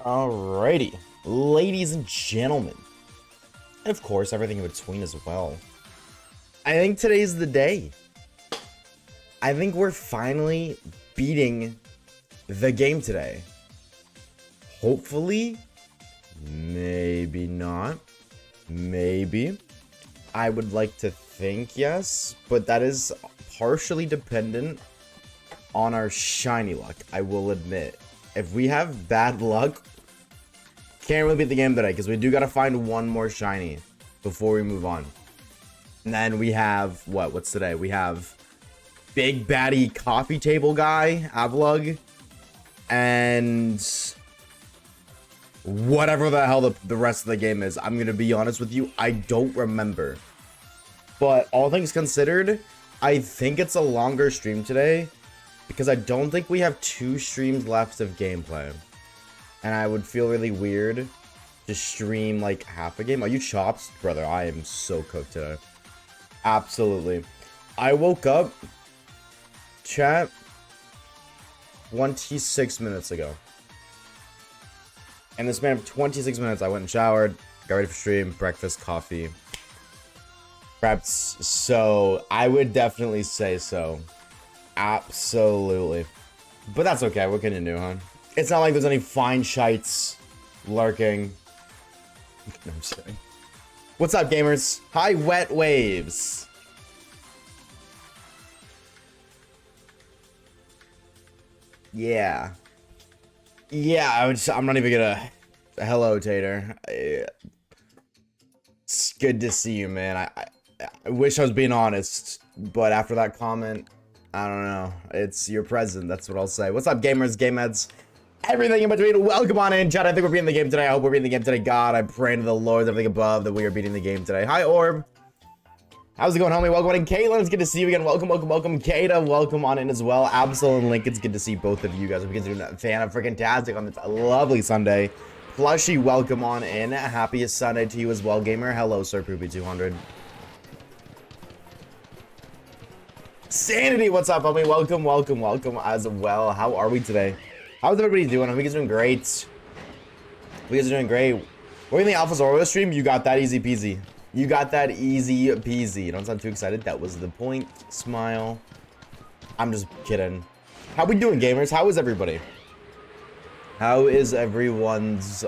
Alrighty, ladies and gentlemen, and of course everything in between as well. I think today's the day. I think we're finally beating the game today. Hopefully, maybe not, maybe. I would like to think yes, but that is partially dependent on our shiny luck, I will admit. If we have bad luck, can't really beat the game today, because we do gotta find one more shiny before we move on. And then we have, what's today? We have Big Baddie Coffee Table Guy, Avlug, and whatever the hell the rest of the game is. I'm gonna be honest with you, I don't remember. But all things considered, I think it's a longer stream today, because I don't think we have 2 streams left of gameplay. And I would feel really weird to stream like half a game. Are you chops? Brother, I am so cooked today. Absolutely. I woke up, chat, 26 minutes ago. In the span of 26 minutes, I went and showered, got ready for stream, breakfast, coffee, prepped. So I would definitely say so. Absolutely. But that's okay. What can you do, huh? It's not like there's any fine shites lurking. No, I'm just kidding. What's up, gamers? Hi, Wet Waves. Yeah. Yeah, I'm not even gonna... Hello, Tater. It's good to see you, man. I wish I was being honest, but after that comment, I don't know. It's your present, that's what I'll say. What's up, gamers, gameheads? Everything in between, welcome on in, chat. I think we're beating the game today. I hope we're beating the game today. God, I pray to the Lord, everything above, that we are beating the game today. Hi, Orb. How's it going, homie? Welcome on in. Caitlin, it's good to see you again. Welcome, welcome, welcome. Kata, welcome on in as well. Absol and Link, it's good to see both of you guys. Hope you guys are doing a fan of freaking tastic on this lovely Sunday. Plushy, welcome on in. Happiest Sunday to you as well, gamer. Hello, Sir Poopy200. Sanity, what's up, homie? Welcome, welcome, welcome as well. How are we today? How's everybody doing? I hope you guys are doing great. You guys are doing great. We're in the Alpha Zoro stream. You got that easy peasy. You got that easy peasy. Don't sound too excited. That was the point. Smile. I'm just kidding. How we doing, gamers? How is everybody? How is everyone's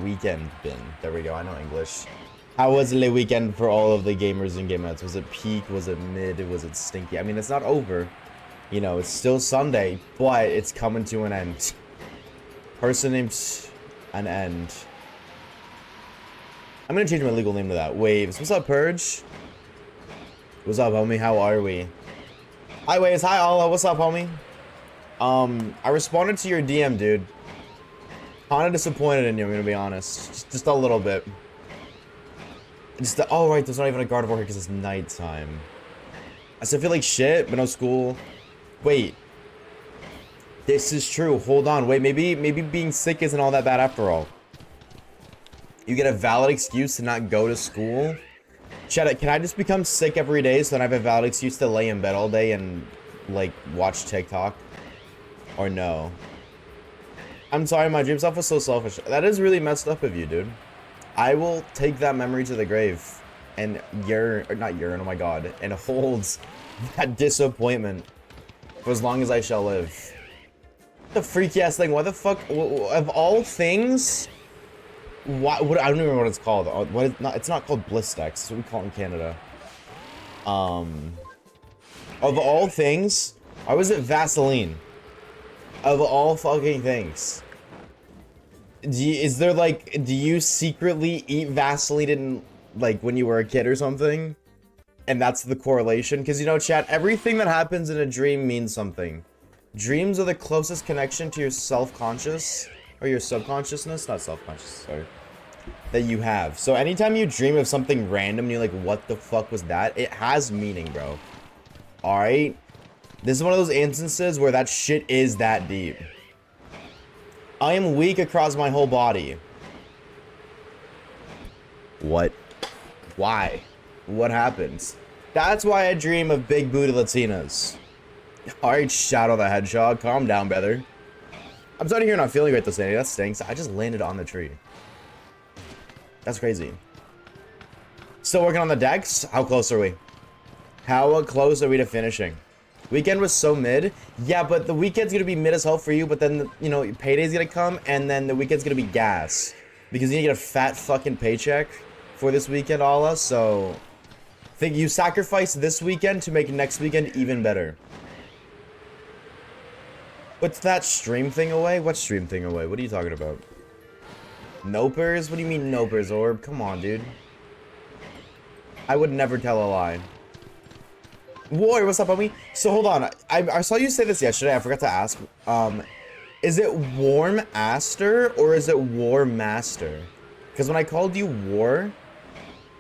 weekend been? There we go. I know English. How was the weekend for all of the gamers and gameouts? Was it peak? Was it mid? Was it stinky? I mean, it's not over. You know, it's still Sunday, but it's coming to an end. Person named an end. I'm gonna change my legal name to that. Waves. What's up, Purge? What's up, homie? How are we? Hi, Waves. Hi, Allah. What's up, homie? I responded to your DM, dude. Kinda disappointed in you, I'm gonna be honest. Just a little bit. Oh, right, there's not even a Gardevoir here because it's nighttime. I still feel like shit, but no school. Wait. This is true. Hold on. Wait, maybe being sick isn't all that bad after all. You get a valid excuse to not go to school. Chat, can I just become sick every day so that I have a valid excuse to lay in bed all day and, like, watch TikTok? Or no? I'm sorry, my dream self was so selfish. That is really messed up of you, dude. I will take that memory to the grave and not yearn, oh my god, and holds that disappointment for as long as I shall live. The freaky ass thing, why the fuck, of all things, what I don't even know what it's called. It's not called Blistex, it's what we call it in Canada. Of all things, why was it Vaseline? Of all fucking things. Do you secretly eat Vaseline like when you were a kid or something? And that's the correlation? Because, you know, chat, everything that happens in a dream means something. Dreams are the closest connection to your self-conscious, or your subconsciousness, not self-conscious, sorry, that you have. So anytime you dream of something random and you're like, what the fuck was that? It has meaning, bro. Alright? This is one of those instances where that shit is that deep. I am weak across my whole body. What? Why? What happens? That's why I dream of big booty Latinas. Alright, Shadow the Hedgehog. Calm down, brother. I'm starting to hear not feeling great this day. That stinks. I just landed on the tree. That's crazy. Still working on the decks? How close are we? How close are we to finishing? Weekend was so mid. Yeah, but the weekend's gonna be mid as hell for you, but then, you know, payday's gonna come, and then the weekend's gonna be gas. Because you need to get a fat fucking paycheck for this weekend, Allah, so... think you sacrifice this weekend to make next weekend even better. What's that stream thing away? What stream thing away? What are you talking about? Nopers? What do you mean nopers, Orb? Come on, dude. I would never tell a lie. Warrior, what's up, homie? So hold on, I saw you say this yesterday. I forgot to ask. Is it Warm Aster or is it War Master? Because when I called you War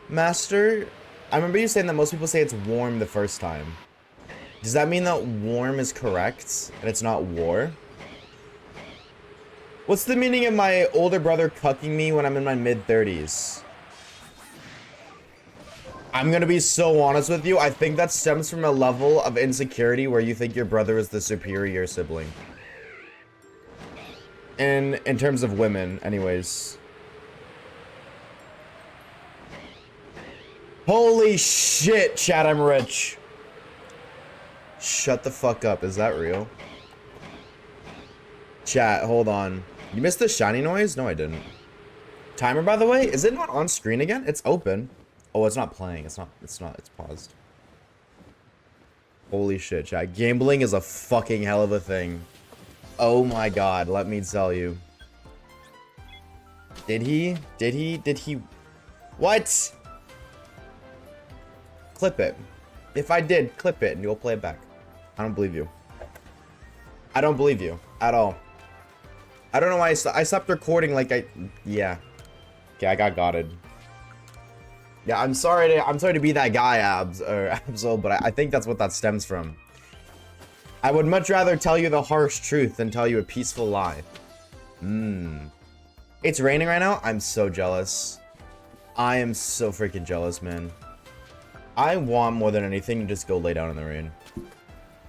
Master, I remember you saying that most people say it's warm the first time. Does that mean that warm is correct and it's not war? What's the meaning of my older brother cucking me when I'm in my mid-30s? I'm gonna be so honest with you. I think that stems from a level of insecurity where you think your brother is the superior sibling. In terms of women, anyways. Holy shit, chat, I'm rich. Shut the fuck up. Is that real? Chat, hold on. You missed the shiny noise? No, I didn't. Timer, by the way, is it not on screen again? It's open. Oh, it's not playing. It's paused. Holy shit, chat. Gambling is a fucking hell of a thing. Oh my god, let me tell you. Did he? What? Clip it. If I did, clip it and you'll play it back. I don't believe you. I don't believe you at all. I don't know why I stopped recording like yeah. Okay, I got gotted. Yeah, I'm sorry to be that guy, Absol, but I think that's what that stems from. I would much rather tell you the harsh truth than tell you a peaceful lie. It's raining right now? I'm so jealous. I am so freaking jealous, man. I want more than anything to just go lay down in the rain.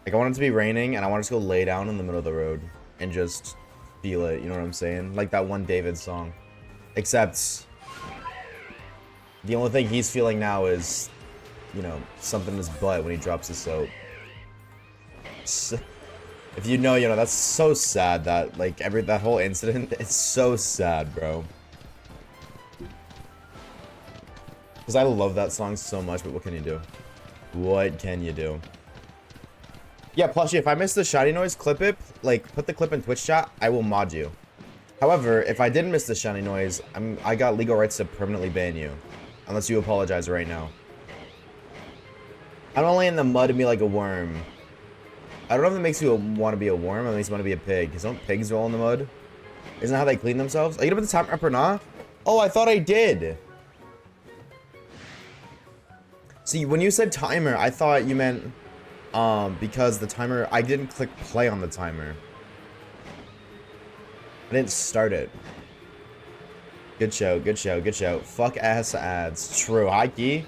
Like, I want it to be raining, and I want to just go lay down in the middle of the road and just feel it, you know what I'm saying? Like that one David song. Except, the only thing he's feeling now is, you know, something in his butt when he drops his soap. If you know, that's so sad that, like, that whole incident, it's so sad, bro. Because I love that song so much, but what can you do? What can you do? Yeah, Plushie, if I miss the shiny noise, clip it. Like, put the clip in Twitch chat, I will mod you. However, if I didn't miss the shiny noise, I got legal rights to permanently ban you. Unless you apologize right now. I don't lay in the mud and be like a worm. I don't know if it makes you want to be a worm or it makes you want to be a pig. Because don't pigs roll in the mud? Isn't that how they clean themselves? Are you gonna put the timer up or not? Oh, I thought I did. See, when you said timer, I thought you meant because the timer, I didn't click play on the timer. I didn't start it. Good show, good show, good show. Fuck ass ads. True. Hi, Key.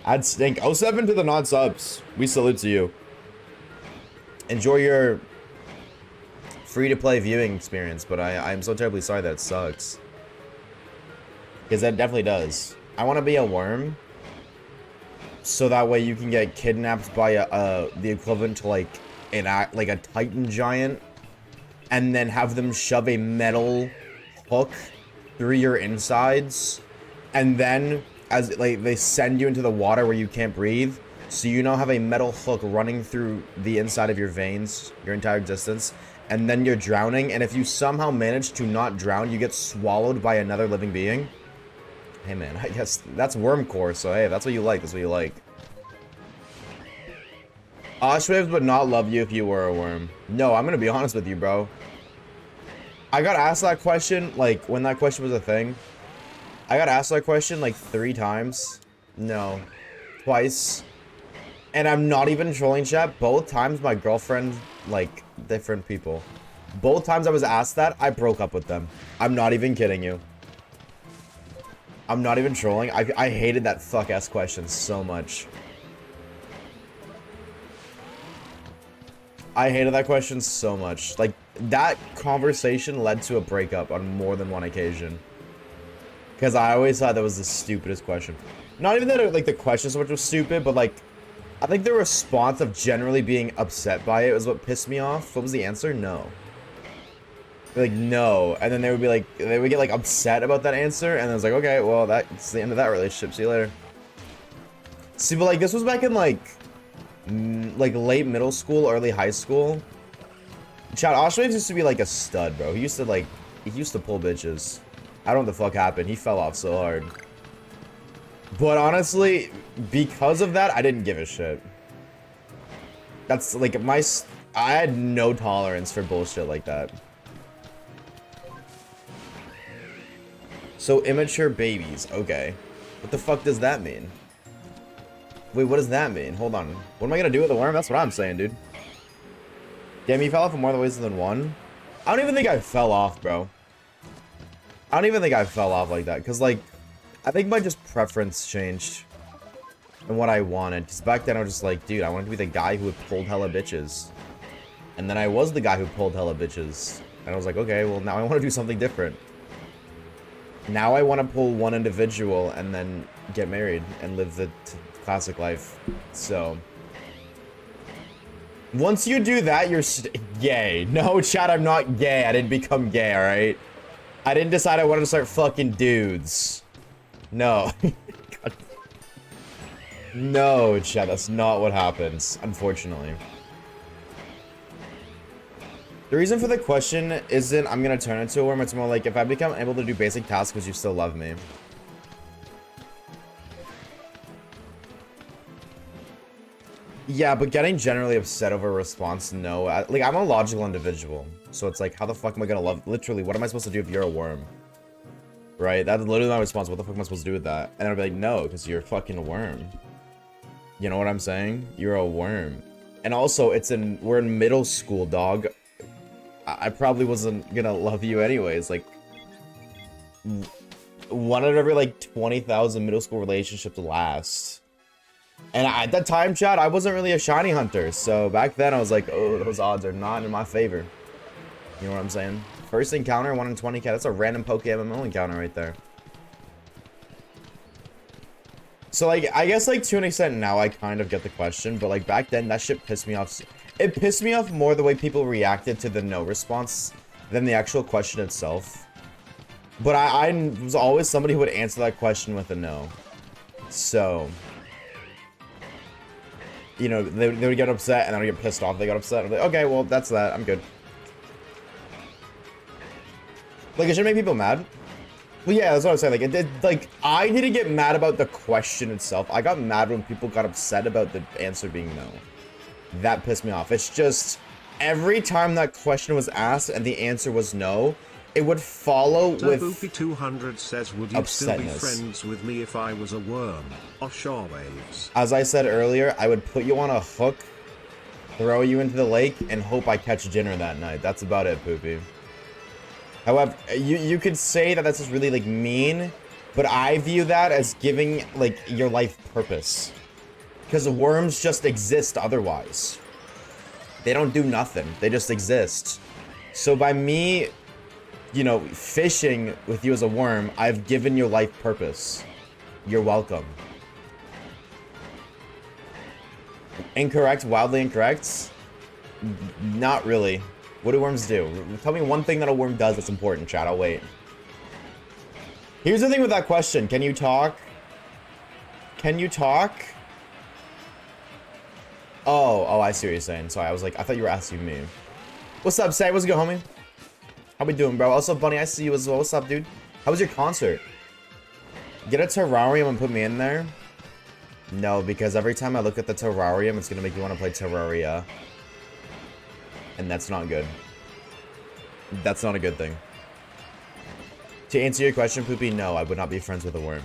Ads stink. 07 to the non-subs. We salute to you. Enjoy your free-to-play viewing experience, but I'm so terribly sorry that it sucks. Because that definitely does. I want to be a worm. So that way you can get kidnapped by the equivalent to like a Titan giant, and then have them shove a metal hook through your insides, and then as like they send you into the water where you can't breathe, so you now have a metal hook running through the inside of your veins your entire existence, and then you're drowning, and if you somehow manage to not drown, you get swallowed by another living being. Hey man, I guess that's wormcore, so hey, if that's what you like, that's what you like. Oshawaves would not love you if you were a worm. No, I'm gonna be honest with you, bro. I got asked that question, like, when that question was a thing. I got asked that question, like, 3 times. No. Twice. And I'm not even trolling chat. Both times my girlfriend, like, different people. Both times I was asked that, I broke up with them. I'm not even kidding you. I'm not even trolling. I hated that fuck-ass question so much. I hated that question so much. Like, that conversation led to a breakup on more than one occasion. Because I always thought that was the stupidest question. Not even that, like, the question so much was stupid, but, like, I think the response of generally being upset by it was what pissed me off. What was the answer? No. Like, no. And then they would be like, they would get, like, upset about that answer. And I was like, okay, well, that's the end of that relationship. See you later. See, but, like, this was back in, like late middle school, early high school. Chad, Oshawaves used to be, like, a stud, bro. He used to pull bitches. I don't know what the fuck happened. He fell off so hard. But honestly, because of that, I didn't give a shit. That's like I had no tolerance for bullshit like that. So immature babies, okay. What the fuck does that mean? Wait, what does that mean? Hold on. What am I gonna do with the worm? That's what I'm saying, dude. Damn, he fell off in more ways than one. I don't even think I fell off, bro. I don't even think I fell off like that, because, like, I think my just preference changed and what I wanted. Because back then I was just like, dude, I wanted to be the guy who had pulled hella bitches. And then I was the guy who pulled hella bitches. And I was like, okay, well, now I want to do something different. Now I want to pull one individual and then get married and live the classic life. So once you do that, you're gay. No, chat, I'm not gay. I didn't become gay, alright? I didn't decide I wanted to start fucking dudes. No. No, chat, that's not what happens, unfortunately. The reason for the question isn't I'm gonna turn into a worm, it's more like if I become able to do basic tasks, would you still love me? Yeah, but getting generally upset over a response, no. Like, I'm a logical individual. So it's like, how the fuck am I gonna love? Literally, what am I supposed to do if you're a worm? Right? That's literally my response. What the fuck am I supposed to do with that? And I'd be like, no, because you're a fucking worm. You know what I'm saying? You're a worm. And also, we're in middle school, dog. I probably wasn't gonna love you anyways. Like, one out of every, like, 20,000 middle school relationships last. And at that time, chat, I wasn't really a shiny hunter. So back then, I was like, oh, those odds are not in my favor. You know what I'm saying? First encounter, 1 in 20k. That's a random Poke MMO encounter right there. So, like, I guess, like, to an extent now, I kind of get the question. But, like, back then, that shit pissed me off. It pissed me off more the way people reacted to the no response than the actual question itself. But I was always somebody who would answer that question with a no. So, you know, they would get upset, and then I would get pissed off. They got upset. I'm like, okay, well, that's that. I'm good. Like, it should make people mad. Well, yeah, that's what I'm saying. Like, it did. Like, I didn't get mad about the question itself. I got mad when people got upset about the answer being no. That pissed me off. It's just every time that question was asked and the answer was no, it would follow with Boopy200 says, would you still be friends with me if I was a worm? Oshawaves. As I said earlier, I would put you on a hook, throw you into the lake, and hope I catch dinner that night. That's about it, Poopy. However, you could say that that's just really, like, mean, but I view that as giving, like, your life purpose. Because worms just exist otherwise. They don't do nothing. They just exist. So by me, you know, fishing with you as a worm, I've given your life purpose. You're welcome. Incorrect? Wildly incorrect? Not really. What do worms do? Tell me one thing that a worm does that's important, chat. I'll wait. Here's the thing with that question. Can you talk? Can you talk? Oh, I see what you're saying. Sorry, I was like, I thought you were asking me. What's up, Say? What's good, homie? How we doing, bro? What's up, Bunny? I see you as well. What's up, dude? How was your concert? Get a terrarium and put me in there? No, because every time I look at the terrarium, it's gonna make me want to play Terraria. And that's not good. That's not a good thing. To answer your question, Poopy, no, I would not be friends with a worm.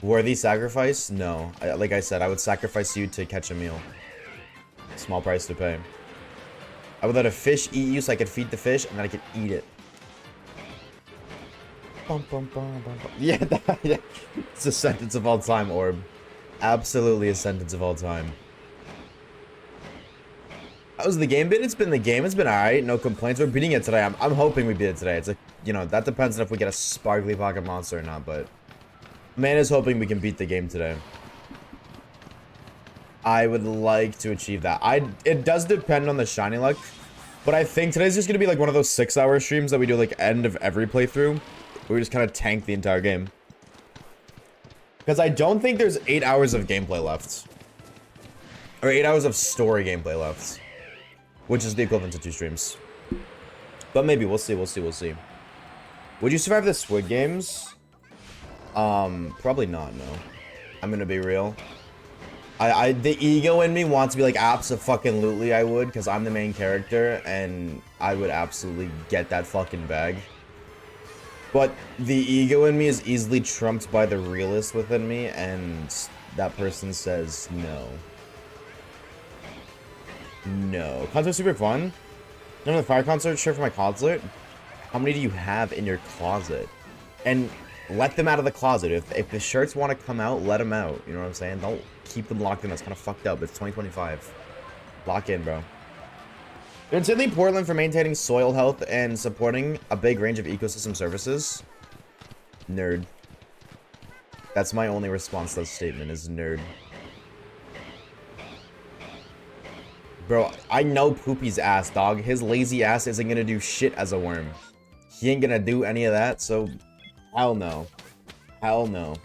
Worthy sacrifice? No. Like I said, I would sacrifice you to catch a meal. Small price to pay. I would let a fish eat you so I could feed the fish and then I could eat it. Bum, bum, bum, bum, bum. Yeah, yeah, it's a sentence of all time, Orb. Absolutely a sentence of all time. How's the game been? It's been the game. It's been alright. No complaints. We're beating it today. I'm hoping we beat it today. It's like, you know, that depends on if we get a sparkly pocket monster or not, but man is hoping we can beat the game today. I would like to achieve that. It does depend on the shiny luck, but I think today's just gonna be like one of those 6-hour streams that we do like end of every playthrough, where we just kind of tank the entire game. Because I don't think there's 8 hours of gameplay left. Or 8 hours of story gameplay left. Which is the equivalent to 2 streams. But maybe, we'll see, we'll see, we'll see. Would you survive the Squid Games? Probably not, no. I'm gonna be real. The ego in me wants to be like, abso-fucking-lutely I would, because I'm the main character, and I would absolutely get that fucking bag. But the ego in me is easily trumped by the realist within me, and that person says no. No. Concert's super fun. Remember the fire concert shirt for my concert? How many do you have in your closet? And let them out of the closet. If the shirts want to come out, let them out. You know what I'm saying? Don't keep them locked in. That's kind of fucked up. It's 2025. Lock in, bro. It's certainly Portland for maintaining soil health and supporting a big range of ecosystem services. Nerd. That's my only response to that statement is nerd. Bro, I know Poopy's ass, dog. His lazy ass isn't gonna do shit as a worm. He ain't gonna do any of that, so hell no. Hell no.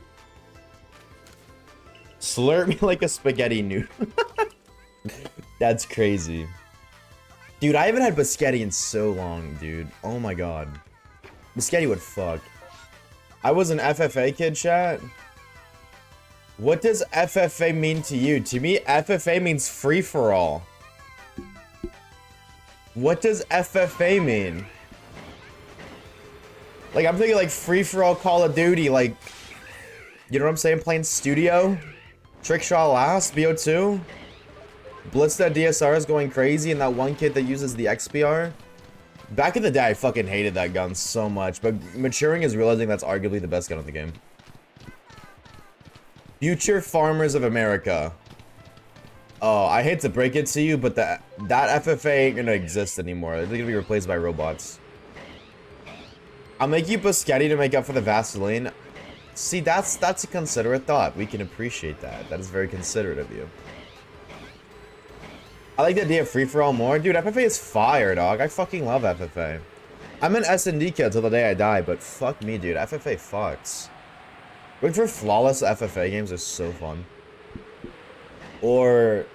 Slurp me like a spaghetti noodle. That's crazy. Dude, I haven't had biscotti in so long, dude. Oh my god. Biscotti would fuck. I was an FFA kid, chat. What does FFA mean to you? To me, FFA means free-for-all. What does FFA mean? Like, I'm thinking like free-for-all Call of Duty, like, you know what I'm saying? Playing Studio? Trickshaw last, BO2? Blitz that DSR is going crazy, and that one kid that uses the XPR. Back in the day, I fucking hated that gun so much, but maturing is realizing that's arguably the best gun in the game. Future Farmers of America. Oh, I hate to break it to you, but that FFA ain't gonna exist anymore. They're gonna be replaced by robots. I'll make you biscotti to make up for the Vaseline. See, that's a considerate thought. We can appreciate that. That is very considerate of you. I like the idea of free-for-all more. Dude, FFA is fire, dog. I fucking love FFA. I'm an S&D kid till the day I die, but fuck me, dude. FFA fucks. Waiting for flawless FFA games is so fun. Or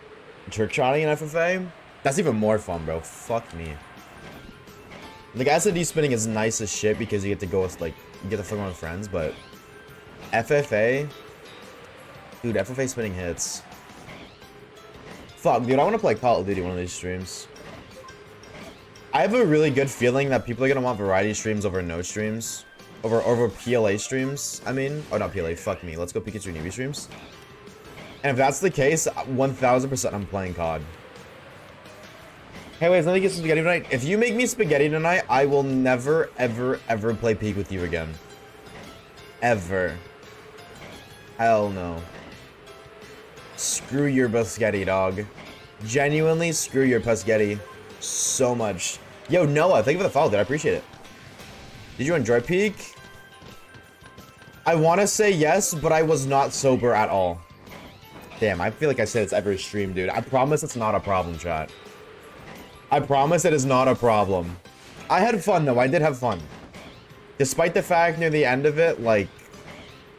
trick-shotting in FFA? That's even more fun, bro. Fuck me. Like, S&D spinning is nice as shit because you get to go with, like, you get to fuck around with friends, but FFA? Dude, FFA spinning hits. Fuck, dude, I want to play Call of Duty one of these streams. I have a really good feeling that people are going to want variety streams over no streams. Over PLA streams, I mean. Oh, not PLA, fuck me. Let's go Pikachu newbie streams. And if that's the case, 1000% I'm playing COD. Hey, wait, let me get some spaghetti tonight. If you make me spaghetti tonight, I will never, ever, ever play Peak with you again. Ever. Hell no. Screw your biscotti, dog. Genuinely, screw your biscotti. So much. Yo, Noah, thank you for the follow, dude. I appreciate it. Did you enjoy Peak? I want to say yes, but I was not sober at all. Damn, I feel like I said it's every stream, dude. I promise it's not a problem, chat. I promise it is not a problem. I had fun, though. I did have fun. Despite the fact near the end of it, like,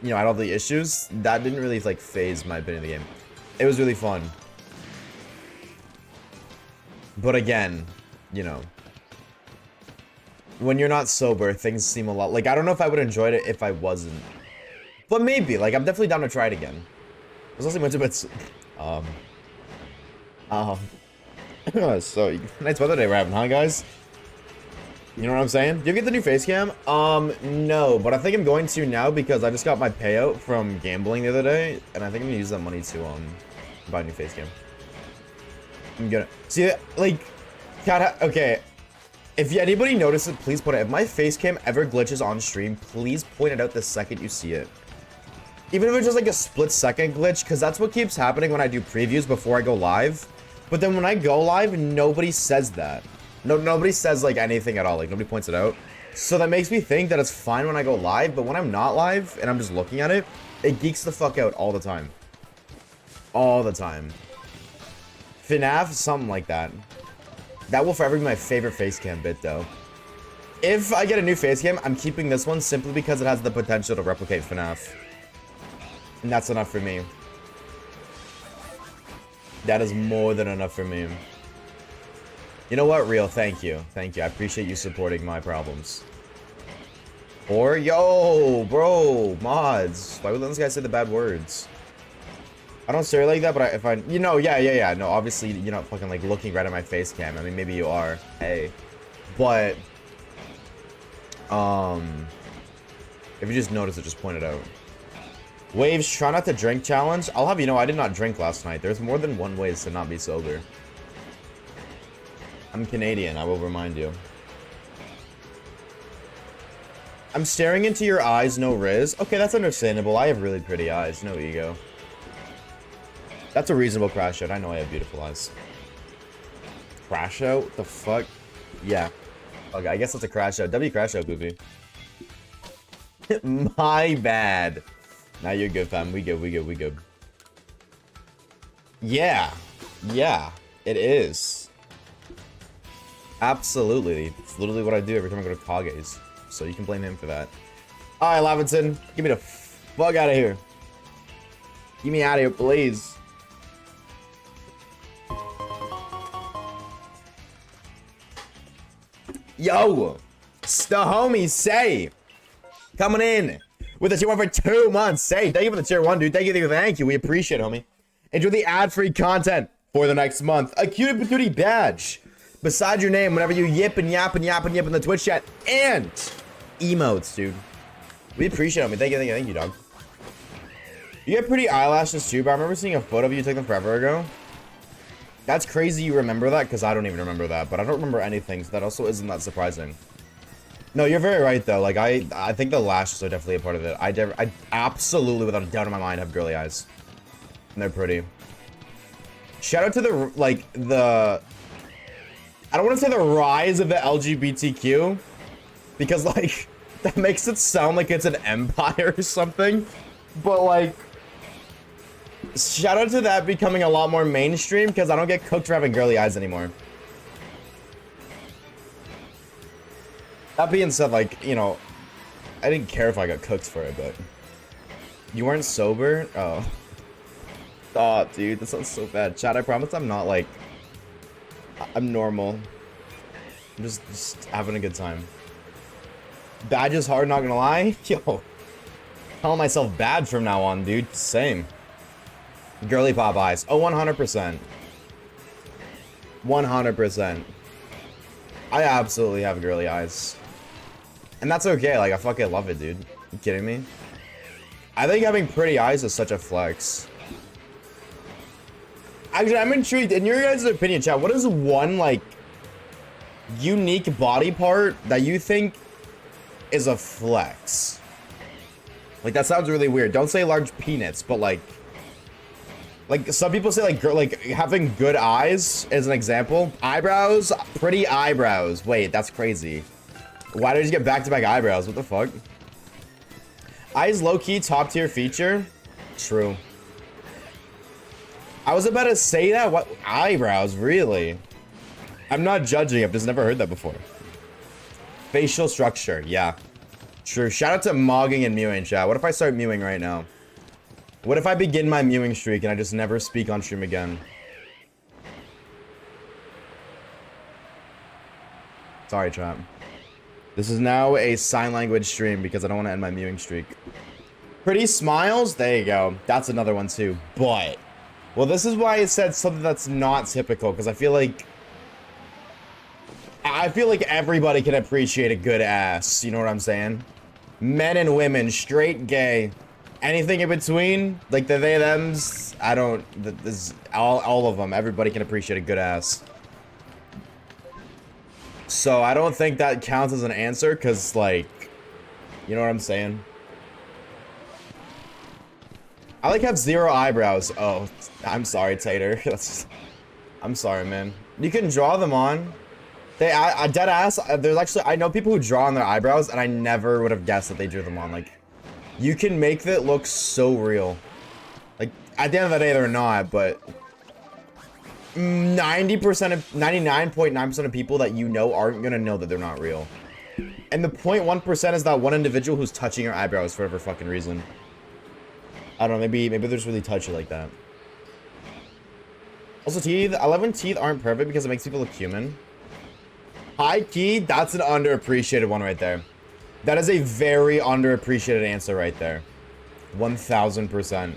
you know, I had all the issues, that didn't really, like, phase my opinion of the game. It was really fun. But again, you know, when you're not sober, things seem a lot... Like, I don't know if I would enjoy it if I wasn't. But maybe. Like, I'm definitely down to try it again. I was also went to bed... So, nice weather day we're having, huh, guys? You know what I'm saying? Did you get the new face cam? No, but I think I'm going to now because I just got my payout from gambling the other day, and I think I'm gonna use that money to, buy a new face cam. I'm gonna... See, like... Okay. If anybody notices, please point it out. If my face cam ever glitches on stream, please point it out the second you see it. Even if it's just like a split-second glitch, because that's what keeps happening when I do previews before I go live. But then when I go live, nobody says that. Nobody says like anything at all. Like nobody points it out. So that makes me think that it's fine when I go live, but when I'm not live and I'm just looking at it, it geeks the fuck out all the time. All the time. FNAF, something like that. That will forever be my favorite face cam bit though. If I get a new face cam, I'm keeping this one simply because it has the potential to replicate FNAF. And that's enough for me. That is more than enough for me. You know what, Real? Thank you. Thank you. I appreciate you supporting my problems. Or, yo, bro, mods. Why would this guy say the bad words? I don't say it like that, but if I, you know, yeah. No, obviously, you're not fucking, like, looking right at my face cam. I mean, maybe you are. Hey. But, if you just notice it, just point it out. Waves, try not to drink challenge. I'll have you know, I did not drink last night. There's more than one ways to not be sober. I'm Canadian, I will remind you. I'm staring into your eyes, no riz. Okay, that's understandable. I have really pretty eyes, no ego. That's a reasonable crash out. I know I have beautiful eyes. Crash out? What the fuck? Yeah. Okay, I guess that's a crash out. W crash out, Goofy. My bad. Now you're good, fam. We good. Yeah. Yeah. It is. Absolutely. It's literally what I do every time I go to Kage's. So you can blame him for that. Alright, Lavinson. Get me the fuck out of here. Get me out of here, please. Yo! The homie Say! Coming in with a tier 1 for 2 months. Say, thank you for the tier 1, dude. Thank you. We appreciate it, homie. Enjoy the ad-free content for the next month. A cutie patootie badge beside your name whenever you yip and yap in the Twitch chat. And emotes, dude. We appreciate it, homie. Thank you, dog. You have pretty eyelashes too, but I remember seeing a photo of you taken forever ago. That's crazy you remember that, because I don't even remember that. But I don't remember anything, so that also isn't that surprising. No, you're very right, though. Like, I think the lashes are definitely a part of it. I absolutely, without a doubt in my mind, have girly eyes. And they're pretty. Shout out to the, like, the... I don't want to say the rise of the LGBTQ. Because, like, that makes it sound like it's an empire or something. But, like... Shout out to that becoming a lot more mainstream, because I don't get cooked for having girly eyes anymore. That being said, like, you know, I didn't care if I got cooked for it, but... You weren't sober? Oh. Oh, dude, that sounds so bad. Chat, I promise I'm not, like... I'm normal. I'm just having a good time. Badge is hard, not gonna lie. Yo. Calling myself bad from now on, dude. Same. Girly pop eyes. Oh, 100%. 100%. I absolutely have girly eyes. And that's okay, like, I fucking love it, dude. You kidding me? I think having pretty eyes is such a flex. Actually, I'm intrigued. In your guys' opinion, chat, what is one, like, unique body part that you think is a flex? Like, that sounds really weird. Don't say large penis, but, like, some people say, like, having good eyes is an example. Eyebrows, pretty eyebrows. Wait, that's crazy. Why did you get back-to-back eyebrows? What the fuck? Eyes low-key top-tier feature? True. I was about to say that. What? Eyebrows, really? I'm not judging. I've just never heard that before. Facial structure, yeah. True. Shout out to mogging and mewing, chat. What if I start mewing right now? What if I begin my mewing streak and I just never speak on stream again? Sorry, chat. This is now a sign language stream because I don't want to end my mewing streak. Pretty smiles? There you go. That's another one too. But, well, this is why I said something that's not typical, because I feel like everybody can appreciate a good ass. You know what I'm saying? Men and women, straight, gay, anything in between, like the they, thems, I don't, this, all of them, everybody can appreciate a good ass. So I don't think that counts as an answer, because, like, you know what I'm saying? I, like, have zero eyebrows. Oh, I'm sorry, Tater. I'm sorry, man. You can draw them on. I dead ass. There's actually, I know people who draw on their eyebrows, and I never would have guessed that they drew them on. Like, you can make that look so real. Like, at the end of the day, they're not, but 90% of 99.9% of people that you know aren't gonna know that they're not real. And the 0.1% is that one individual who's touching your eyebrows for whatever fucking reason. I don't know, maybe they're just really touchy like that. Also, teeth. I love when teeth aren't perfect because it makes people look human. High key, that's an underappreciated one right there. That is a very underappreciated answer right there. 1000%.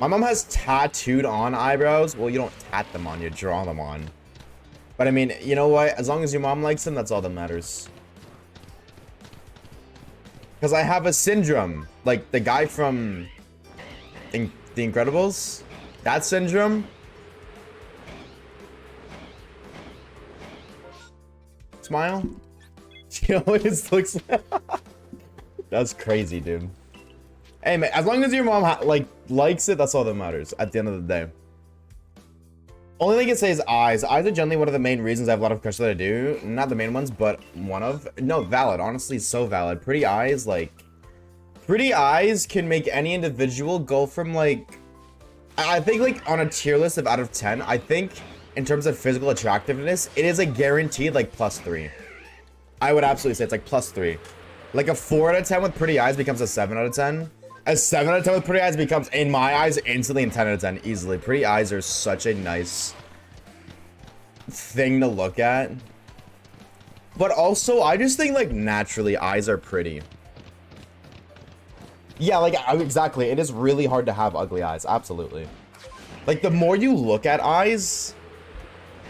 My mom has tattooed on eyebrows. Well, you don't tat them on, you draw them on. But I mean, you know what? As long as your mom likes them, that's all that matters. Because I have a syndrome. Like the guy from The Incredibles. That syndrome. Smile. She always looks. That's crazy, dude. Hey man, as long as your mom likes it, that's all that matters at the end of the day. Only thing I can say is eyes. Eyes are generally one of the main reasons I have a lot of crushes that I do. Not the main ones, but one of. No, valid. Honestly, so valid. Pretty eyes, like, pretty eyes can make any individual go from like, I think like on a tier list of out of 10, I think in terms of physical attractiveness, it is a guaranteed like +3. I would absolutely say it's like +3. Like a 4 out of 10 with pretty eyes becomes a 7 out of 10. A 7 out of 10 with pretty eyes becomes, in my eyes, instantly a 10 out of 10, easily. Pretty eyes are such a nice thing to look at. But also, I just think, like, naturally, eyes are pretty. Yeah, like, exactly. It is really hard to have ugly eyes. Absolutely. Like, the more you look at eyes,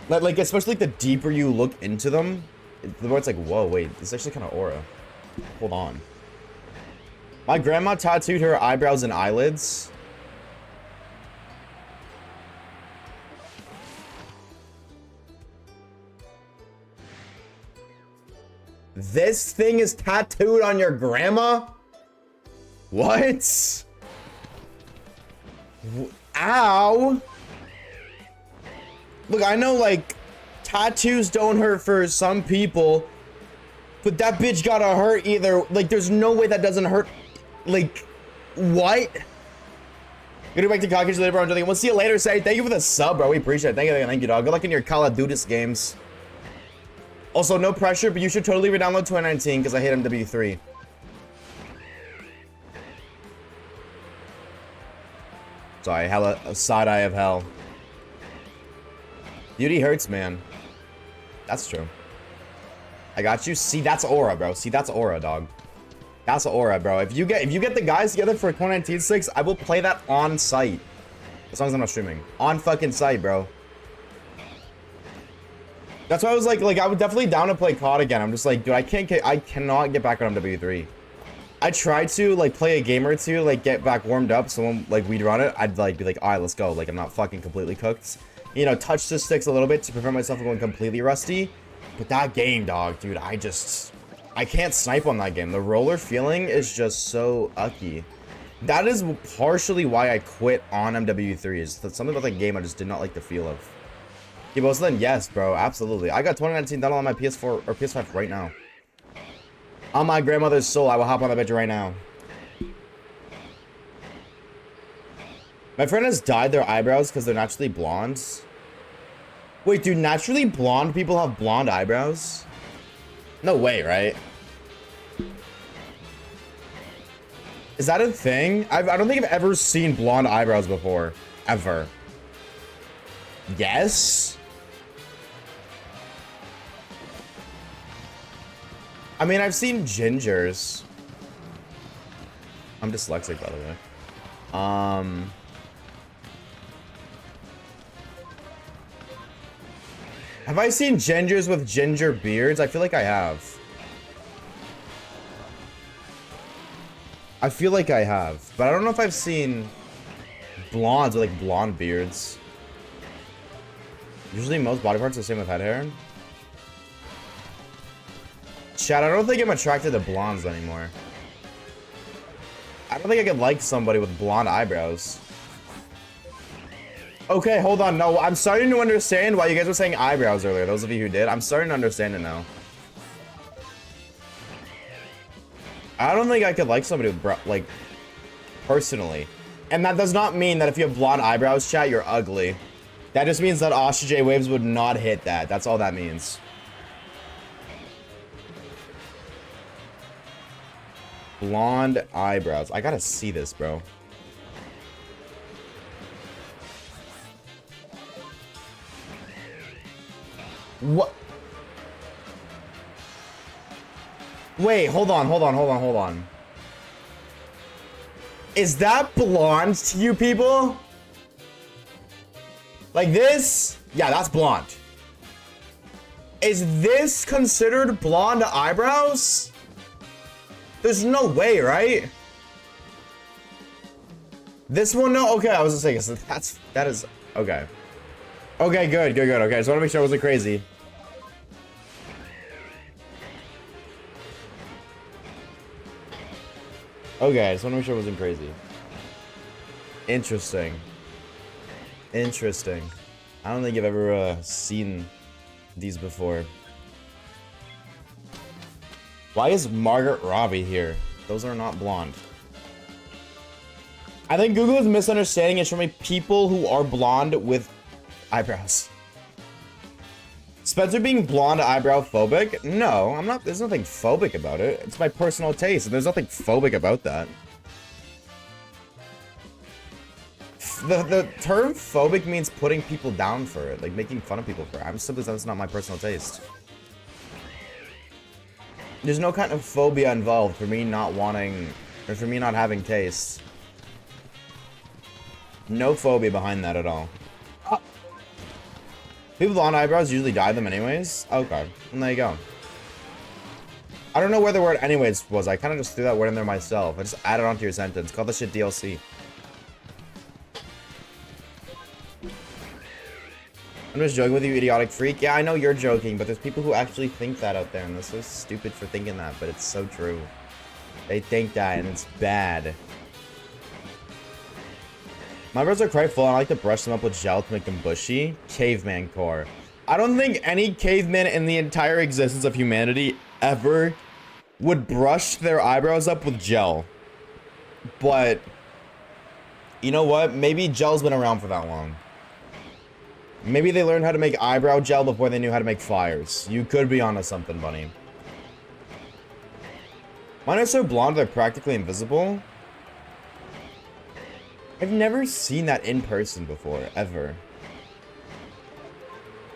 like especially like, the deeper you look into them, the more it's like, whoa, wait, this is actually kind of aura. Hold on. My grandma tattooed her eyebrows and eyelids. This thing is tattooed on your grandma? What? Ow. Look, I know, like, tattoos don't hurt for some people, but that bitch gotta hurt either. Like, there's no way that doesn't hurt. Like, what? Gonna back to Caucasian later, bro. We'll see you later, Say. Thank you for the sub, bro. We appreciate it. Thank you, dog. Good luck in your Call of Duty games. Also, no pressure, but you should totally re-download 2019 because I hate MW3. Sorry, hella a side eye of hell. Beauty hurts, man. That's true. I got you. See, that's aura, bro. See, that's aura, dog. That's aura, bro. If you get the guys together for 2019-6, I will play that on site. As long as I'm not streaming. On fucking site, bro. That's why I was like I would definitely down to play COD again. I'm just like, dude, I cannot get back on MW3. I tried to like play a game or two, like get back warmed up, so when like we'd run it, I'd like be like, alright, let's go. Like I'm not fucking completely cooked. You know, touch the sticks a little bit to prevent myself from going completely rusty. But that game, dog, dude, I can't snipe on that game. The roller feeling is just so ucky. That is partially why I quit on MW3. Is that something about that game I just did not like the feel of. Yeah, but then yes, bro, absolutely. I got 2019 done on my PS4 or PS5 right now. On my grandmother's soul, I will hop on that bitch right now. My friend has dyed their eyebrows because they're naturally blondes. Wait, do naturally blonde people have blonde eyebrows? No way, right? Is that a thing? I don't think I've ever seen blonde eyebrows before. Ever. Yes? I mean, I've seen gingers. I'm dyslexic, by the way. Have I seen gingers with ginger beards? I feel like I have. I feel like I have. But I don't know if I've seen blondes with like blonde beards. Usually most body parts are the same with head hair. Chat, I don't think I'm attracted to blondes anymore. I don't think I could like somebody with blonde eyebrows. Okay, hold on. No, I'm starting to understand why you guys were saying eyebrows earlier. Those of you who did, I'm starting to understand it now. I don't think I could like somebody with like, personally. And that does not mean that if you have blonde eyebrows, chat, you're ugly. That just means that Oshawaves would not hit that. That's all that means. Blonde eyebrows. I gotta see this, bro. What? Wait, hold on. Is that blonde to you people? Like this? Yeah, that's blonde. Is this considered blonde eyebrows? There's no way, right? This one, no? Okay, I was just saying, so that is, okay. Okay, good. Okay, just want to make sure I wasn't crazy. Okay, I just want to make sure I wasn't crazy. Interesting. I don't think I've ever seen these before. Why is Margaret Robbie here? Those are not blonde. I think Google is misunderstanding and showing me people who are blonde with eyebrows. Spencer being blonde eyebrow phobic? No, I'm not. There's nothing phobic about it. It's my personal taste, and there's nothing phobic about that. The term phobic means putting people down for it, like making fun of people for it. I'm simply saying that's not my personal taste. There's no kind of phobia involved for me not wanting, or for me not having taste. No phobia behind that at all. People with blonde eyebrows usually dye them anyways? Okay, and there you go. I don't know where the word anyways was. I kind of just threw that word in there myself. I just added onto your sentence. Call this shit DLC. I'm just joking with you, idiotic freak. Yeah, I know you're joking, but there's people who actually think that out there, and they're so stupid for thinking that, but it's so true. They think that, and it's bad. My eyebrows are quite full, and I like to brush them up with gel to make them bushy. Caveman core. I don't think any caveman in the entire existence of humanity ever would brush their eyebrows up with gel. But, you know what? Maybe gel's been around for that long. Maybe they learned how to make eyebrow gel before they knew how to make flyers. You could be onto something, bunny. Mine are so blonde they're practically invisible. I've never seen that in person before, ever.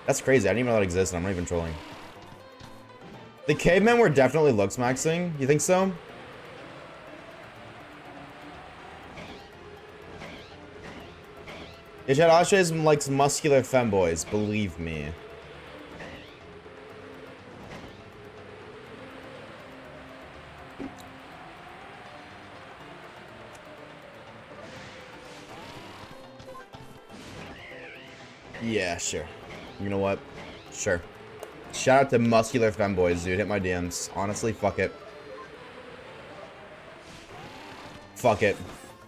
That's crazy. I didn't even know that existed. I'm not even trolling. The cavemen were definitely looks maxing. You think so? Oshawaves likes muscular femboys, believe me. Yeah, sure. You know what? Sure. Shout out to muscular femboys, dude. Hit my DMs. Honestly, fuck it. Fuck it.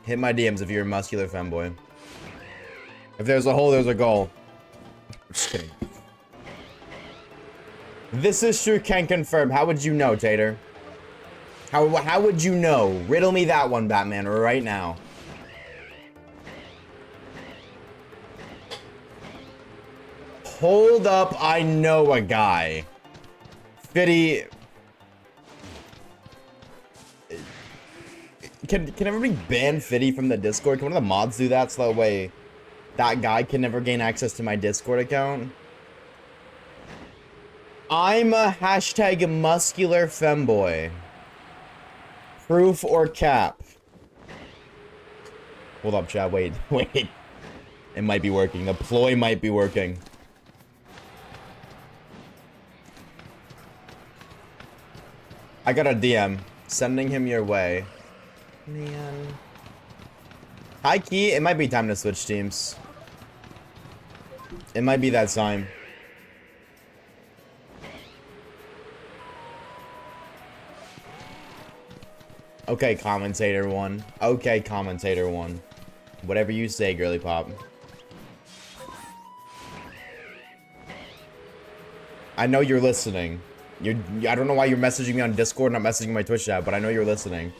Hit my DMs if you're a muscular femboy. If there's a hole, there's a goal. Just kidding. This is true, can confirm. How would you know, Tater? How would you know? Riddle me that one, Batman, right now. Hold up, I know a guy. Fitty. Can everybody ban Fitty from the Discord? Can one of the mods do that so that way that guy can never gain access to my Discord account? I'm a hashtag muscular femboy. Proof or cap? Hold up, chat. Wait. It might be working. The ploy might be working. I got a DM. Sending him your way. Man. High key, it might be time to switch teams. It might be that time. Okay, commentator one. Okay, commentator one. Whatever you say, girly pop. I know you're listening. I don't know why you're messaging me on Discord, not messaging my Twitch chat, but I know you're listening.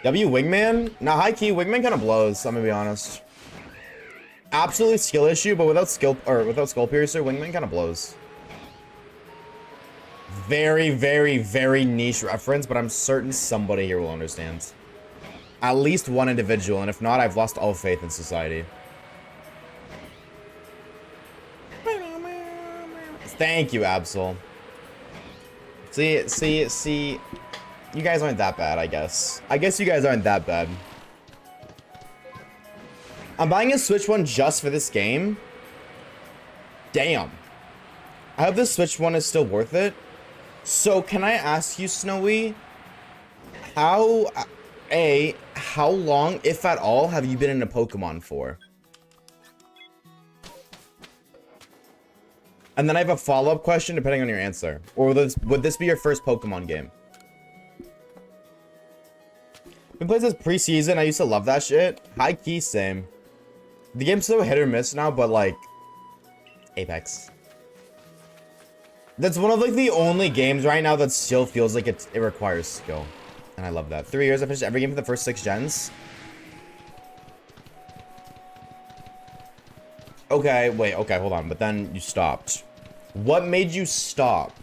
W Wingman? Nah, high key, Wingman kind of blows, I'm gonna be honest. Absolute skill issue, but without Skull Piercer, Wingman kind of blows. Very, very, very niche reference, but I'm certain somebody here will understand. At least one individual, and if not, I've lost all faith in society. Thank you, Absol. See, you guys aren't that bad, I guess. I guess you guys aren't that bad. I'm buying a Switch One just for this game. Damn. I hope this Switch One is still worth it. So, can I ask you, Snowy, how long, if at all, have you been into Pokemon for? And then I have a follow-up question depending on your answer. Or would this be your first Pokemon game? Been playing since preseason. I used to love that shit. High key, same. The game's so hit or miss now, but like Apex. That's one of like the only games right now that still feels like it requires skill. And I love that. 3 years, I finished every game for the first 6 gens. Okay, wait, okay, hold on. But then you stopped. What made you stop?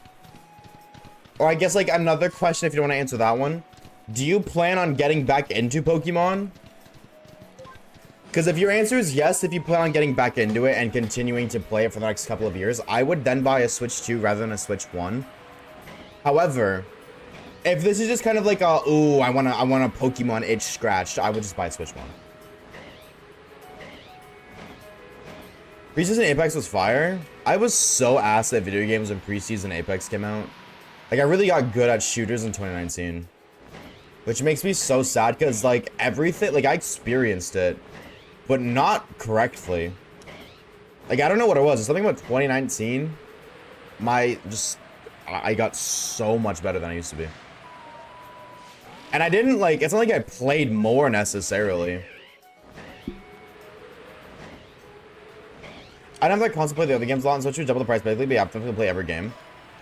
Or I guess like another question if you don't want to answer that one. Do you plan on getting back into Pokemon? Because if your answer is yes, if you plan on getting back into it and continuing to play it for the next couple of years, I would then buy a Switch 2 rather than a Switch 1. However, if this is just kind of like a, ooh, I want a Pokemon itch scratched, I would just buy a Switch 1. Preseason Apex was fire. I was so ass at video games when preseason Apex came out. Like, I really got good at shooters in 2019. Which makes me so sad because, like, everything, like, I experienced it, but not correctly. Like, I don't know what it was. It's something about 2019. I got so much better than I used to be. And I didn't, like, it's not like I played more necessarily. I don't have to constantly play the other games a lot, and so it's double the price basically, but yeah, I'm definitely play every game.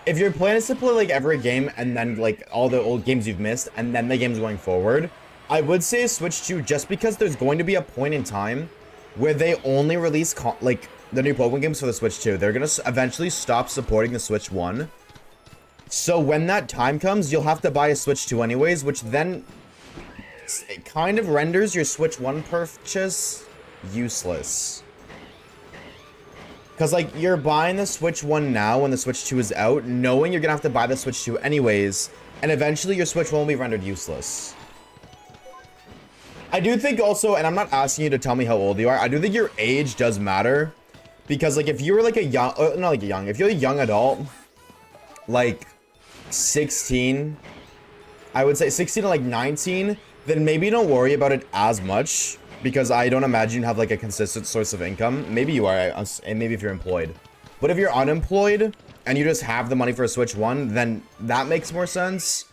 If your plan is to play like every game and then like all the old games you've missed and then the games going forward, I would say Switch 2 just because there's going to be a point in time where they only release like the new Pokemon games for the Switch 2. They're going to eventually stop supporting the Switch 1. So when that time comes, you'll have to buy a Switch 2 anyways, which then it kind of renders your Switch 1 purchase useless. Because, like, you're buying the Switch 1 now when the Switch 2 is out, knowing you're going to have to buy the Switch 2 anyways, and eventually your Switch 1 will be rendered useless. I do think also, and I'm not asking you to tell me how old you are, I do think your age does matter. Because, like, if you were, like, if you're a young adult, like, 16, I would say 16 to, like, 19, then maybe don't worry about it as much. Because I don't imagine you have like a consistent source of income. Maybe you are, and maybe if you're employed. But if you're unemployed and you just have the money for a Switch 1, then that makes more sense.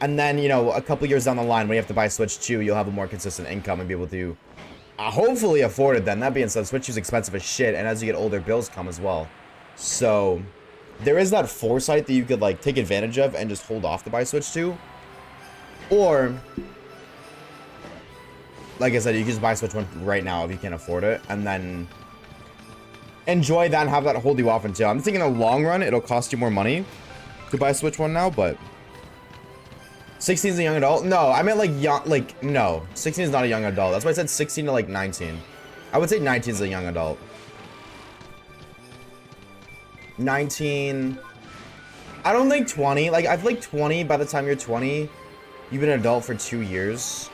And then, you know, a couple years down the line when you have to buy Switch 2, you'll have a more consistent income and be able to hopefully afford it then. That being said, Switch 2 is expensive as shit, and as you get older, bills come as well. So, there is that foresight that you could like take advantage of and just hold off to buy Switch 2. Or, like I said, you can just buy Switch 1 right now if you can't afford it, and then enjoy that and have that hold you off until. I'm thinking in the long run, it'll cost you more money to buy Switch 1 now, but 16 is a young adult? No, I meant like young, like, no. 16 is not a young adult. That's why I said 16 to like 19. I would say 19 is a young adult. 19. I don't think 20. Like, I feel like 20, by the time you're 20, you've been an adult for 2 years.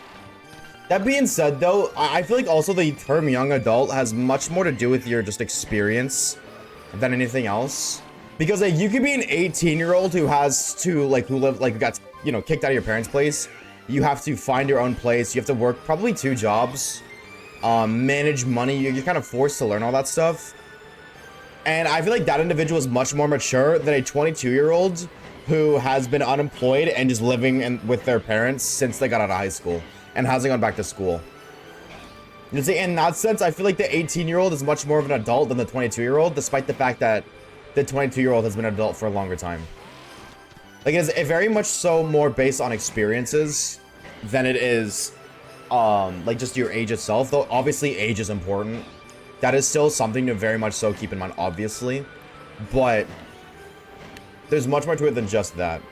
That being said, though, I feel like also the term young adult has much more to do with your just experience than anything else. Because like, you could be an 18-year-old who has to, like, who got, you know, kicked out of your parents' place. You have to find your own place. You have to work probably 2 jobs, manage money. You're kind of forced to learn all that stuff. And I feel like that individual is much more mature than a 22-year-old who has been unemployed and just living with their parents since they got out of high school and hasn't gone back to school. You see, in that sense, I feel like the 18-year-old is much more of an adult than the 22-year-old, despite the fact that the 22-year-old has been an adult for a longer time. Like, it's very much so more based on experiences than it is, like, just your age itself. Though, obviously, age is important. That is still something to very much so keep in mind, obviously. But there's much more to it than just that.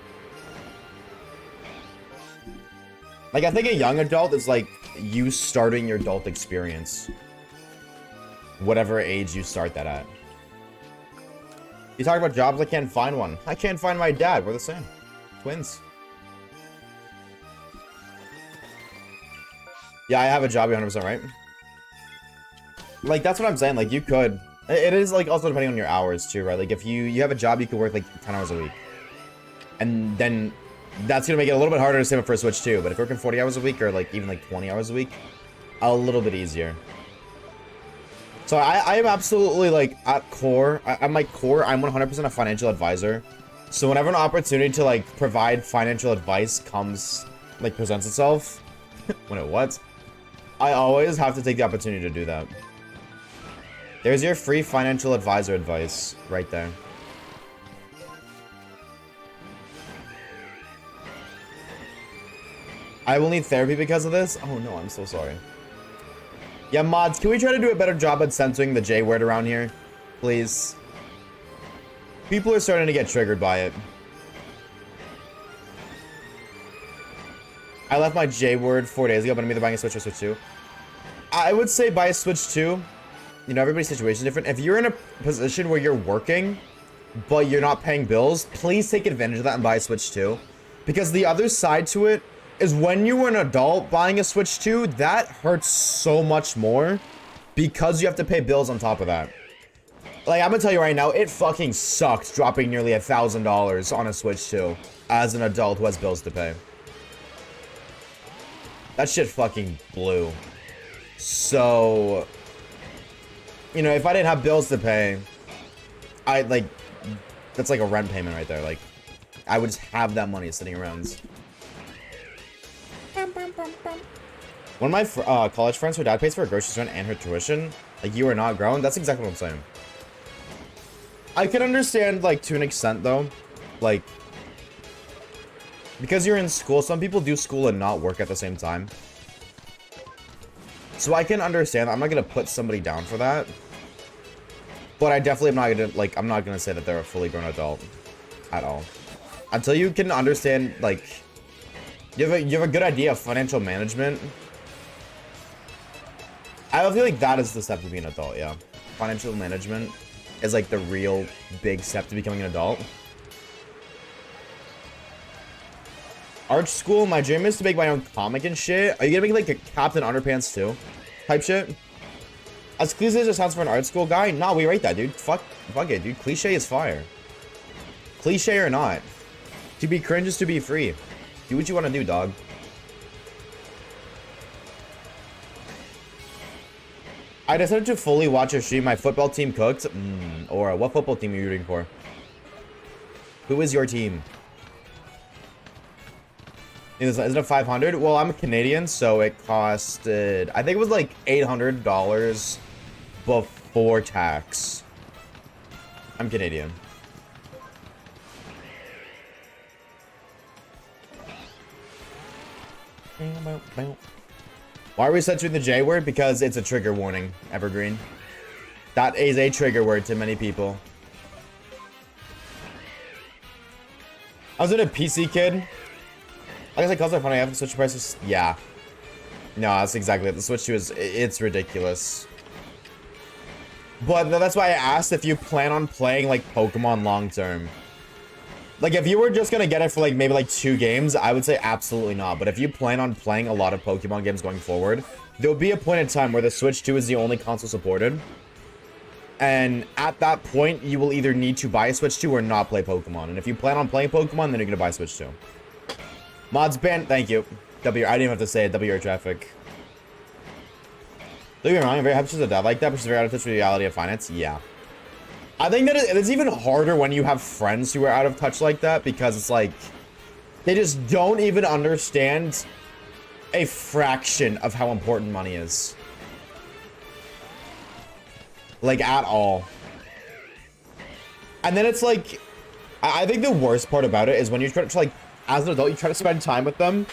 Like, I think a young adult is, like, you starting your adult experience. Whatever age you start that at. You talk about jobs, I can't find one. I can't find my dad. We're the same. Twins. Yeah, I have a job, you're 100% right. Like, that's what I'm saying. Like, you could. It is, like, also depending on your hours, too, right? Like, if you have a job, you could work, like, 10 hours a week. And then that's going to make it a little bit harder to save up for a Switch, too. But if you're working 40 hours a week or, like, even, like, 20 hours a week, a little bit easier. So I am absolutely, like, at my core, I'm 100% a financial advisor. So whenever an opportunity to, like, provide financial advice presents itself, I always have to take the opportunity to do that. There's your free financial advisor advice right there. I will need therapy because of this? Oh no, I'm so sorry. Yeah, mods, can we try to do a better job at censoring the J word around here? Please. People are starting to get triggered by it. I left my J word 4 days ago, but I'm either buying a Switch or Switch 2. I would say buy a Switch 2. You know, everybody's situation is different. If you're in a position where you're working, but you're not paying bills, please take advantage of that and buy a Switch 2. Because the other side to it is when you were an adult buying a Switch 2, that hurts so much more because you have to pay bills on top of that. Like, I'm gonna tell you right now, it fucking sucks dropping nearly $1,000 on a Switch 2 as an adult who has bills to pay. That shit fucking blew. So, you know, if I didn't have bills to pay, that's like a rent payment right there. Like, I would just have that money sitting around. One of my college friends, her dad pays for her groceries rent and her tuition. Like, you are not grown. That's exactly what I'm saying. I can understand, like, to an extent, though. Like, because you're in school, some people do school and not work at the same time. So I can understand. I'm not going to put somebody down for that. But I definitely am not going to, like, I'm not going to say that they're a fully grown adult. At all. Until you can understand, like, you have a good idea of financial management. I feel like that is the step to being an adult, yeah. Financial management is, like, the real big step to becoming an adult. Art school, my dream is to make my own comic and shit. Are you gonna make, like, a Captain Underpants too? Type shit? As cliche as it sounds for an art school guy, nah, we rate that, dude. Fuck it, dude. Cliche is fire. Cliche or not. To be cringe is to be free. Do what you want to do, dog. I decided to fully watch your stream. My football team cooked. Or what football team are you rooting for? Who is your team? Is it a 500? Well, I'm a Canadian, so it costed, I think it was like $800 before tax. I'm Canadian. Why are we censoring the J word? Because it's a trigger warning, Evergreen. That is a trigger word to many people. I was in a PC kid. I guess it costs like funny. I have the Switch prices. Yeah. No, that's exactly it. The Switch 2 it's ridiculous. But that's why I asked if you plan on playing like Pokemon long term. Like, if you were just gonna get it for like maybe like 2 games, I would say absolutely not. But if you plan on playing a lot of Pokemon games going forward, there'll be a point in time where the Switch 2 is the only console supported. And at that point, you will either need to buy a Switch 2 or not play Pokemon. And if you plan on playing Pokemon, then you're gonna buy a Switch 2. Mods ban, thank you. I didn't even have to say it. W air traffic. Don't get me wrong, I'm very happy she's a dad like that, but she's very out of touch with the reality of finance. Yeah. I think that it's even harder when you have friends who are out of touch like that, because it's like, they just don't even understand a fraction of how important money is. Like, at all. And then it's like, I think the worst part about it is when you try to, like, as an adult, you try to spend time with them.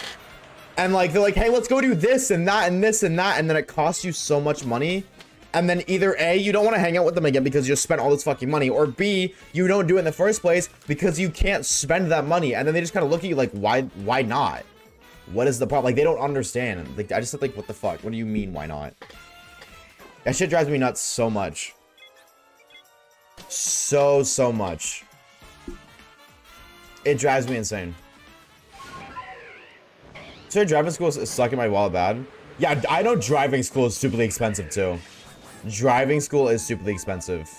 And, like, they're like, hey, let's go do this and that and this and that. And then it costs you so much money. And then either A, you don't want to hang out with them again because you just spent all this fucking money. Or B, you don't do it in the first place because you can't spend that money. And then they just kind of look at you like, why not? What is the problem? Like, they don't understand. Like, I just said, like, what the fuck? What do you mean, why not? That shit drives me nuts so much. So much. It drives me insane. So driving school is sucking my wallet bad. Yeah, I know driving school is stupidly expensive too. Driving school is stupidly expensive.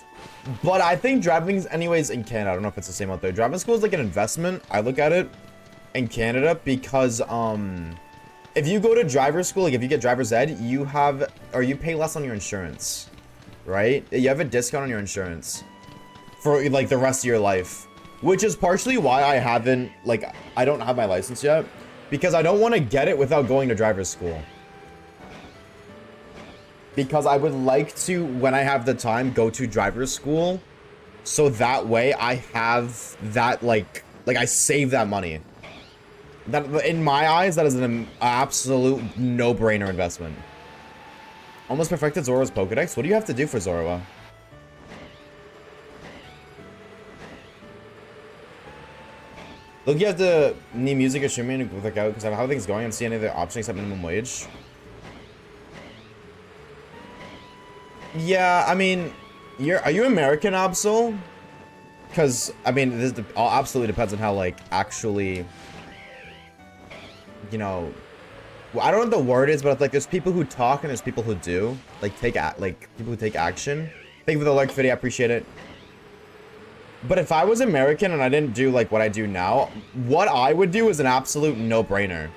But I think driving anyways in Canada, I don't know if it's the same out there. Driving school is like an investment. I look at it in Canada because if you go to driver's school, like if you get driver's ed, you pay less on your insurance, right? You have a discount on your insurance for like the rest of your life, which is partially why I don't have my license yet, because I don't want to get it without going to driver's school. Because I would like to, when I have the time, go to driver's school, so that way I have that like I save that money. That, in my eyes, that is an absolute no-brainer investment. Almost perfected Zoro's Pokedex. What do you have to do for Zoroa? Look, you have to need music or streaming to click out because how things going and see any other options except minimum wage. Yeah, I mean, are you American, Absol? Because I mean, this absolutely depends on how like actually, you know, well, I don't know what the word is, but it's like there's people who talk and there's people who do like people who take action. Thank you for the like video, I appreciate it. But if I was American and I didn't do like what I do now, what I would do is an absolute no-brainer.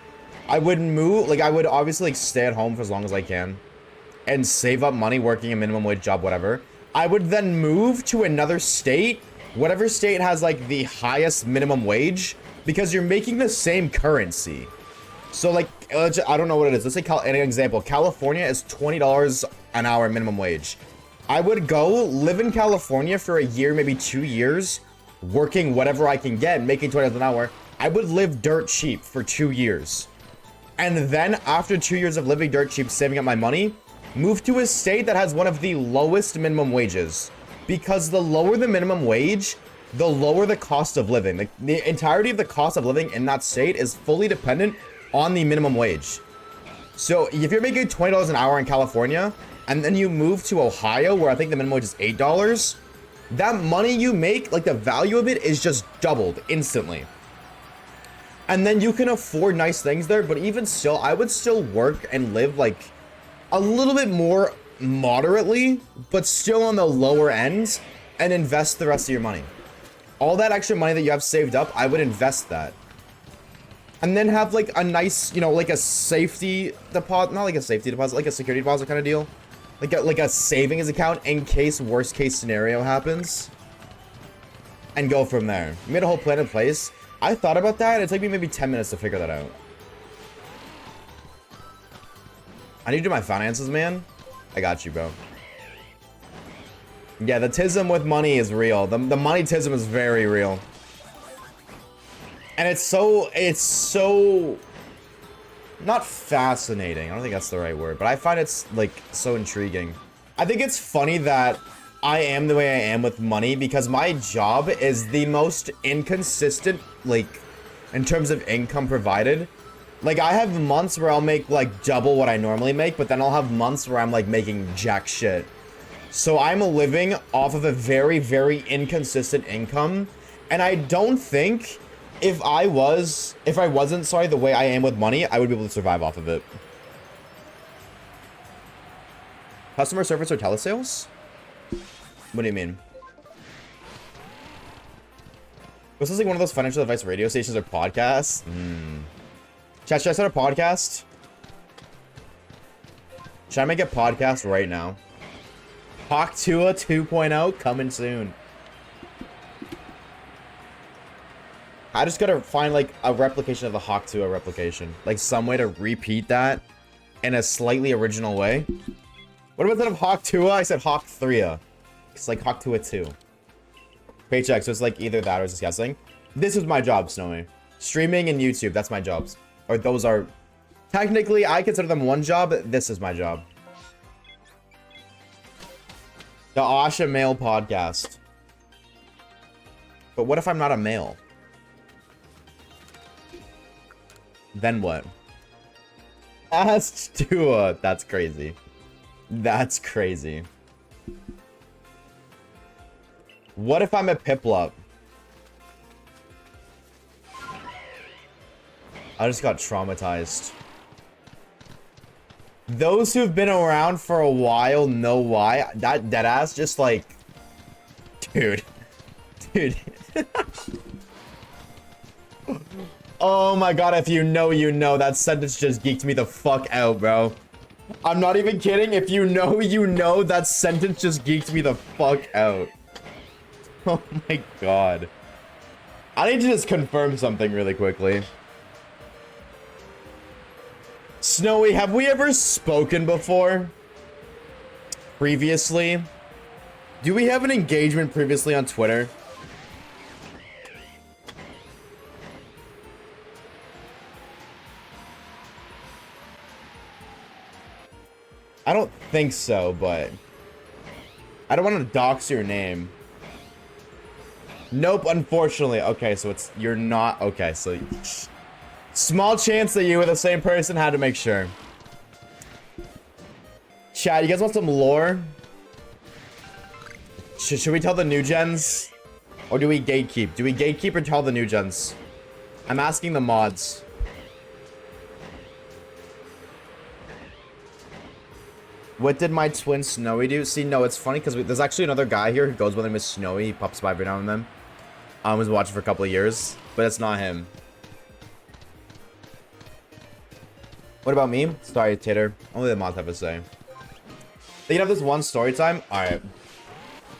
I would move, like I would obviously like stay at home for as long as I can and save up money working a minimum wage job, whatever. I would then move to another state, whatever state has like the highest minimum wage, because you're making the same currency. So like, I don't know what it is. Let's say, an example, California is $20 an hour minimum wage. I would go live in California for a year, maybe 2 years, working whatever I can get, making $20 an hour. I would live dirt cheap for 2 years. And then after 2 years of living dirt cheap, saving up my money, move to a state that has one of the lowest minimum wages. Because the lower the minimum wage, the lower the cost of living. The entirety of the cost of living in that state is fully dependent on the minimum wage. So if you're making $20 an hour in California, and then you move to Ohio, where I think the minimum wage is $8, that money you make, like the value of it is just doubled instantly. And then you can afford nice things there, but even still, I would still work and live like a little bit more moderately, but still on the lower end, and invest the rest of your money. All that extra money that you have saved up, I would invest that. And then have like a nice, you know, like a safety deposit, not like a safety deposit, like a security deposit kind of deal. Like a savings account in case worst case scenario happens. And go from there. We made a whole plan in place. I thought about that. It took me maybe 10 minutes to figure that out. I need to do my finances, man. I got you, bro. Yeah, the tism with money is real. The money tism is very real. And it's so not fascinating. I don't think that's the right word, but I find it's like so intriguing. I think it's funny that I am the way I am with money because my job is the most inconsistent, like in terms of income provided. Like I have months where I'll make like double what I normally make, but then I'll have months where I'm like making jack shit. So I'm living off of a very, very inconsistent income. And I don't think if I wasn't, sorry, the way I am with money, I would be able to survive off of it. Customer service or telesales? What do you mean? Was this like one of those financial advice radio stations or podcasts? Chat, should I start a podcast? Should I make a podcast right now? Hawk Tua 2.0 coming soon. I just gotta find like a replication of the Hawk Tua replication. Like some way to repeat that in a slightly original way. What about instead of Hawk 2? I said Hawk 3. It's like Hawk 2 2. Paycheck, so it's like either that or just guessing. This is my job, Snowy. Streaming and YouTube, that's my jobs. Or those are... Technically, I consider them one job. This is my job. The Osha Male Podcast. But what if I'm not a male? Then what? Ask Tua. That's crazy. That's crazy. What if I'm a Piplup? I just got traumatized. Those who've been around for a while know why. That deadass just like... Dude. Dude. Oh my god, if you know, you know. That sentence just geeked me the fuck out, bro. I'm not even kidding. If you know, you know. That sentence just geeked me the fuck out. Oh my god. I need to just confirm something really quickly. Snowy, have we ever spoken before? Previously? Do we have an engagement previously on Twitter? I don't think so, but... I don't want to dox your name. Nope, unfortunately. Okay, so it's... You're not... Okay, so... Small chance that you were the same person, had to make sure. Chat, you guys want some lore? Should we tell the new gens? Or do we gatekeep? Do we gatekeep or tell the new gens? I'm asking the mods. What did my twin Snowy do? See, no, it's funny because there's actually another guy here who goes by the name of Snowy. He pops by every now and then. I was watching for a couple of years, but it's not him. What about me? Sorry, Tater. Only the mods have to say. They can have this one story time? Alright.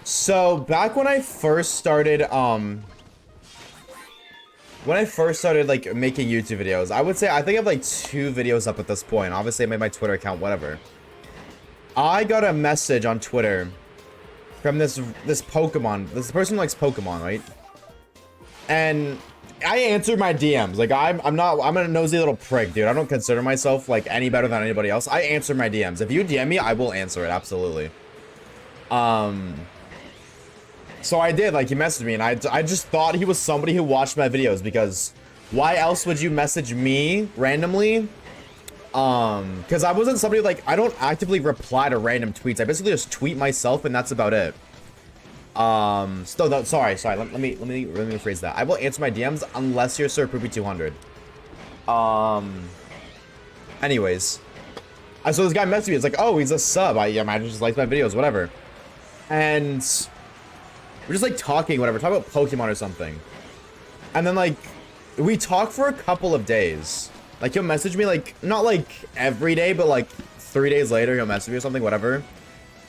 So, back when I first started, like, making YouTube videos, I would say, I think I have, like, 2 videos up at this point. Obviously, I made my Twitter account, whatever. I got a message on Twitter from this Pokemon. This person who likes Pokemon, right? And I answered my DMs. Like, I'm a nosy little prick, dude. I don't consider myself, like, any better than anybody else. I answer my DMs. If you DM me, I will answer it, absolutely. So I did, like, he messaged me, and I just thought he was somebody who watched my videos, because why else would you message me randomly? Because I wasn't somebody, like, I don't actively reply to random tweets. I basically just tweet myself, and that's about it. Sorry, let me rephrase that. I will answer my DMs unless you're Sir Poopy 200. Anyways. So this guy messaged me, it's like, oh, he's a sub. I imagine just likes my videos, whatever. And we're just, like, talking, whatever. Talk about Pokemon or something. And then, like, we talk for a couple of days. Like, he'll message me, like, not, like, every day, but, like, 3 days later, he'll message me or something, whatever.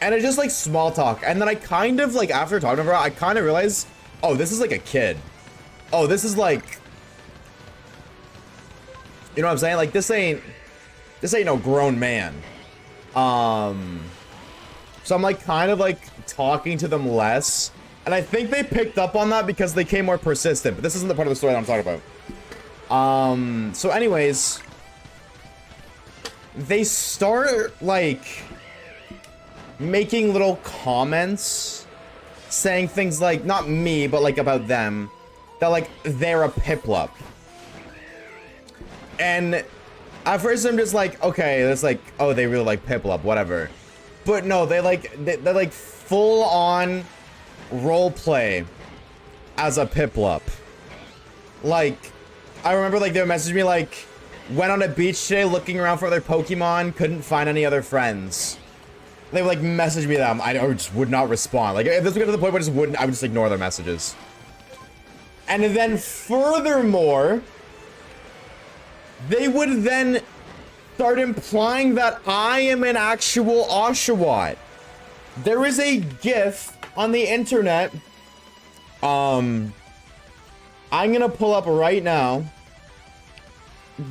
And it's just, like, small talk. And then I kind of, like, after talking to her, I kind of realized, oh, this is, like, a kid. Oh, this is, like... You know what I'm saying? Like, this ain't no grown man. So I'm, like, kind of, like, talking to them less. And I think they picked up on that because they became more persistent. But this isn't the part of the story that I'm talking about. So anyways... They start, like... making little comments, saying things like, not me, but like about them, that like they're a Piplup. And at first I'm just like, okay, it's like, oh, they really like Piplup, whatever. But no, they like full on role play as a Piplup. Like, I remember like they would message me like, went on a beach today looking around for other Pokemon, couldn't find any other friends. They would, like, message me them. I just would not respond. Like, if this would get to the point where I would just ignore their messages. And then, furthermore, they would then start implying that I am an actual Oshawott. There is a GIF on the internet. I'm gonna pull up right now.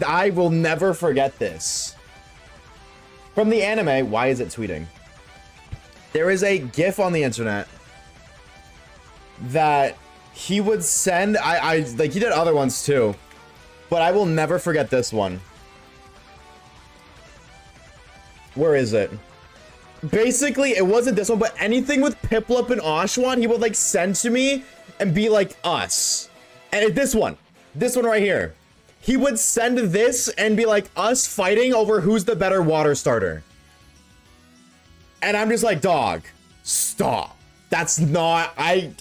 I will never forget this. From the anime, why is it tweeting? There is a GIF on the internet that he would send. Like, he did other ones too, but I will never forget this one. Where is it? Basically, it wasn't this one, but anything with Piplup and Oshwan, he would like send to me and be like, us. And this one right here. He would send this and be like, us fighting over who's the better water starter. And I'm just like, dog, stop. That's not, I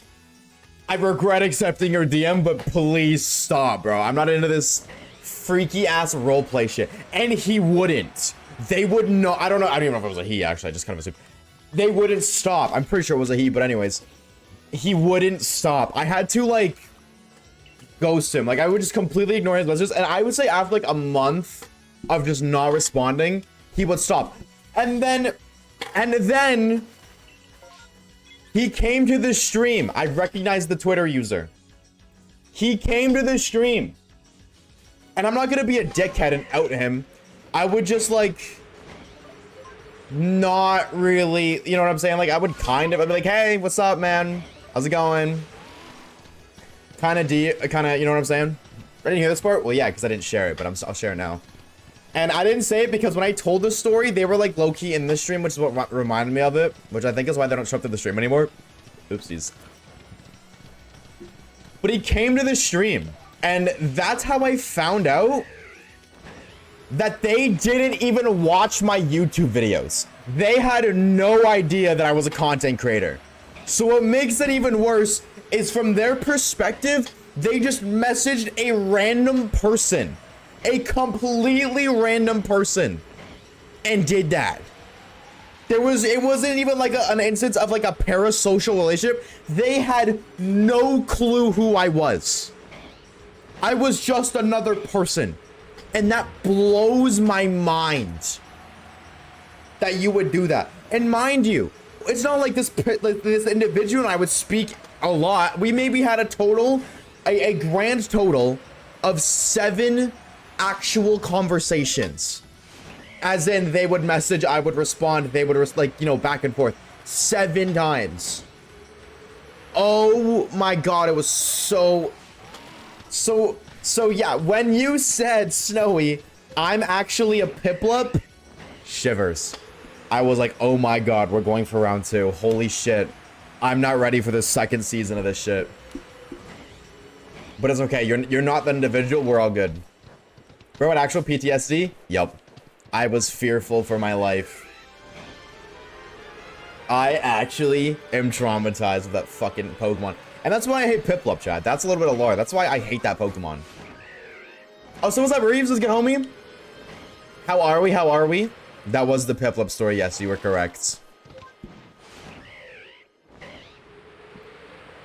regret accepting your DM, but please stop, bro. I'm not into this freaky ass roleplay shit. And he wouldn't. They would not. I don't know. I don't even know if it was a he, actually. I just kind of assumed. They wouldn't stop. I'm pretty sure it was a he, but anyways. He wouldn't stop. I had to, like, ghost him. Like, I would just completely ignore his messages. And I would say after, like, a month of just not responding, he would stop. And then he came to the stream. I recognized the Twitter user. He came to the stream. And I'm not going to be a dickhead and out him. I would just, like, not really, you know what I'm saying? Like, I would I'd be like, hey, what's up, man? How's it going? Kind of, you know what I'm saying? I didn't hear this part? Well, yeah, because I didn't share it, but I'll share it now. And I didn't say it because when I told the story, they were, like, low-key in the stream, which is what reminded me of it, which I think is why they don't show up to the stream anymore. Oopsies. But he came to the stream, and that's how I found out that they didn't even watch my YouTube videos. They had no idea that I was a content creator. So what makes it even worse is from their perspective, they just messaged a random person, a completely random person, and did that. It wasn't even like an instance of like a parasocial relationship. They had no clue who I was. I was just another person. And that blows my mind that you would do that. And mind you, it's not like this individual and I would speak a lot. We maybe had a grand total of 7 actual conversations. As in, they would message, I would respond, they would, like, you know, back and forth. 7 times. Oh my god, it was so yeah, when you said, Snowy, I'm actually a Piplup, shivers. I was like, oh my god, we're going for round 2. Holy shit. I'm not ready for the 2nd season of this shit. But it's okay, you're not the individual, we're all good. Bro, what, actual PTSD? Yup. I was fearful for my life. I actually am traumatized with that fucking Pokemon. And that's why I hate Piplup, Chad. That's a little bit of lore. That's why I hate that Pokemon. Oh, so what's up, Reeves? Let's get homie. How are we? How are we? That was the Piplup story. Yes, you were correct.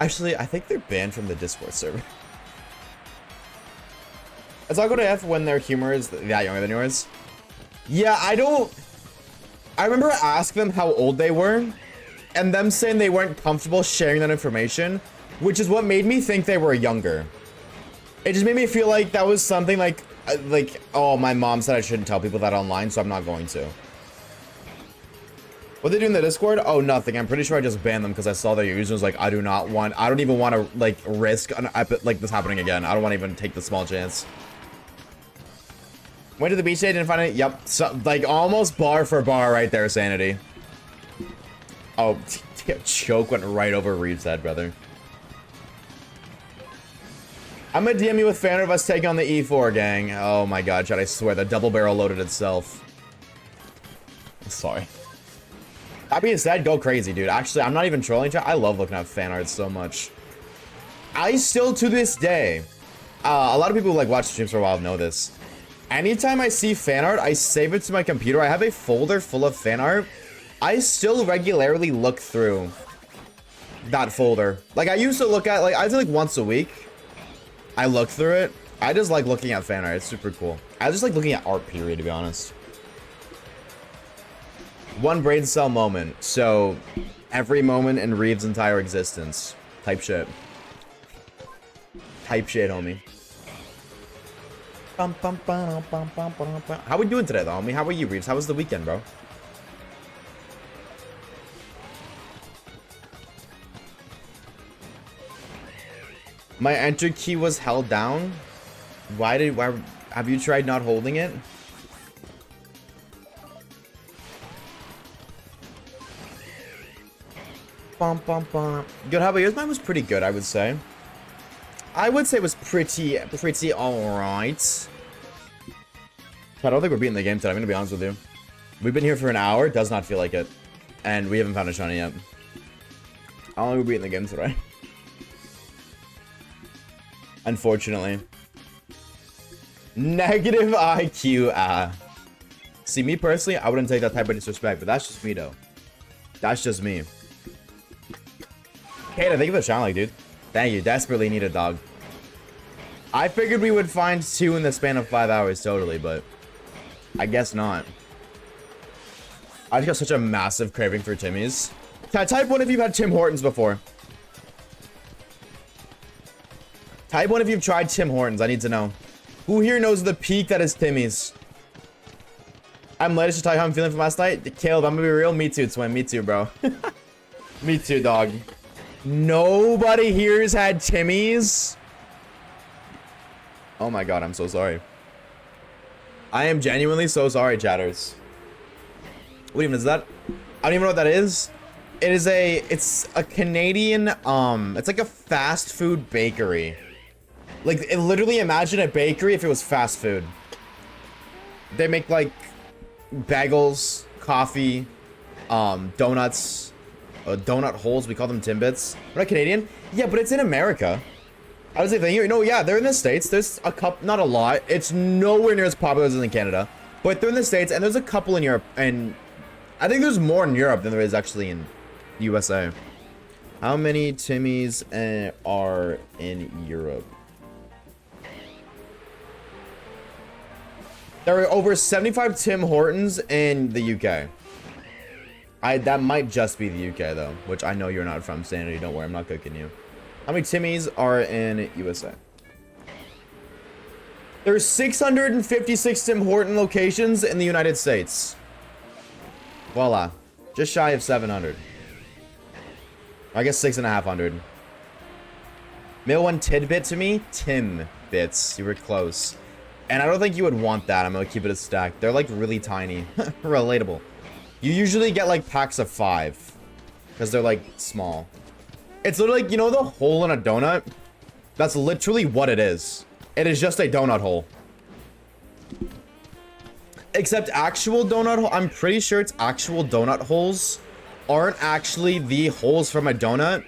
Actually, I think they're banned from the Discord server. As I go to F when their humor is that younger than yours. Yeah, I remember asking them how old they were, and them saying they weren't comfortable sharing that information, which is what made me think they were younger. It just made me feel like that was something like, oh, my mom said I shouldn't tell people that online, so I'm not going to. What they do in the Discord? Oh, nothing. I'm pretty sure I just banned them because I saw their users like, I don't even want to, like, risk like this happening again. I don't want to even take the small chance. Went to the beach day, didn't find it. Yep, so, like, almost bar for bar right there, Sanity. Oh, choke went right over Reeves' head, brother. I'm gonna DM you with fan of us taking on the E4 gang. Oh my god, Chad, I swear, the double barrel loaded itself. Sorry. That being said, go crazy, dude. Actually, I'm not even trolling, Chad. I love looking at fan art so much. I still, to this day, a lot of people who, like, watch streams for a while know this. Anytime I see fan art, I save it to my computer. I have a folder full of fan art. I still regularly look through that folder. Like, I used to look at, like, I'd say, like, once a week. I look through it. I just like looking at fan art. It's super cool. I just like looking at art, period, to be honest. One brain cell moment. So, every moment in Reeves' entire existence. Type shit. Type shit, homie. How we doing today, though, homie? How are you, Reeves? How was the weekend, bro? My enter key was held down. Why have you tried not holding it? Bum, bum, bum. Good, how about yours? Mine was pretty good, I would say. I would say it was pretty alright. I don't think we're beating the game today, I'm gonna be honest with you. We've been here for an hour, does not feel like it. And we haven't found a shiny yet. I don't think we're beating the game today. Unfortunately. Negative IQ, See, me personally, I wouldn't take that type of disrespect, but that's just me, though. That's just me. Kata, thank you for the channel, dude. Thank you. Desperately need a dog. I figured we would find 2 in the span of 5 hours, totally, but I guess not. I just got such a massive craving for Timmy's. Type 1 if you've had Tim Hortons before. Type 1 if you've tried Tim Hortons. I need to know. Who here knows the peak that is Timmy's? I'm latest to tell you how I'm feeling from last night. Caleb, I'm gonna be real. Me too, Twin. Me too, bro. Me too, dog. Nobody here's had Timmy's. Oh my god, I'm so sorry. I am genuinely so sorry, chatters. What even is that? I don't even know what that is. It's a Canadian, it's like a fast food bakery. Like, literally imagine a bakery if it was fast food. They make like bagels, coffee, donuts, donut holes. We call them Timbits. We're not Canadian. Yeah, but it's in America. I was thinking, no, yeah, they're in the States. There's a couple, not a lot. It's nowhere near as popular as in Canada, but they're in the States, and there's a couple in Europe, and I think there's more in Europe than there is actually in USA. How many Timmys are in Europe? There are over 75 Tim Hortons in the UK. That might just be the UK though, which I know you're not from, Sanity. Don't worry, I'm not cooking you. How many Timmys are in USA? There's 656 Tim Horton locations in the United States. Voila. Just shy of 700. I guess 6,500. Mail one tidbit to me? Tim bits. You were close. And I don't think you would want that. I'm gonna keep it a stack. They're like really tiny. Relatable. You usually get like packs of 5. Because they're like small. It's literally like, you know the hole in a donut? That's literally what it is. It is just a donut hole. Except actual donut hole, I'm pretty sure it's actual donut holes aren't actually the holes from a donut.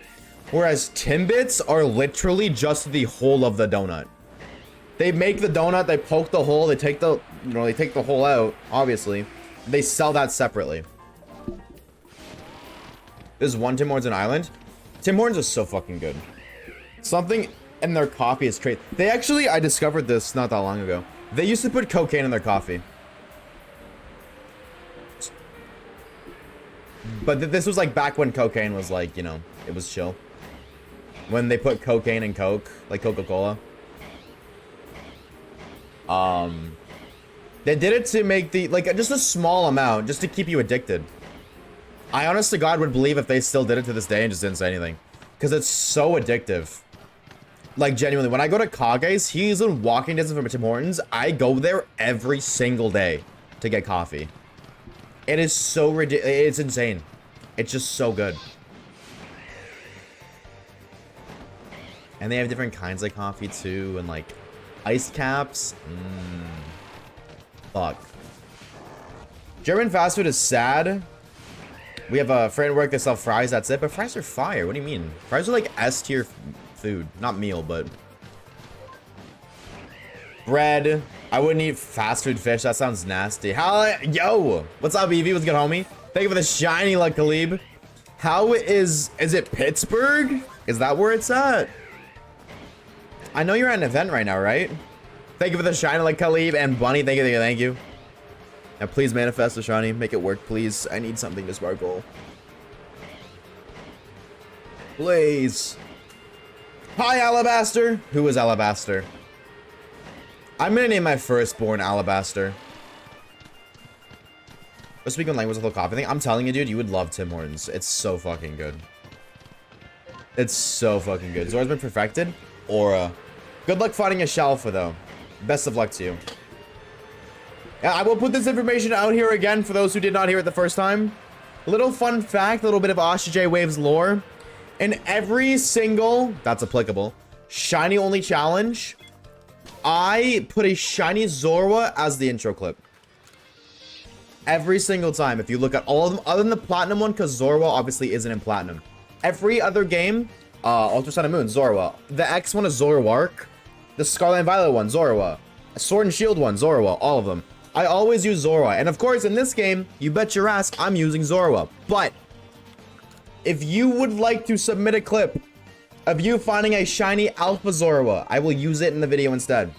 Whereas Timbits are literally just the hole of the donut. They make the donut, they poke the hole, they take the, they take the hole out, obviously. They sell that separately. There's one Tim Hortons in Ireland. Tim Hortons is so fucking good. Something in their coffee is crazy. They actually, I discovered this not that long ago. They used to put cocaine in their coffee. But this was like back when cocaine was like, it was chill. When they put cocaine in Coke, like Coca-Cola. They did it to make the, like, just a small amount, just to keep you addicted. I honest to God would believe if they still did it to this day and just didn't say anything. Because it's so addictive. Like, genuinely, when I go to Kage's, he's in walking distance from Tim Hortons. I go there every single day to get coffee. It is so ridiculous. It's insane. It's just so good. And they have different kinds of coffee, too. And, like, iced caps. Fuck. German fast food is sad. We have a friend at work that sell fries, that's it. But fries are fire. What do you mean? Fries are like S tier food. Not meal, but... bread. I wouldn't eat fast food fish. That sounds nasty. Yo! What's up, Evie? What's good, homie? Thank you for the shiny luck, Khalib. How is it Pittsburgh? Is that where it's at? I know you're at an event right now, right? Thank you for the shiny like Khalib and Bunny. Thank you, thank you. Now please manifest the shiny. Make it work, please. I need something to sparkle. Please. Hi, Alabaster. Who is Alabaster? I'm gonna name my firstborn Alabaster. Let's speak on language with a coffee thing. I'm telling you, dude, you would love Tim Hortons. It's so fucking good. It's so fucking good. Zora's been perfected. Aura. Good luck finding a Shalfa, though. Best of luck to you. I will put this information out here again for those who did not hear it the first time. Little fun fact, a little bit of Oshawaves lore. In every single, that's applicable, shiny only challenge, I put a shiny Zorua as the intro clip. Every single time. If you look at all of them, other than the platinum one, because Zorua obviously isn't in platinum. Every other game, Ultra Sun and Moon, Zorua. The X one is Zoroark. The Scarlet and Violet one, Zorua. Sword and Shield one, Zorua. All of them. I always use Zorua. And of course, in this game, you bet your ass I'm using Zorua. But if you would like to submit a clip of you finding a shiny Alpha Zorua, I will use it in the video instead.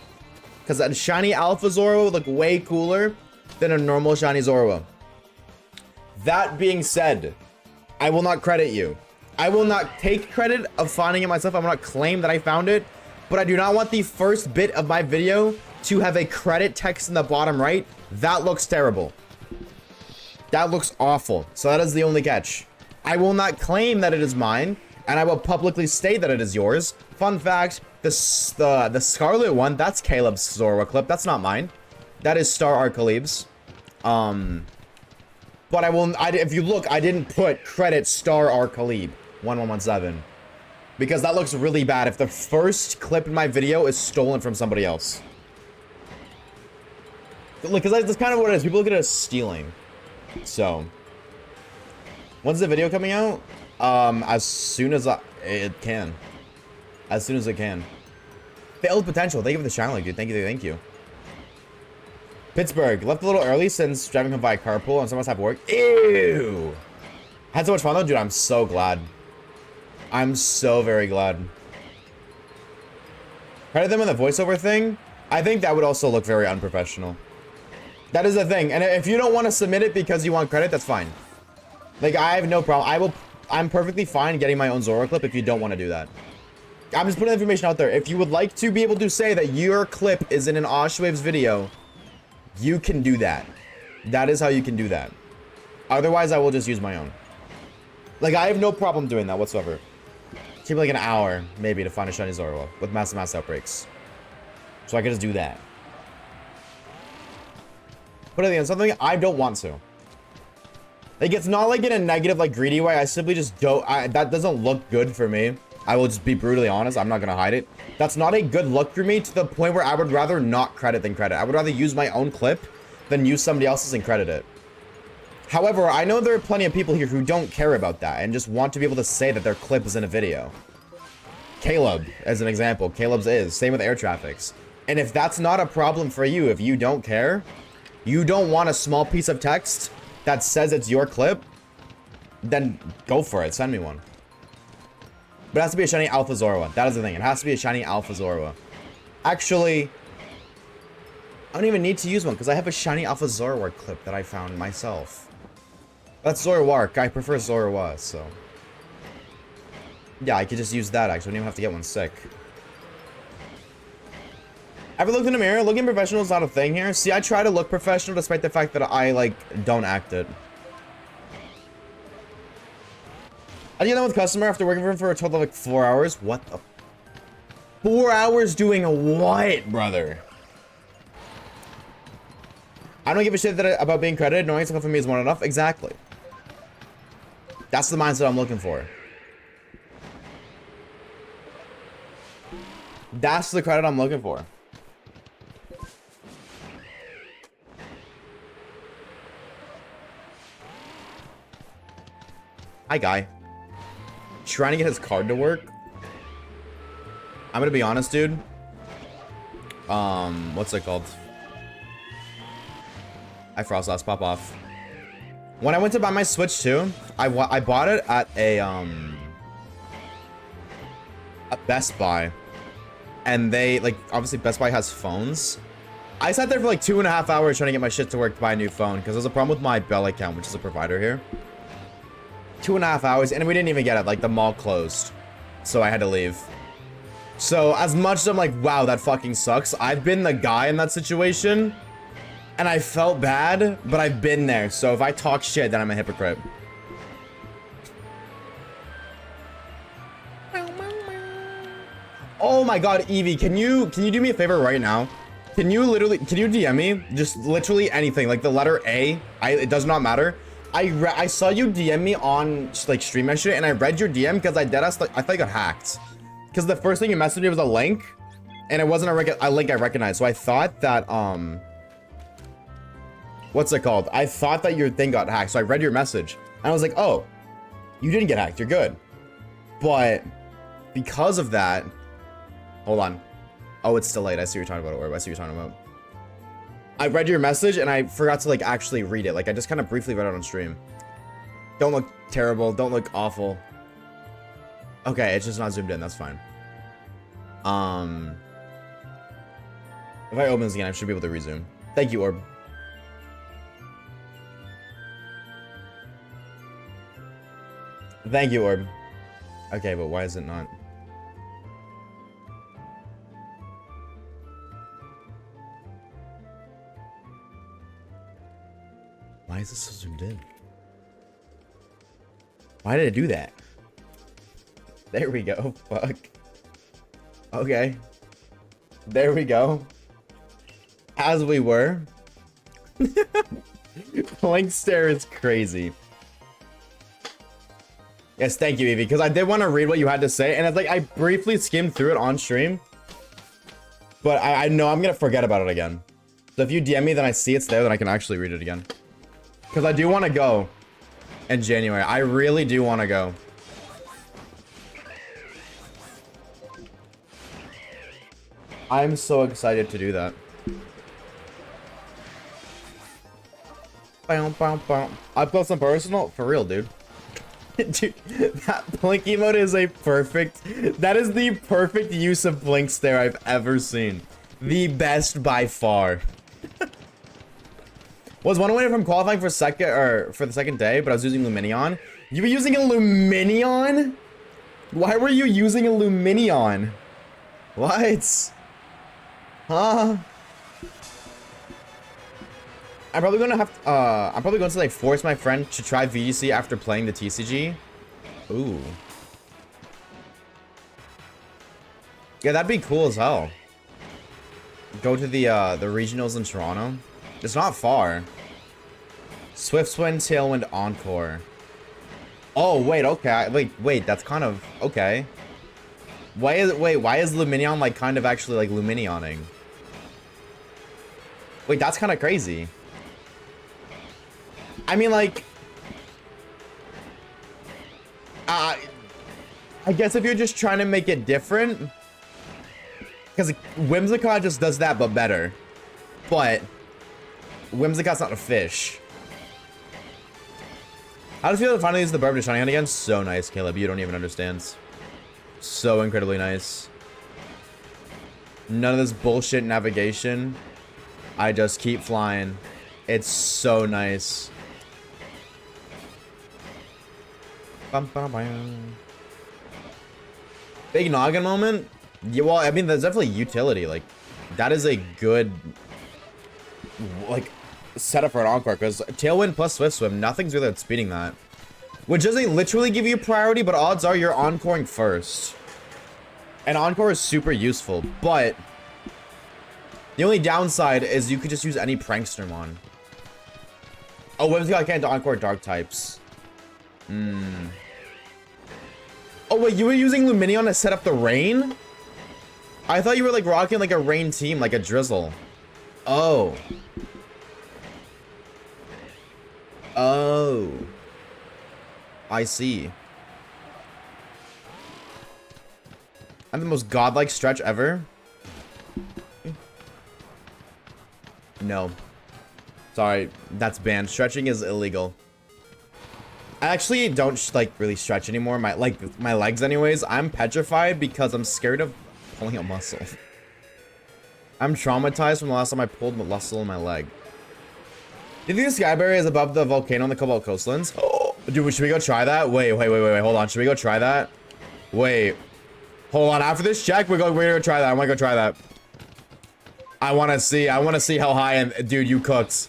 Because a shiny Alpha Zorua would look way cooler than a normal shiny Zorua. That being said, I will not credit you. I will not take credit of finding it myself. I will not claim that I found it. But I do not want the first bit of my video to have a credit text in the bottom right. That looks terrible. That looks awful. So that is the only catch. I will not claim that it is mine, and I will publicly state that it is yours. Fun fact, the Scarlet one, that's Caleb's Zorua clip. That's not mine. That is Star Arcalib's. But if you look, I didn't put credit Star Arcalib 1117. Because that looks really bad if the first clip in my video is stolen from somebody else. Look, because that's kind of what it is. People look at it as stealing. So, when's the video coming out? As soon as it can. As soon as it can. Failed potential. Thank you for the channel, dude. Thank you, thank you. Pittsburgh. Left a little early since driving home via carpool and some must have work. Ew. Had so much fun though, dude. I'm so glad. I'm so very glad. Credit them on the voiceover thing. I think that would also look very unprofessional. That is the thing. And if you don't want to submit it because you want credit, that's fine. Like, I have no problem. I'm perfectly fine getting my own Zorua clip if you don't want to do that. I'm just putting information out there. If you would like to be able to say that your clip is in an Oshawaves video, you can do that. That is how you can do that. Otherwise, I will just use my own. Like, I have no problem doing that whatsoever. Take like an hour, maybe, to find a shiny Zorua with mass outbreaks. So I can just do that. But again, something I don't want to. Like, it's not like in a negative, like, greedy way. I simply just don't. That doesn't look good for me. I will just be brutally honest. I'm not going to hide it. That's not a good look for me to the point where I would rather not credit than credit. I would rather use my own clip than use somebody else's and credit it. However, I know there are plenty of people here who don't care about that and just want to be able to say that their clip is in a video. Caleb, as an example. Caleb's is. Same with air traffics. And if that's not a problem for you, if you don't care, you don't want a small piece of text that says it's your clip, then go for it. Send me one. But it has to be a shiny Alpha Zorua. That is the thing. It has to be a shiny Alpha Zorua. Actually, I don't even need to use one because I have a shiny Alpha Zoroark clip that I found myself. That's Zoroark. I prefer Zorua, so. Yeah, I could just use that, actually. I don't even have to get one sick. Ever looked in the mirror? Looking professional is not a thing here. See, I try to look professional despite the fact that I, like, don't act it. I get done with customer after working for him for a total of, like, 4 hours. What the? 4 hours doing what, brother? I don't give a shit about being credited. Knowing something from me is more than enough. Exactly. That's the mindset I'm looking for. That's the credit I'm looking for. Hi, guy. Trying to get his card to work. I'm gonna be honest, dude. What's it called? I frost last pop off. When I went to buy my Switch 2, I bought it at a Best Buy. And they, like, obviously Best Buy has phones. I sat there for like 2.5 hours trying to get my shit to work to buy a new phone because there's a problem with my Bell account, which is a provider here. 2.5 hours, and we didn't even get it. Like, the mall closed. So I had to leave. So, as much as I'm like, wow, that fucking sucks, I've been the guy in that situation. And I felt bad, but I've been there. So if I talk shit, then I'm a hypocrite. Oh my god, Evie, can you do me a favor right now? Can you DM me? Just literally anything, like the letter A. It does not matter. I saw you DM me on like stream yesterday, and I read your DM because I thought I got hacked. Because the first thing you messaged me was a link, and it wasn't a link I recognized. So I thought that what's it called? I thought that your thing got hacked. So I read your message, and I was like, oh, you didn't get hacked. You're good. But because of that, hold on. Oh, it's still late. I see what you're talking about, Orb. I see what you're talking about. I read your message and I forgot to like actually read it. Like I just kind of briefly read it on stream. Don't look terrible. Don't look awful. Okay, it's just not zoomed in. That's fine. If I open this again, I should be able to resume. Thank you, Orb. Thank you, Orb. Okay, but why is it not? Why is this so zoomed in? Why did it do that? There we go. Fuck. Okay. There we go. As we were. Blank stare is crazy. Yes, thank you, Evie, because I did want to read what you had to say, and it's like I briefly skimmed through it on stream, but I know I'm gonna forget about it again. So if you DM me, then I see it's there, then I can actually read it again. Because I do want to go in January. I really do want to go. I'm so excited to do that. Up close and personal? For real, dude. Dude, that blink emote is a perfect... That is the perfect use of blink stare I've ever seen. The best by far. Was one away from qualifying for the second day, but I was using Luminion. You were using a Luminion? Why were you using a Luminion? What? Huh? I'm probably going to like force my friend to try VGC after playing the TCG. Ooh. Yeah, that'd be cool as hell. Go to the regionals in Toronto. It's not far. Swift Swing, Tailwind, Encore. Oh, wait, okay. Wait, that's kind of... Okay. Why is Luminion, like, kind of actually, like, Luminioning? Wait, that's kind of crazy. I mean, like... I guess if you're just trying to make it different... Because Whimsicott just does that, but better. But... Whimsicott's not a fish. How does it feel to finally use the Burb to Shining again? So nice, Caleb. You don't even understand. So incredibly nice. None of this bullshit navigation. I just keep flying. It's so nice. Big noggin moment? Yeah, well, I mean, there's definitely utility. Like, that is a good... like... setup for an Encore, because Tailwind plus Swift Swim, nothing's really outspeeding that. Which doesn't literally give you priority, but odds are you're Encoring first. And Encore is super useful, but the only downside is you could just use any Prankster on. Oh, Whimsicott can't Encore Dark types. Oh wait, you were using Luminion to set up the rain? I thought you were like rocking like a rain team, like a drizzle. Oh. Oh. I see. I'm the most godlike stretch ever. No. Sorry, that's banned. Stretching is illegal. I actually don't like really stretch anymore. My legs anyways. I'm petrified because I'm scared of pulling a muscle. I'm traumatized from the last time I pulled a muscle in my leg. Do you think the Skyberry is above the volcano on the Cobalt Coastlands? Oh, dude, should we go try that? Wait, hold on. Should we go try that? Wait. Hold on, after this check, we're gonna try that. I wanna go try that. I wanna see how high and dude, you cooked.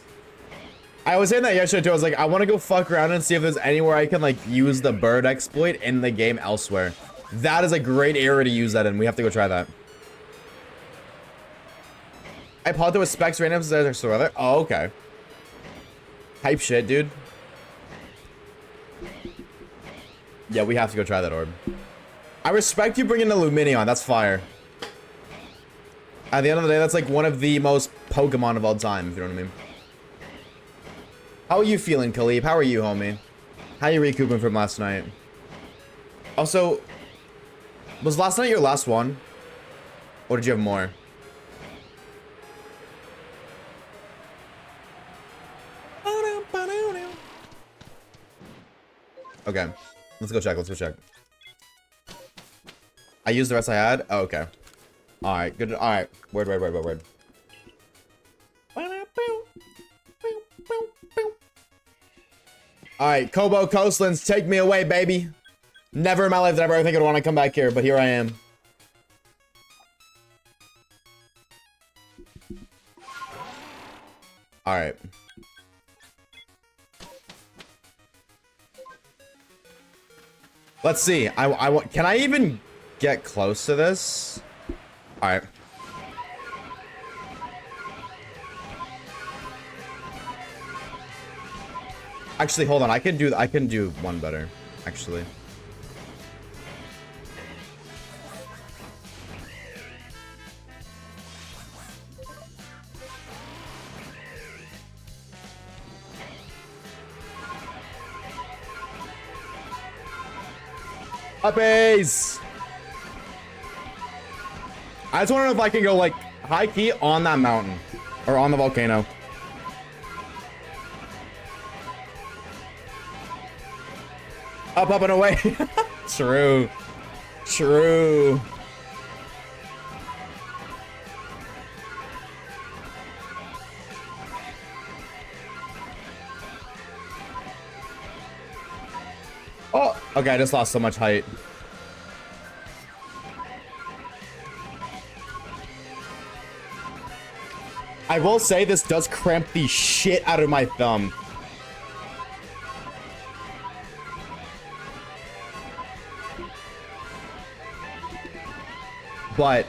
I was saying that yesterday too. I was like, I wanna go fuck around and see if there's anywhere I can like use the bird exploit in the game elsewhere. That is a great area to use that in. We have to go try that. I popped it with specs random or other. Oh, okay. Hype shit, dude. Yeah, we have to go try that orb. I respect you bringing Illuminion. That's fire. At the end of the day, that's like one of the most Pokemon of all time, if you know what I mean. How are you feeling, Khalib? How are you, homie? How are you recouping from last night? Also, was last night your last one? Or did you have more? Okay. Let's go check. Let's go check. I used the rest I had? Oh, okay. Alright, good. Alright. Word. Alright, Kobo Coastlands, take me away, baby. Never in my life did I ever think I'd want to come back here, but here I am. Alright. Let's see. Can I even get close to this? Alright. Actually, hold on. I can do one better, actually. Uppies! I just want to know if I can go, like, high key on that mountain. Or on the volcano. Up, and away. True. True. Oh, okay, I just lost so much height. I will say this does cramp the shit out of my thumb. But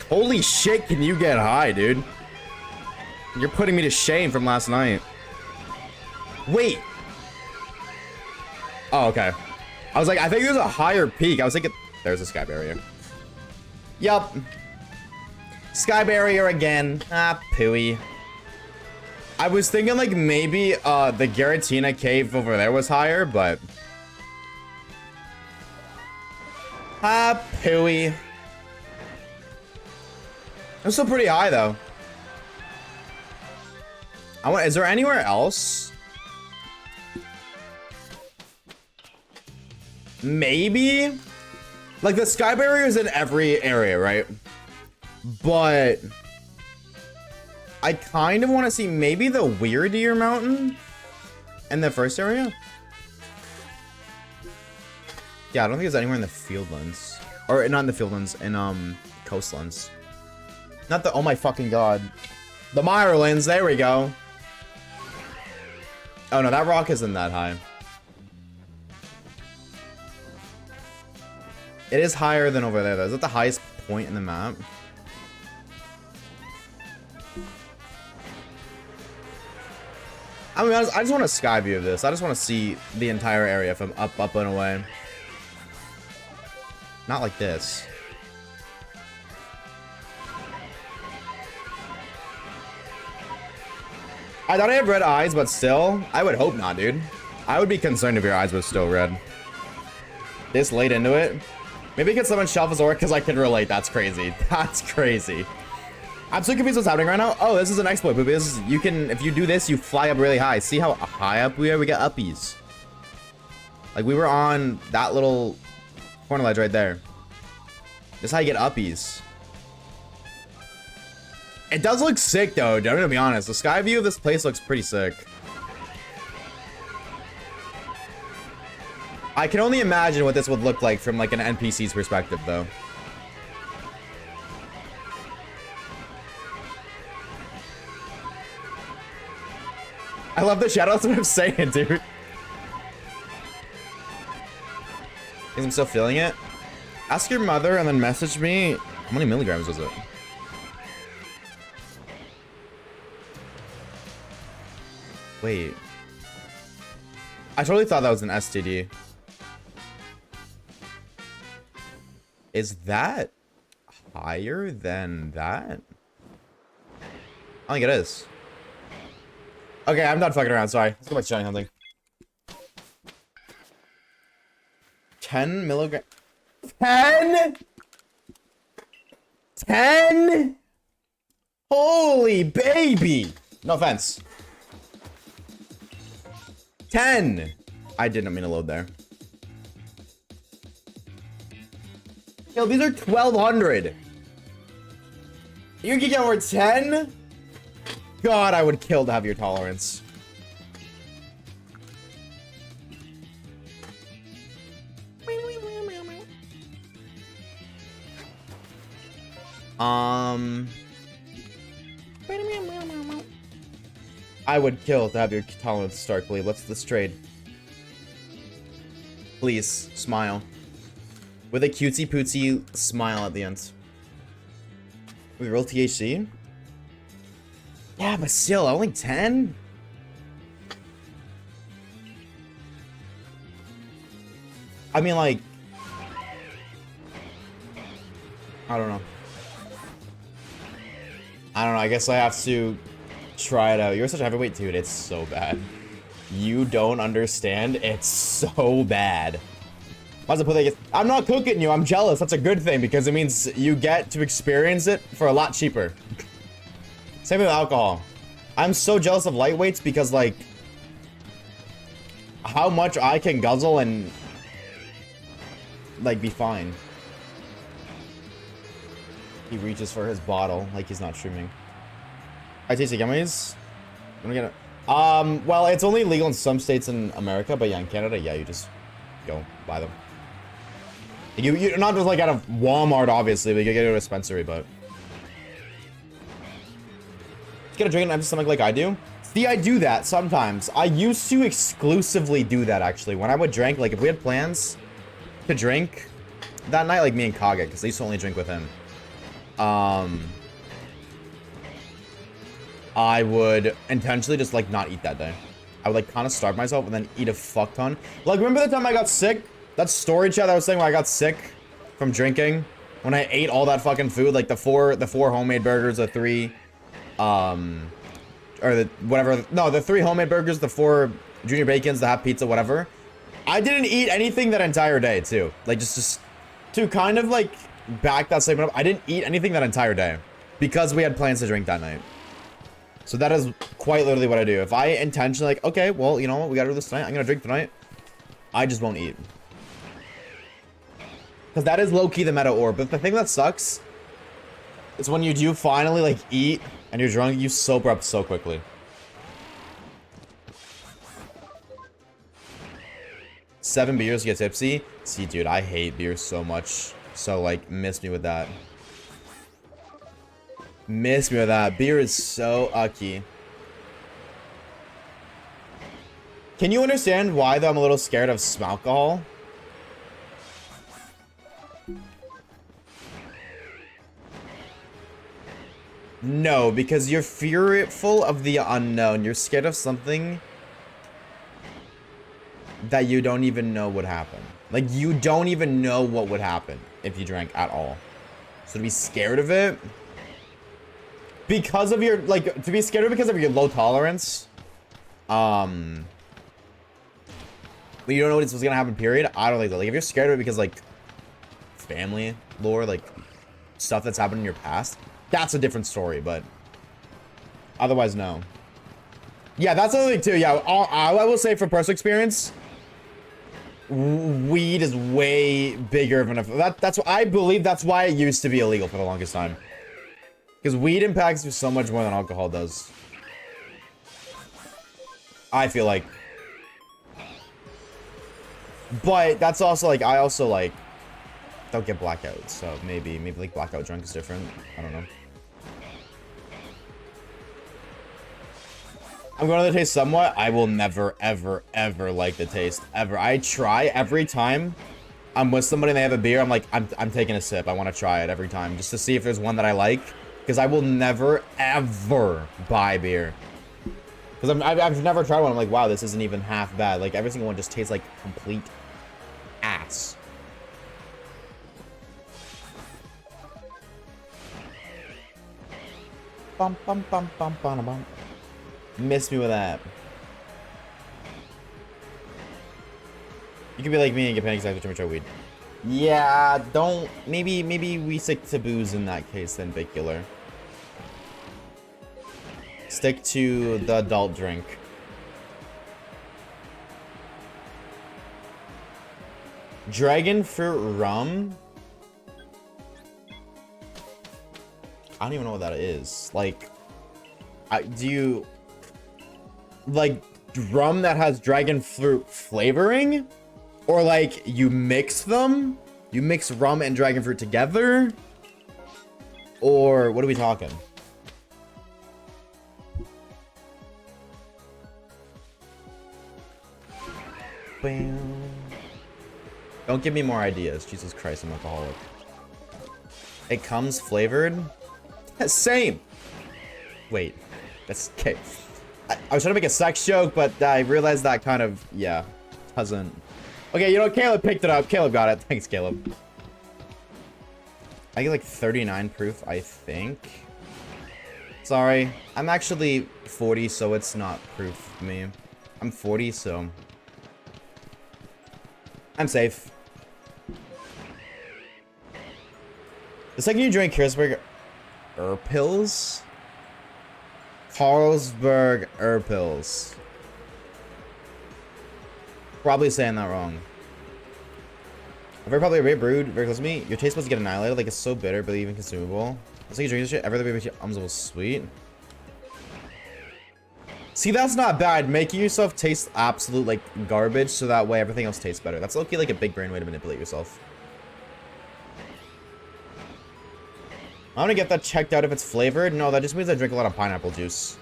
holy shit, can you get high, dude? You're putting me to shame from last night. Wait. Oh, okay. I was like, I think there's a higher peak. I was thinking there's a sky barrier. Yup. Sky barrier again. Ah, pooey. I was thinking like maybe the Giratina cave over there was higher, but ah, pooey. I'm still pretty high though. Is there anywhere else? Maybe? Like the sky barrier is in every area, right? But I kind of want to see maybe the Weird Mountain in the first area. Yeah, I don't think there's anywhere in the Fieldlands. Or not in the Fieldlands, in Coastlands. Not the, oh my fucking god. The Mirelands, there we go. Oh no, that rock isn't that high. It is higher than over there though. Is that the highest point in the map? I mean, I just want a sky view of this. I just want to see the entire area from up, and away. Not like this. I thought I had red eyes, but still, I would hope not, dude. I would be concerned if your eyes were still red. This late into it. Maybe get someone shelf his orc because I can relate. That's crazy. That's crazy. I'm so confused what's happening right now. Oh, this is an exploit, Poopy. This is, you can, if you do this, you fly up really high. See how high up we are? We get uppies. Like, we were on that little corner ledge right there. This is how you get uppies. It does look sick, though. I'm gonna be honest. The sky view of this place looks pretty sick. I can only imagine what this would look like from, like, an NPC's perspective, though. I love the shadow. That's what I'm saying, dude. Because I'm still feeling it. Ask your mother and then message me. How many milligrams was it? Wait. I totally thought that was an STD. Is that higher than that? I think it is. Okay, I'm not fucking around. Sorry. Let's go back to trying something. 10 milligrams. 10? 10? Holy baby! No offense. 10! I didn't mean to load there. Yo, these are 1,200. You can get over 10? God, I would kill to have your tolerance. I would kill to have your tolerance start, Cleve. Let's trade. Please, smile. With a cutesy pootsy smile at the end. With real THC? Yeah, but still, only 10? I mean, like... I don't know. I guess I have to try it out. You're such a heavyweight, dude. It's so bad. You don't understand. It's so bad. I'm not cooking you. I'm jealous. That's a good thing because it means you get to experience it for a lot cheaper. Same with alcohol. I'm so jealous of lightweights because, like, how much I can guzzle and, like, be fine. He reaches for his bottle like he's not streaming. I taste the gummies. I'm gonna get it. Well, it's only legal in some states in America, but yeah, in Canada, yeah, you just go buy them. You're not just like at a Walmart, obviously, but you can get it at a dispensary, but. Get a drink and empty stomach like I do? See, I do that sometimes. I used to exclusively do that, actually. When I would drink, like, if we had plans to drink that night, like me and Kage, because I used to only drink with him. I would intentionally just, like, not eat that day. I would, like, kind of starve myself and then eat a fuck ton. Like, remember the time I got sick? That story chat that I was saying where I got sick from drinking? When I ate all that fucking food, like, the four homemade burgers, the 3... or the whatever, no, the 3 homemade burgers, the 4 junior bacons, the half pizza, whatever. I didn't eat anything that entire day too. Like just to kind of like back that statement up, I didn't eat anything that entire day because we had plans to drink that night. So that is quite literally what I do. If I intentionally like, okay, well, you know what, we gotta do this tonight, I'm gonna drink tonight, I just won't eat. Because that is low-key the meta orb. But the thing that sucks is when you do finally like eat and you're drunk, you sober up so quickly. Seven beers to get tipsy. See, dude, I hate beer so much. So, like, miss me with that. Miss me with that. Beer is so ucky. Can you understand why, though, I'm a little scared of some alcohol? No, because you're fearful of the unknown. You're scared of something that you don't even know would happen. Like, you don't even know what would happen if you drank at all. So to be scared of it, because of your, like, to be scared of it because of your low tolerance, you don't know what's gonna happen, period. I don't think that. Like, if you're scared of it because, like, family lore, like, stuff that's happened in your past, that's a different story, but otherwise, no. Yeah, that's the other thing, too. Yeah, I will say from personal experience, weed is way bigger of an... That's what I believe. That's why it used to be illegal for the longest time. Because weed impacts you so much more than alcohol does. I feel like. But that's also, like, I also, like, don't get blackouts. So maybe, like, blackout drunk is different. I don't know. I'm going to the taste somewhat. I will never, ever, ever like the taste. Ever. I try every time I'm with somebody and they have a beer, I'm like, I'm taking a sip. I want to try it every time just to see if there's one that I like. Because I will never, ever buy beer. Because I've never tried one. I'm like, wow, this isn't even half bad. Like, every single one just tastes like complete ass. Bum, bum, bum, bum, bum, bum. Miss me with that. You can be like me and get panic attacks with too much weed. Yeah, don't. Maybe we stick to booze in that case then, Vicular. Stick to the adult drink. Dragon fruit rum? I don't even know what that is. Like, do you... Like, rum that has dragon fruit flavoring? Or like, you mix them? You mix rum and dragon fruit together? Or what are we talking? Don't give me more ideas. Jesus Christ, I'm alcoholic. It comes flavored? Same. Wait. That's okay. I was trying to make a sex joke, but I realized that kind of, yeah, doesn't. Okay, you know, Caleb picked it up. Caleb got it. Thanks, Caleb. I get like 39 proof, I think. Sorry. I'm actually 40, so it's not proof for me. I'm 40, so I'm safe. The second you drink Carlsberg Pills? Carlsberg Pills. Probably saying that wrong. Very probably very brewed, very close to me. Your taste buds get annihilated, like it's so bitter, but even consumable. It's like you drink this shit, everything makes you was sweet. See, that's not bad. Making yourself taste absolute like garbage, so that way everything else tastes better. That's low-key like a big brain way to manipulate yourself. I'm gonna get that checked out if it's flavored. No, that just means I drink a lot of pineapple juice.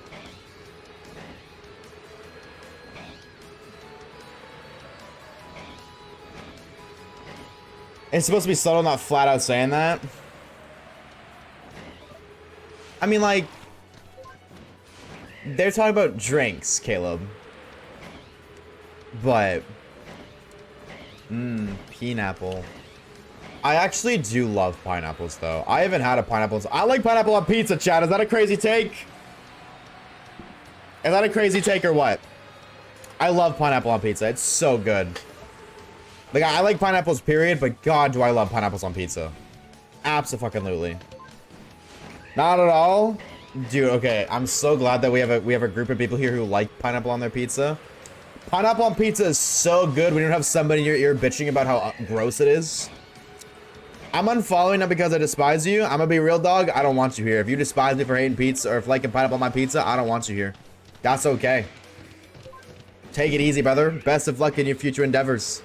It's supposed to be subtle, not flat out saying that. I mean, like, they're talking about drinks, Caleb. But, pineapple. I actually do love pineapples, though. I haven't had a pineapple. I like pineapple on pizza, Chad. Is that a crazy take? Is that a crazy take or what? I love pineapple on pizza. It's so good. Like, I like pineapples, period, but God, do I love pineapples on pizza. Abso-fucking-lutely. Not at all? Dude, okay. I'm so glad that we have a group of people here who like pineapple on their pizza. Pineapple on pizza is so good when you don't have somebody in your ear bitching about how gross it is. I'm unfollowing not because I despise you. I'm gonna be a real dog. I don't want you here. If you despise me for hating pizza or for liking pineapple on my pizza, I don't want you here. That's okay. Take it easy, brother. Best of luck in your future endeavors.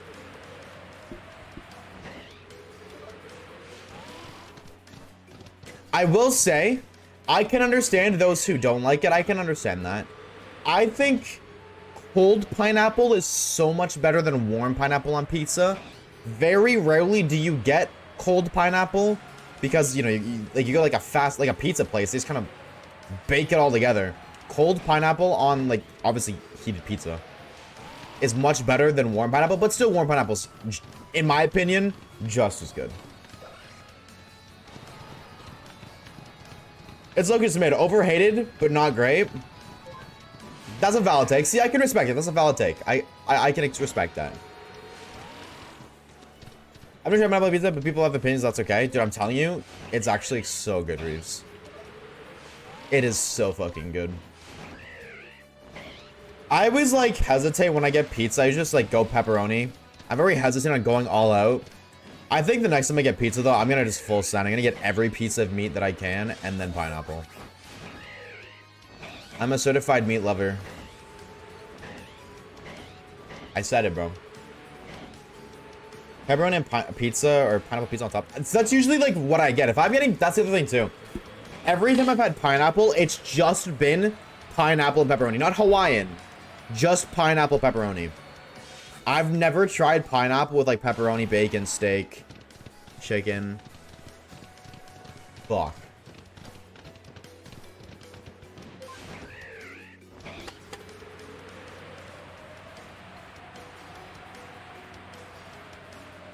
I will say, I can understand those who don't like it. I can understand that. I think cold pineapple is so much better than warm pineapple on pizza. Very rarely do you get cold pineapple because, you know, you go like a pizza place, they just kind of bake it all together. Cold pineapple on, like, obviously heated pizza is much better than warm pineapple, but still warm pineapple's, in my opinion, just as good. It's Loki's tomato. Overhated, but not great. That's a valid take. See, I can respect it. That's a valid take. I can respect that. I'm not sure about pizza, but people have opinions. That's okay. Dude, I'm telling you, it's actually so good, Reeves. It is so fucking good. I always, like, hesitate when I get pizza. I just, like, go pepperoni. I'm very hesitant on going all out. I think the next time I get pizza, though, I'm gonna just full send. I'm gonna get every piece of meat that I can, and then pineapple. I'm a certified meat lover. I said it, bro. Pepperoni and pizza, or pineapple pizza on top. That's usually, like, what I get. If I'm getting... That's the other thing, too. Every time I've had pineapple, it's just been pineapple and pepperoni. Not Hawaiian. Just pineapple pepperoni. I've never tried pineapple with like pepperoni, bacon, steak, chicken. Fuck.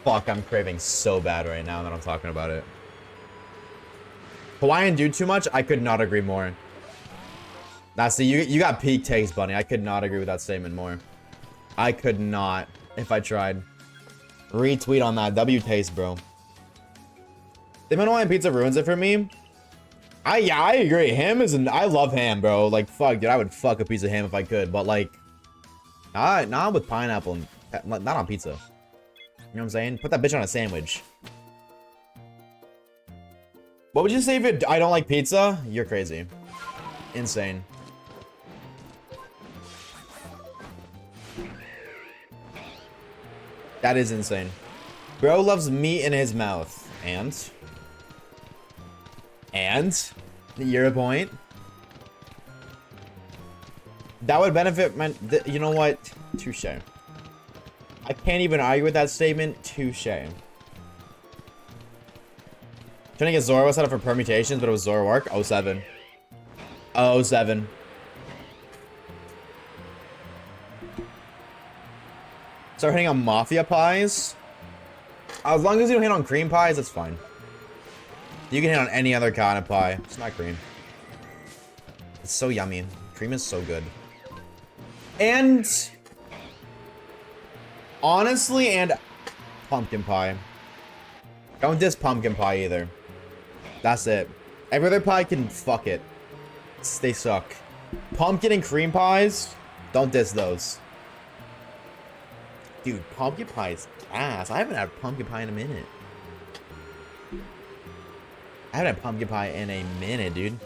Fuck, I'm craving so bad right now that I'm talking about it. Hawaiian do too much? I could not agree more. That's the you got peak taste, Bunny. I could not agree with that statement more. I could not if I tried. Retweet on that. W taste, bro. The Hawaiian pizza ruins it for me. Yeah, I agree. Ham is I love ham, bro. Like, fuck, dude. I would fuck a piece of ham if I could. But, like, not with pineapple. Not on pizza. You know what I'm saying? Put that bitch on a sandwich. What would you say if I don't like pizza? You're crazy. Insane. That is insane. Bro loves meat in his mouth. And? You're a point. That would benefit my... You know what? Touche. I can't even argue with that statement. Touche. Trying to get Zoro set up for permutations, but it was Zoro arc. 07. 07. Start hitting on mafia pies. As long as you don't hit on cream pies, it's fine. You can hit on any other kind of pie. It's not cream. It's so yummy. Cream is so good. And... honestly, and pumpkin pie. Don't diss pumpkin pie either. That's it. Every other pie can fuck it. They suck. Pumpkin and cream pies, don't diss those. Dude, pumpkin pie is ass. I haven't had pumpkin pie in a minute. I haven't had pumpkin pie in a minute, dude.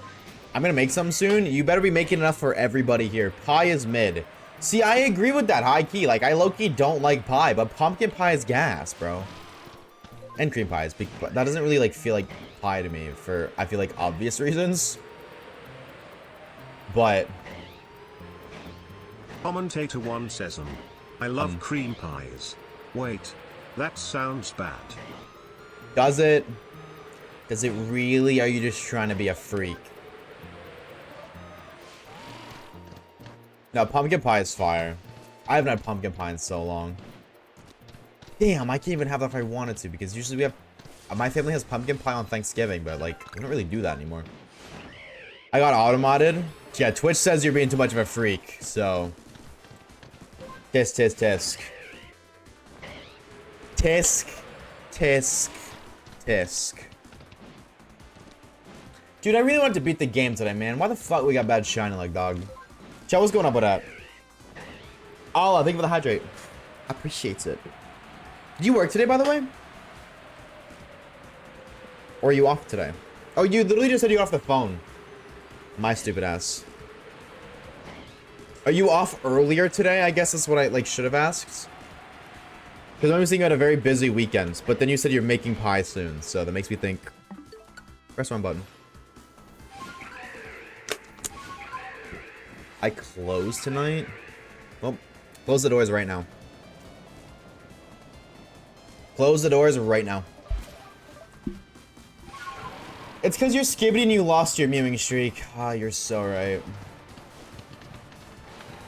I'm gonna make some soon. You better be making enough for everybody here. Pie is mid. See, I agree with that high key. Like, I low-key don't like pie, but pumpkin pie is gas, bro. And cream pies. That doesn't really, like, feel like pie to me for, I feel like, obvious reasons. But... Commentator 1 says, I love cream pies. Wait, that sounds bad. Does it? Does it really? Are you just trying to be a freak? No, pumpkin pie is fire. I haven't had pumpkin pie in so long. Damn, I can't even have that if I wanted to, because usually we have... my family has pumpkin pie on Thanksgiving, but, like, we don't really do that anymore. I got auto-modded. Yeah, Twitch says you're being too much of a freak, so... Tisk, tisk, tisk. Tisk. Tisk. Tisk. Dude, I really wanted to beat the game today, man. Why the fuck we got bad shiny like dog? Chat, what's going on with that? Allah, thank you for the hydrate. Appreciates it. Did you work today, by the way? Or are you off today? Oh, you literally just said you got off the phone. My stupid ass. Are you off earlier today? I guess that's what I, like, should have asked. Because I was thinking you had a very busy weekend, but then you said you're making pie soon, so that makes me think... Press one button. I close tonight? Well, close the doors right now. Close the doors right now. It's because you're skibbity and you lost your mewing streak. Ah, you're so right.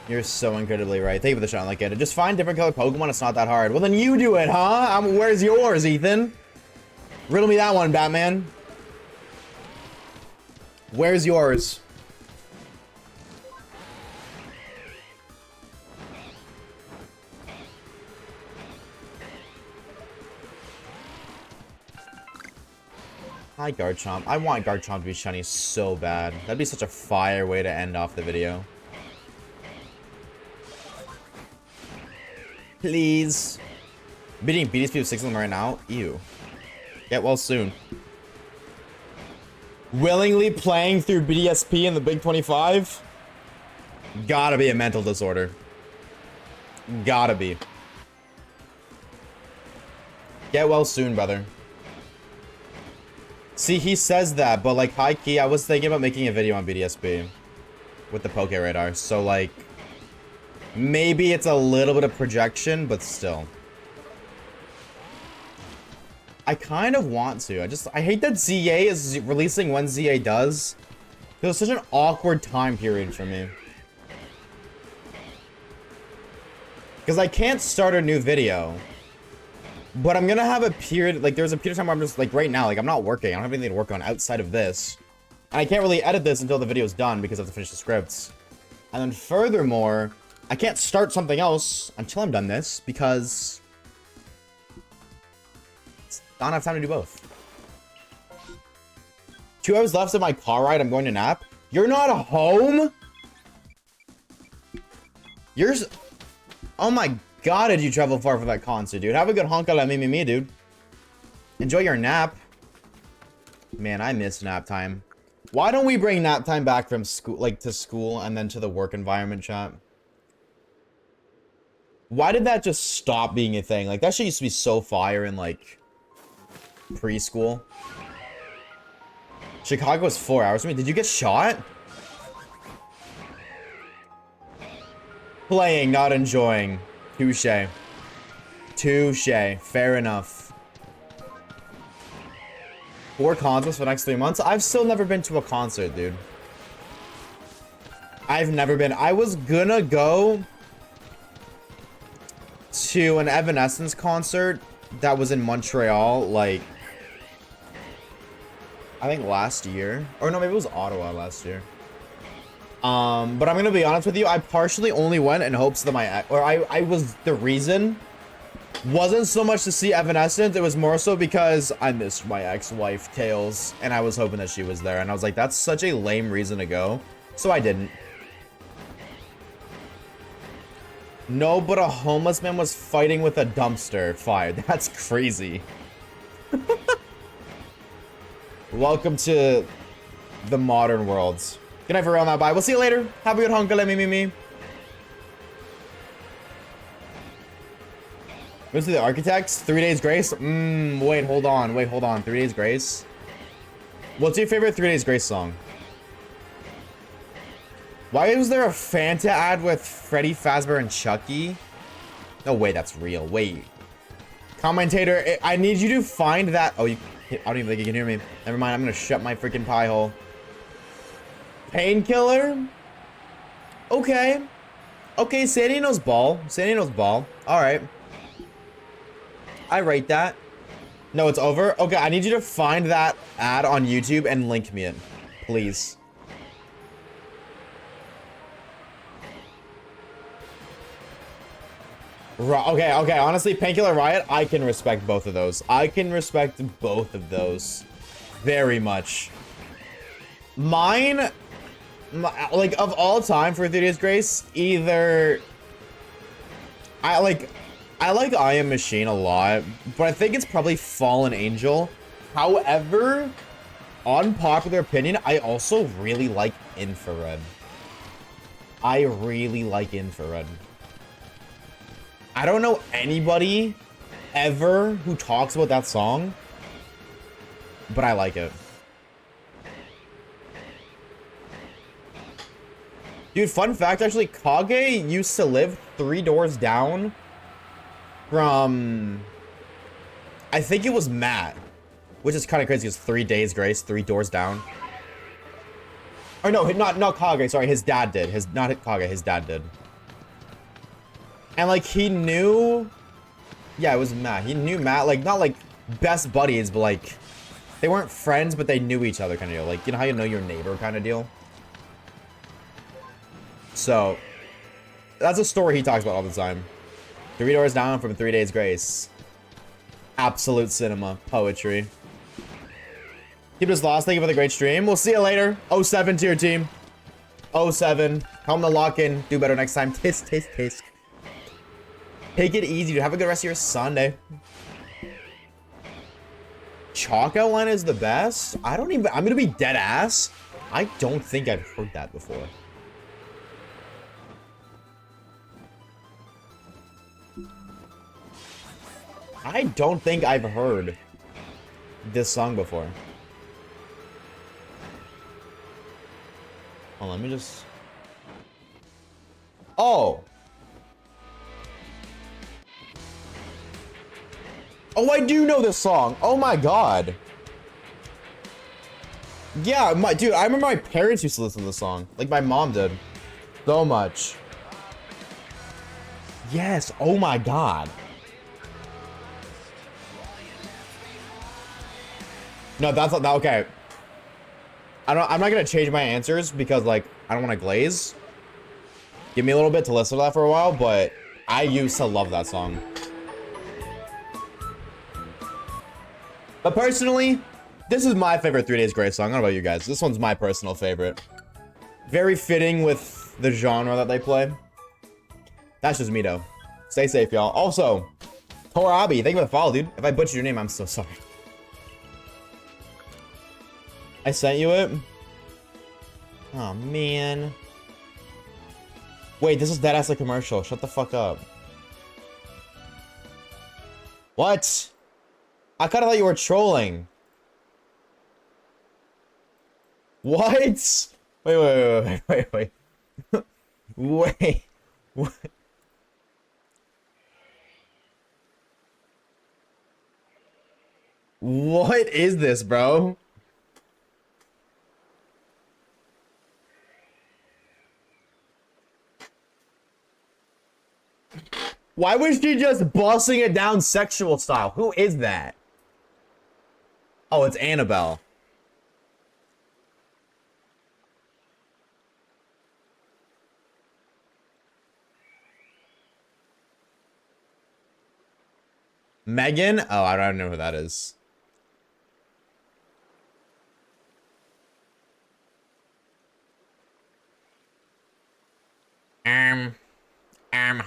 You're so incredibly right. Thank you for the shot like it. Just find different color Pokemon. It's not that hard. Well, then you do it, huh? Where's yours, Ethan? Riddle me that one, Batman. Where's yours? Hi, Garchomp. I want Garchomp to be shiny so bad. That'd be such a fire way to end off the video. Please. Beating BDSP with 6 of them right now? Ew. Get well soon. Willingly playing through BDSP in the Big 25? Gotta be a mental disorder. Gotta be. Get well soon, brother. See, he says that, but like, high key, I was thinking about making a video on BDSP with the Poke Radar. So, like, Maybe it's a little bit of projection, but still. I kind of want to. I hate that ZA is releasing when ZA does. It was such an awkward time period for me. Because I can't start a new video. But I'm gonna have a period, like there's a period of time where I'm just like right now, like I'm not working. I don't have anything to work on outside of this. And I can't really edit this until the video's done because I have to finish the scripts. And then furthermore, I can't start something else until I'm done this because I don't have time to do both. 2 hours left of my car ride. I'm going to nap. You're not home? Oh my god, did you travel far for that concert, dude? Have a good honk a la me, dude. Enjoy your nap. Man, I miss nap time. Why don't we bring nap time back from school, like to school and then to the work environment, chat? Why did that just stop being a thing? Like that shit used to be so fire in like preschool. Chicago was 4 hours. Did you get shot? Playing, not enjoying. Touche. Touche. Fair enough. 4 concerts for the next 3 months? I've still never been to a concert, dude. I've never been. I was gonna go to an Evanescence concert that was in Montreal, like, I think last year. Or no, maybe it was Ottawa last year. But I'm gonna be honest with you, I partially only went in hopes that I was the reason wasn't so much to see Evanescence, it was more so because I missed my ex-wife Tails and I was hoping that she was there, and I was like, that's such a lame reason to go, so I didn't. No, but a homeless man was fighting with a dumpster fire. That's crazy. Welcome to the modern worlds. Good night for real now. Bye. We'll see you later. Have a good hunkle, me. Goes to the Architects. 3 Days Grace. Wait, hold on. 3 Days Grace. What's your favorite 3 Days Grace song? Why was there a Fanta ad with Freddy Fazbear and Chucky? No way, that's real. Wait. Commentator, I need you to find that. Oh, I don't even think you can hear me. Never mind, I'm gonna shut my freaking pie hole. Painkiller? Okay. Okay, Sandy knows ball. Alright. I rate that. No, it's over? Okay, I need you to find that ad on YouTube and link me it. Please. Okay, honestly, Painkiller Riot, I can respect both of those. Very much. Mine, like, of all time for 3 Days Grace, either... I like I Am Machine a lot, but I think it's probably Fallen Angel. However, unpopular opinion, I also really like Infrared. I don't know anybody ever who talks about that song, but I like it. Dude, fun fact, actually, Kage used to live 3 doors down from, I think it was Matt, which is kind of crazy because 3 Days Grace, 3 doors down. Or no, not Kage, sorry, his dad did. Not Kage, his dad did. And like he knew, yeah, it was Matt. He knew Matt, like not like best buddies, but like they weren't friends, but they knew each other kind of deal. Like, you know how you know your neighbor kind of deal? So that's a story he talks about all the time. 3 doors down from 3 Days Grace. Absolute cinema, poetry. Keep us lost. Thank you for the great stream. We'll see you later. 07 to your team. 07. Helm to lock in. Do better next time. Tisk, tisk, tisk. Take it easy, dude. Have a good rest of your Sunday. Chalk outline is the best? I'm gonna be dead ass. I don't think I've heard that before. I don't think I've heard this song before. Oh, let me just... Oh! Oh, I do know this song. Oh my god. Yeah, dude, I remember my parents used to listen to this song. Like my mom did. So much. Yes, oh my god. No, that's not okay. I'm not gonna change my answers because like I don't want to glaze. Give me a little bit to listen to that for a while, but I used to love that song. But personally, this is my favorite 3 Days Grace song. I don't know about you guys. This one's my personal favorite. Very fitting with the genre that they play. That's just me though. Stay safe, y'all. Also, Torabi, thank you for the follow, dude. If I butchered your name, I'm so sorry. I sent you it. Oh man. Wait, this is deadass a commercial. Shut the fuck up. What? I kinda thought you were trolling. What? Wait. Wait. What? What is this, bro? Why was she just bossing it down sexual style? Who is that? Oh, it's Annabelle. Megan? Oh, I don't know who that is.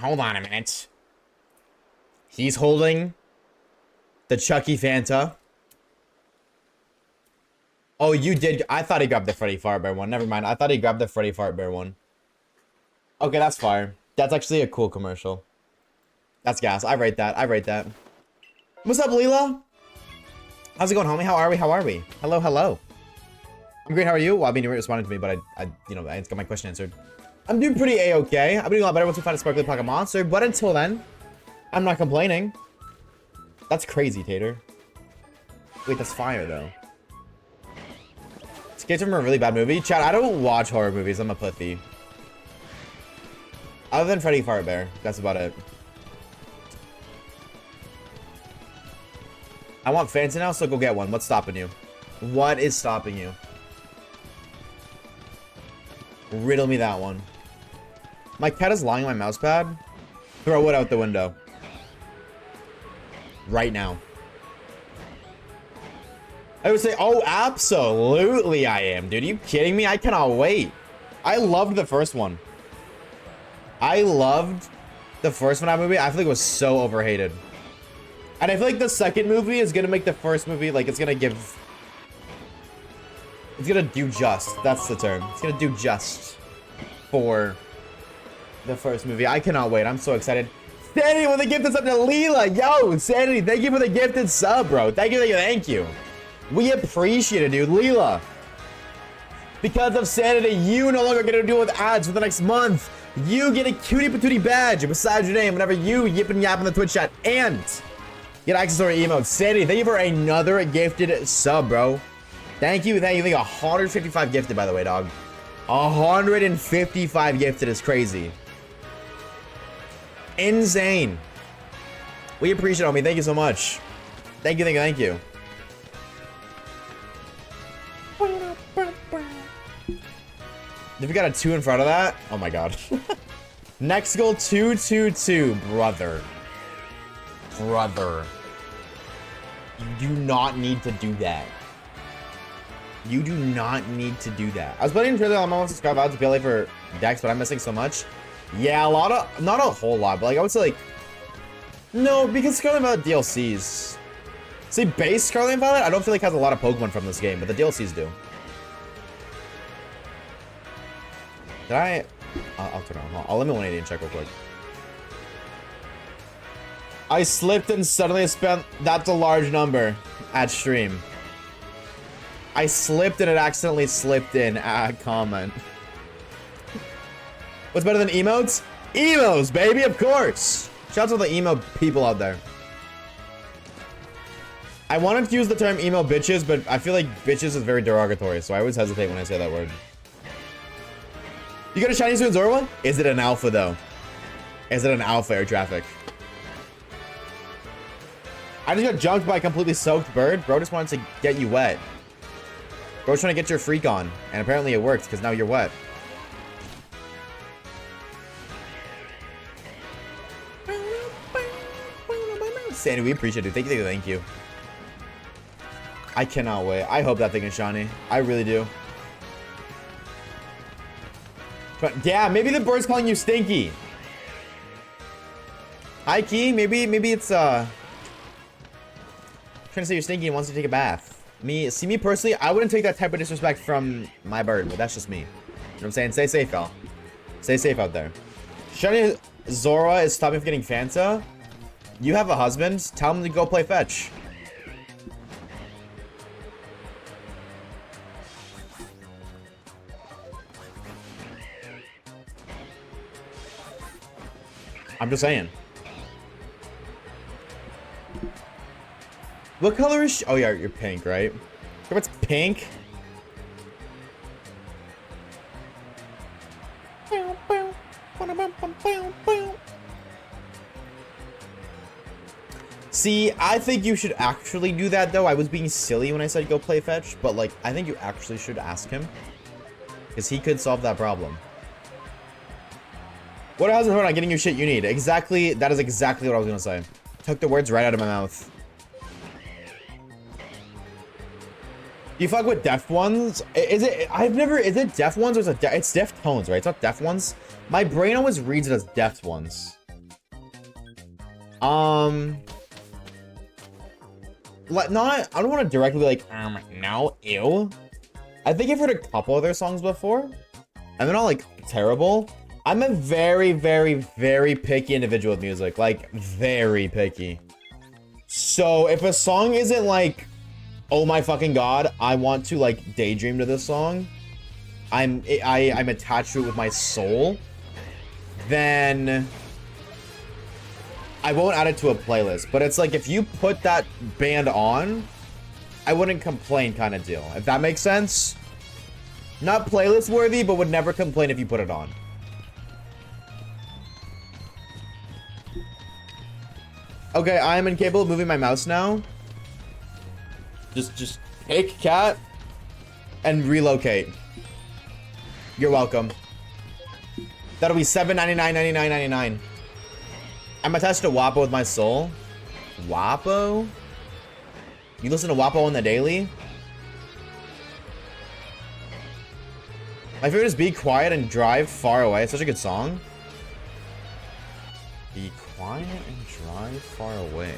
Hold on a minute. He's holding the Chucky Fanta. Oh, you did. I thought he grabbed the Freddy Fartbear one. Never mind. I thought he grabbed the Freddy Fartbear one. Okay, that's fire. That's actually a cool commercial. That's gas. I rate that. I rate that. What's up, Leela? How's it going, homie? How are we? How are we? Hello, hello. I'm great. How are you? Well, I mean, you weren't responding to me, but I got my question answered. I'm doing pretty A-okay. I'm doing a lot better once we find a sparkly pocket monster, but until then, I'm not complaining. That's crazy, Tater. Wait, that's fire, though. Escape from a really bad movie? Chad, I don't watch horror movies. I'm a pussy. Other than Freddy Fartbear. That's about it. I want Fanta now, so go get one. What's stopping you? What is stopping you? Riddle me that one. My cat is lying on my mouse pad. Throw it out the window. Right now. I would say, oh, absolutely I am, dude. Are you kidding me? I cannot wait. I loved the first one. I loved the first one, that movie. I feel like it was so overhated. And I feel like the second movie is gonna make the first movie, like, it's gonna do just. That's the term. It's gonna do just for the first movie. I cannot wait. I'm so excited. Sanity with the gifted sub to Leela. Yo, Sanity, thank you for the gifted sub, bro. Thank you. We appreciate it, dude. Leela. Because of Sanity, you no longer get to deal with ads for the next month. You get a cutie patootie badge beside your name whenever you yip and yap in the Twitch chat. And get access to our emotes. Sanity, thank you for another gifted sub, bro. Thank you. 155 gifted, by the way, dog. 155 gifted is crazy. Insane. We appreciate it, homie. Thank you so much. Thank you. If you got a 2 in front of that, oh my god. Next goal 222, brother. You do not need to do that. You do not need to do that. I was playing trailer on my own subscribe out to PLA for Dex, but I'm missing so much. Yeah, not a whole lot, but like I would say like no, because Scarlet and Violet DLCs. See, base Scarlet and Violet, I don't feel like has a lot of Pokemon from this game, but the DLCs do. Did I? I'll turn on. I'll let me 180 and check real quick. I slipped and suddenly spent. That's a large number at stream. I slipped and it accidentally slipped in a comment. What's better than emotes? Emos, baby, of course. Shout out to the emo people out there. I wanted to use the term emo bitches, but I feel like bitches is very derogatory, so I always hesitate when I say that word. You got a shiny soon, Zorwa? Is it an alpha, though? Is it an alpha air traffic? I just got jumped by a completely soaked bird. Bro just wanted to get you wet. Bro's trying to get your freak on, and apparently it worked, because now you're wet. Sandy, we appreciate it. Thank you, thank you. I cannot wait. I hope that thing is shiny. I really do. But yeah, maybe the bird's calling you stinky. Hi, Key. Maybe it's trying to say you're stinky and wants to take a bath. Me personally, I wouldn't take that type of disrespect from my bird, but that's just me. You know what I'm saying? Stay safe, y'all. Stay safe out there. Shiny Zora is stopping from getting Fanta. You have a husband. Tell him to go play fetch. I'm just saying. What color is she? Oh yeah, you're pink, right? What's pink? See, I think you should actually do that, though. I was being silly when I said go play fetch, but, like, I think you actually should ask him. Because he could solve that problem. What hasn't heard on getting you shit you need? Exactly, that is exactly what I was gonna say. Took the words right out of my mouth. You fuck with deaf ones? Is it deaf ones or is it it's deaf tones, right? It's not deaf ones. My brain always reads it as deaf ones. Like, I don't want to directly be like, no, ew. I think I've heard a couple of their songs before, and they're not like terrible. I'm a very, very, very picky individual with music, like very picky. So if a song isn't like, oh my fucking god, I want to like daydream to this song, I'm attached to it with my soul, then I won't add it to a playlist. But it's like, if you put that band on, I wouldn't complain kind of deal. If that makes sense. Not playlist worthy, but would never complain if you put it on. Okay, I am incapable of moving my mouse now. Just pick cat and relocate. You're welcome. That'll be $7.99, I'm attached to WAPO with my soul. WAPO? You listen to WAPO on the daily? My favorite is Be Quiet and Drive Far Away. It's such a good song. Be quiet and drive far away.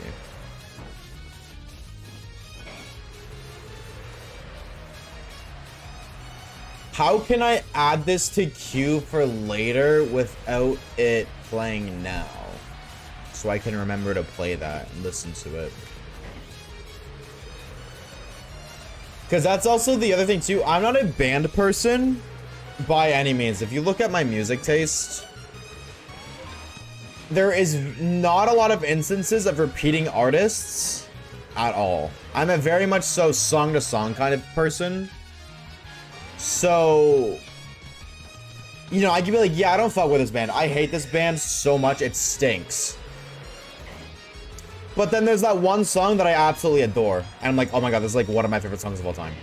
How can I add this to queue for later without it playing now? So I can remember to play that and listen to it. Because that's also the other thing too. I'm not a band person by any means. If you look at my music taste, there is not a lot of instances of repeating artists at all. I'm a very much so song to song kind of person. So, you know, I can be like, yeah, I don't fuck with this band. I hate this band so much, it stinks. But then there's that one song that I absolutely adore. And I'm like, oh my god, this is like one of my favorite songs of all time.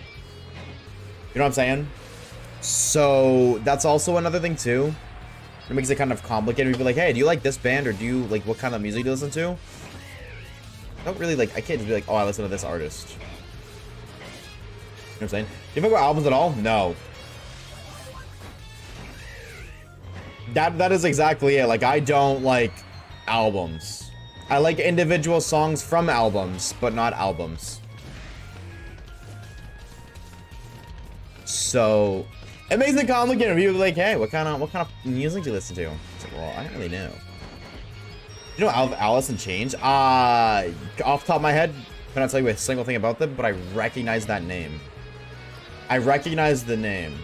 You know what I'm saying? So, that's also another thing too. It makes it kind of complicated. We'd be like, hey, do you like this band? Or do you, like, what kind of music do you listen to? I don't really, like, I can't just be like, oh, I listen to this artist. You know what I'm saying? Do you fuck with albums at all? No. That is exactly it. Like, I don't like albums. I like individual songs from albums, but not albums. So, it makes it complicated. People be like, hey, what kind of music do you listen to? It's like, well, I don't really know. You know Alice in Chains? Off the top of my head, I cannot tell you a single thing about them, but I recognize that name. I recognize the name.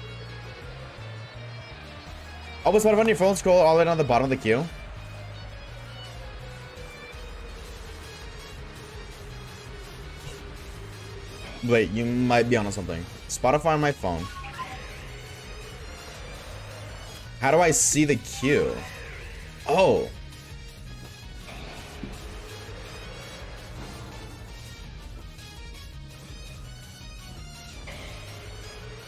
Oh, what's on your phone? Scroll all the way down the bottom of the queue. Wait, you might be onto something. Spotify on my phone. How do I see the queue? Oh.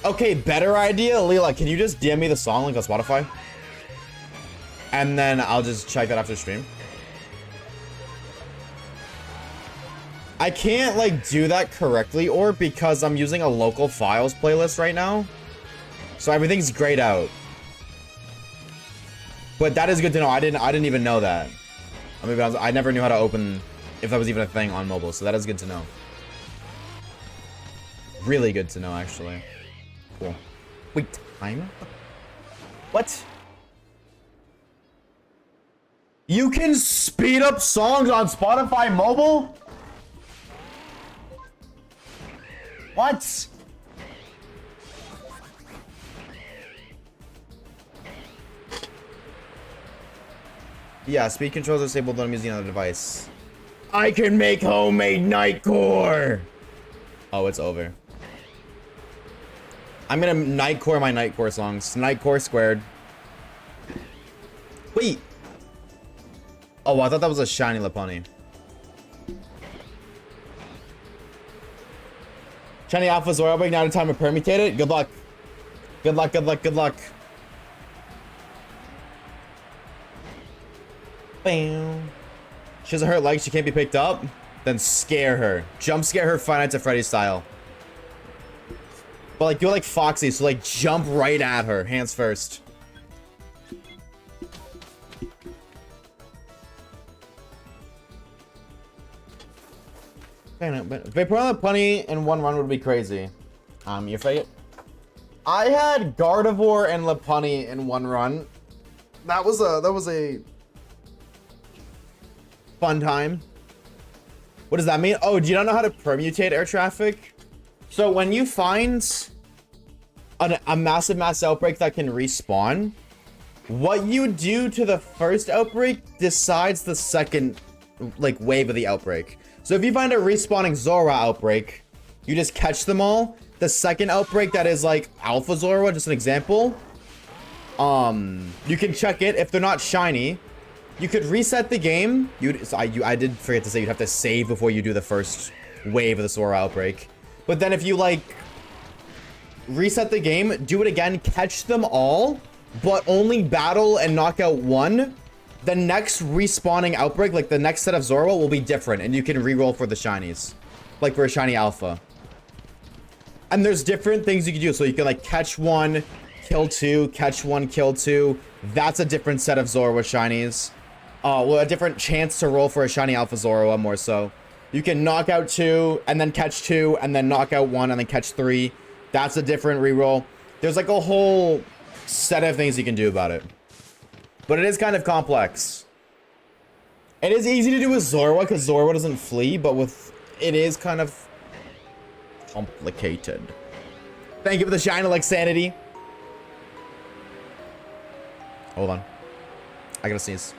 Okay, better idea. Leela, can you just DM me the song link on Spotify? And then I'll just check that after stream. I can't like do that correctly or because I'm using a local files playlist right now. So everything's grayed out. But that is good to know. I didn't even know that. I mean, I never knew how to open if that was even a thing on mobile. So that is good to know. Really good to know, actually. Cool. Wait, time? What? You can speed up songs on Spotify mobile? What? Yeah, speed controls are disabled when I'm using another device. I can make homemade nightcore! Oh, it's over. I'm gonna nightcore my nightcore songs. Nightcore squared. Wait! Oh, I thought that was a shiny Laponi. Shiny Alpha Zoro break, now the time to permutate it. Good luck. Good luck, good luck, good luck. Bam. She doesn't hurt legs, she can't be picked up. Then scare her. Jump scare her Five Nights at Freddy's style. But like, do like Foxy, so like jump right at her. Hands first. If they put on the punny in one run would be crazy. Your faggot. I had Gardevoir and Lapunny in one run. That was a fun time. What does that mean? Oh, do you not know how to permutate air traffic? So when you find a massive mass outbreak that can respawn, what you do to the first outbreak decides the second like wave of the outbreak. So if you find a respawning Zora outbreak, you just catch them all. The second outbreak that is like Alpha Zora, just an example, you can check it. If they're not shiny, you could reset the game. I did forget to say you'd have to save before you do the first wave of the Zora outbreak. But then if you like reset the game, do it again, catch them all, but only battle and knock out one, the next respawning outbreak, like the next set of Zora will be different, and you can reroll for the shinies, like for a shiny alpha. And there's different things you can do. So you can like catch one, kill two, catch one, kill two. That's a different set of Zora shinies. Well, a different chance to roll for a shiny alpha Zora more so. You can knock out two, and then catch two, and then knock out one, and then catch three. That's a different reroll. There's like a whole set of things you can do about it. But it is kind of complex. It is easy to do with Zorua because Zorua doesn't flee, but with it is kind of complicated. Thank you for the shine, like sanity. Hold on. I gotta sneeze.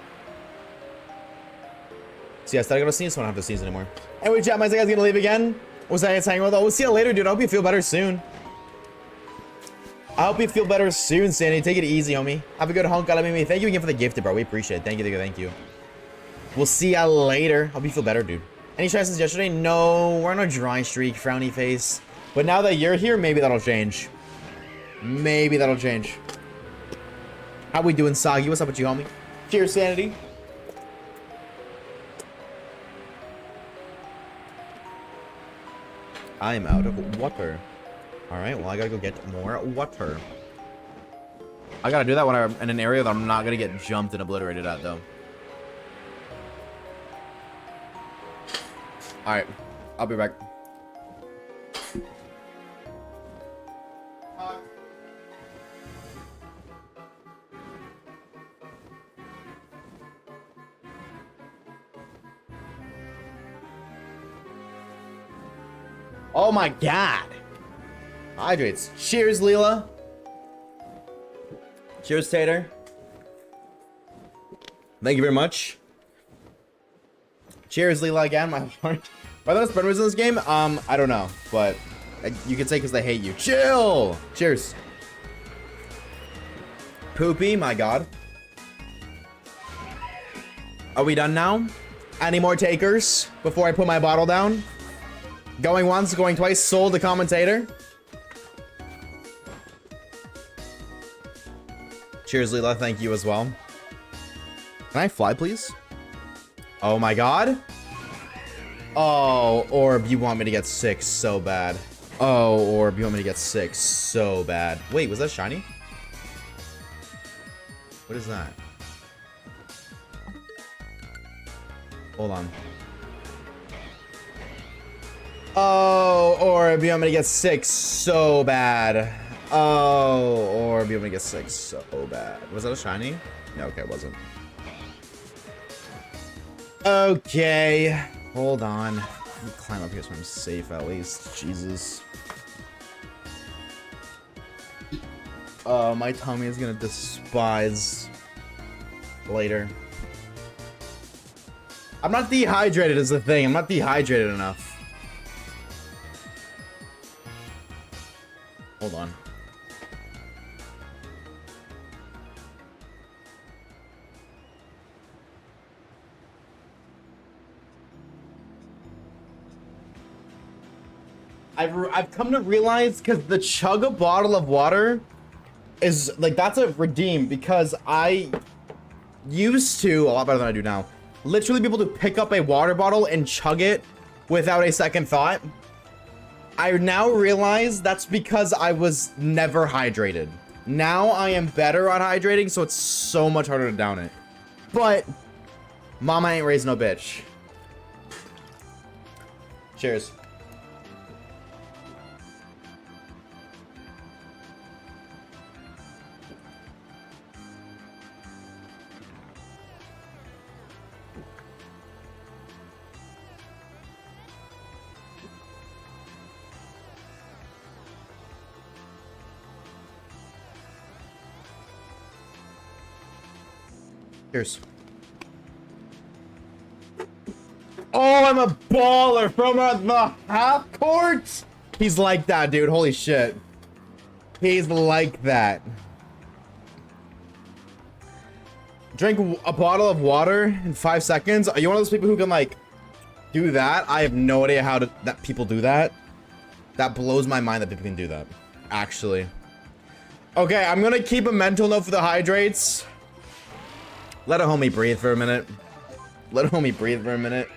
So yes, I gotta sneeze, so I don't have to sneeze anymore. Anyway, chat, my guy's gonna leave again. Was I hanging with? Oh, we'll see you later, dude. I hope you feel better soon. I hope you feel better soon, Sandy. Take it easy, homie. Have a good hunk. Gotta me. Thank you again for the gift, bro. We appreciate it. Thank you, thank you, thank you. We'll see ya later. Hope you feel better, dude. Any tries since yesterday? No, we're on a dry streak, frowny face. But now that you're here, maybe that'll change. Maybe that'll change. How we doing, Soggy? What's up with you, homie? Cheers, Sanity. I'm out of water. Alright, well, I gotta go get more water. I gotta do that when I'm in an area that I'm not gonna get jumped and obliterated at, though. Alright, I'll be back. Oh my god! Hydrates. Cheers, Leela. Cheers, Tater. Thank you very much. Cheers, Leela, again. My heart. Are there spreaders in this game? I don't know, but you could say because they hate you. Chill. Cheers. Poopy, my god. Are we done now? Any more takers before I put my bottle down? Going once, going twice. Sold the commentator. Cheers, Leela. Thank you as well. Can I fly, please? Oh my god. Oh, Orb, you want me to get 6 so bad. Oh, Orb, you want me to get 6 so bad. Wait, was that shiny? What is that? Hold on. Oh, Orb, you want me to get 6 so bad. Oh, Orb, you want me to get 6 so bad. Was that a shiny? No, okay, it wasn't. Okay. Hold on. Let me climb up here so I'm safe at least. Jesus. My tummy is gonna despise later. I'm not dehydrated is the thing. I'm not dehydrated enough. Hold on. I've come to realize because the chug a bottle of water is like that's a redeem because I used to a lot better than I do now. Literally be able to pick up a water bottle and chug it without a second thought. I now realize that's because I was never hydrated. Now I am better on hydrating, so it's so much harder to down it. But mama ain't raised no bitch. Cheers. Cheers. Oh, I'm a baller from the half court. He's like that, dude. Holy shit. He's like that. Drink a bottle of water in 5 seconds. Are you one of those people who can like do that? I have no idea how that people do that. That blows my mind that people can do that. Actually. Okay, I'm gonna keep a mental note for the hydrates. Let a homie breathe for a minute. Let a homie breathe for a minute.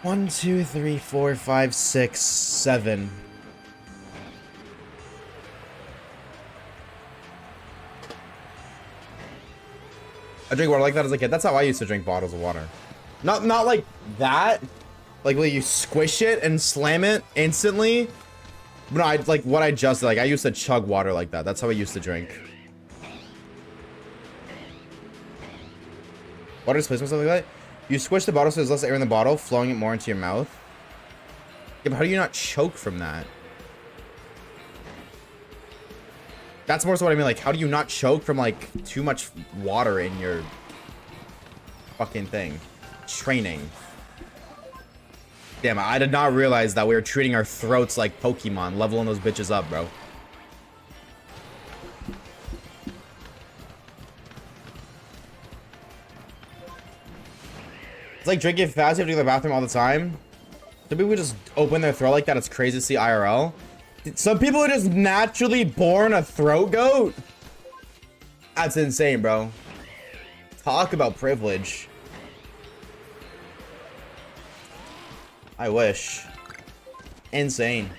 1, 2, 3, 4, 5, 6, 7. I drink water like that as a kid. That's how I used to drink bottles of water. Not like that. Like when you squish it and slam it instantly. But no, I like what I just like. I used to chug water like that. That's how I used to drink. Water displacement, something like that. You squish the bottle so there's less air in the bottle, flowing it more into your mouth. Yeah, but how do you not choke from that? That's more so what I mean. Like, how do you not choke from like too much water in your fucking thing? Training. Damn, I did not realize that we were treating our throats like Pokemon, leveling those bitches up, bro. It's like drinking fast, you have to go to the bathroom all the time. Some people just open their throat like that. It's crazy to see IRL. Some people are just naturally born a throat goat. That's insane, bro. Talk about privilege. I wish. Insane.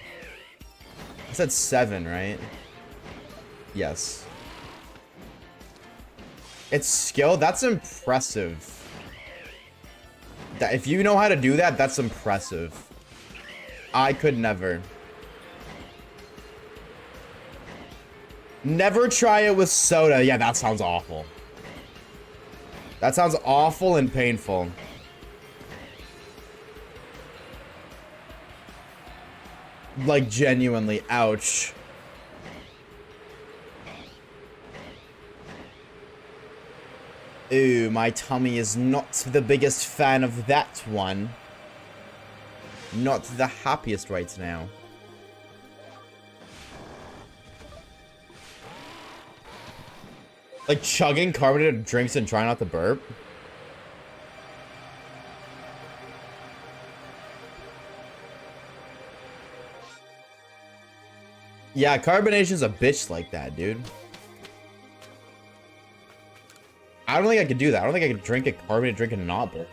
I said 7, right? Yes. It's skill. That's impressive. If you know how to do that, that's impressive. I could never. Never try it with soda. Yeah, that sounds awful. That sounds awful and painful. Like, genuinely, ouch. Ooh, my tummy is not the biggest fan of that one. Not the happiest right now. Like chugging carbonated drinks and trying not to burp. Yeah, carbonation's a bitch like that, dude. I don't think I could do that. I don't think I could drink a carbonated drink and not burp.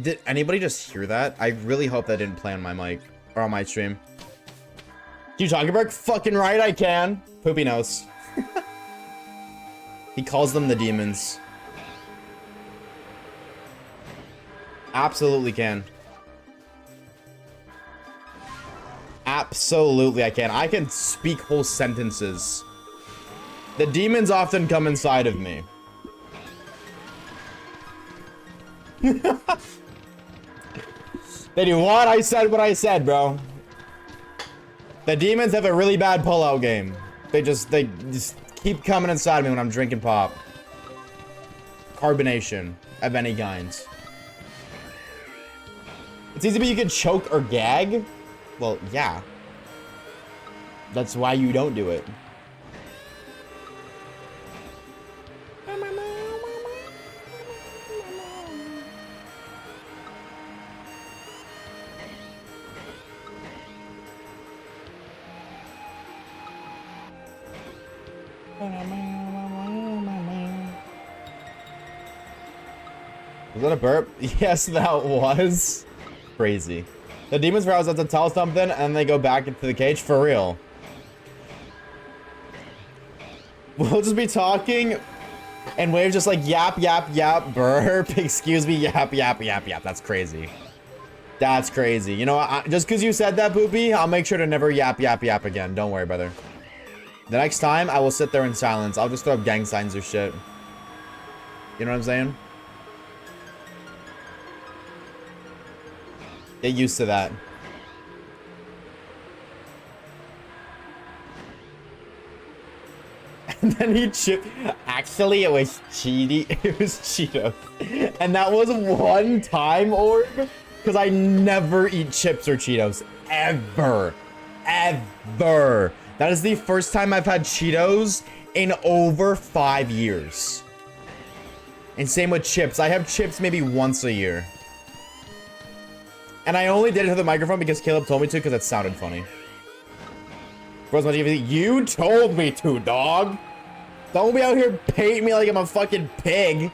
Did anybody just hear that? I really hope that didn't play on my mic or on my stream. Can you talk about fucking right? I can. Poopy knows. He calls them the demons. Absolutely can. Absolutely I can. I can speak whole sentences. The demons often come inside of me. They do what? I said what I said, bro. The demons have a really bad pullout game. They just keep coming inside me when I'm drinking pop. Carbonation of any kind. It's easy, but you can choke or gag. Well, yeah. That's why you don't do it. Was that a burp? Yes, that was. Crazy. The demons rouse have to tell something and they go back into the cage for real. We'll just be talking and Wave's just like yap, yap, yap, burp, excuse me, yap, yap, yap, yap. That's crazy. That's crazy. You know, just because you said that, Poopy, I'll make sure to never yap, yap, yap again. Don't worry, brother. The next time, I will sit there in silence. I'll just throw up gang signs or shit. You know what I'm saying? Get used to that. And then he chipped. Actually, it was Cheaty. It was Cheetos. And that was one time, Orb. Because I never eat chips or Cheetos. Ever. Ever. That is the first time I've had Cheetos in over 5 years. And same with chips. I have chips maybe once a year. And I only did it to the microphone because Caleb told me to because it sounded funny. You told me to, dog. Don't be out here painting me like I'm a fucking pig.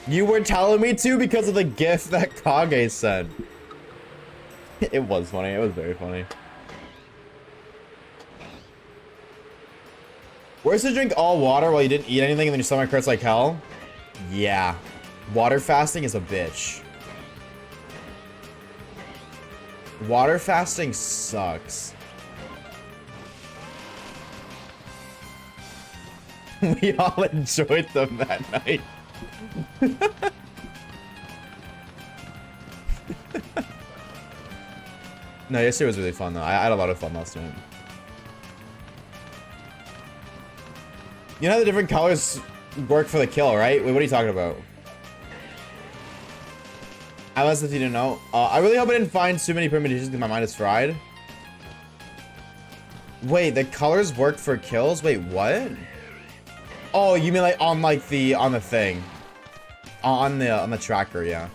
You were telling me to because of the gift that Kage said. It was funny. It was very funny. Worse to drink all water while you didn't eat anything and then your stomach hurts like hell? Yeah. Water fasting is a bitch. Water fasting sucks. We all enjoyed them that night. No, yesterday was really fun though. I had a lot of fun last night. You know how the different colors work for the kill, right? Wait, what are you talking about? I was if you didn't know. I really hope I didn't find too many permutations because my mind is fried. Wait, the colors work for kills? Wait, what? Oh, you mean like on the thing. On the tracker, yeah.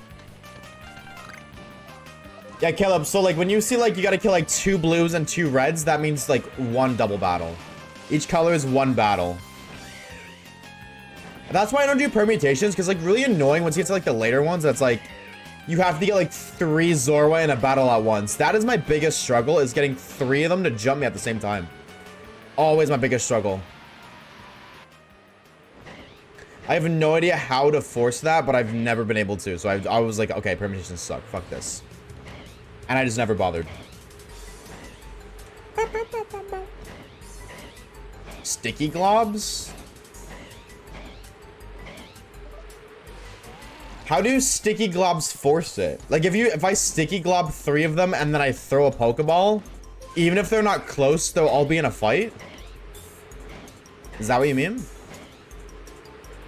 Yeah, Caleb, so like when you see like you gotta kill like 2 blues and 2 reds, that means like 1 double battle. Each color is 1 battle. That's why I don't do permutations, because like really annoying once you get to like the later ones, that's like you have to get like 3 Zorwa in a battle at once. That is my biggest struggle, is getting 3 of them to jump me at the same time. Always my biggest struggle. I have no idea how to force that, but I've never been able to. So I was like, okay, permutations suck. Fuck this. And I just never bothered. Sticky globs? How do sticky globs force it? Like if I sticky glob 3 of them and then I throw a Pokeball, even if they're not close, they'll all be in a fight? Is that what you mean?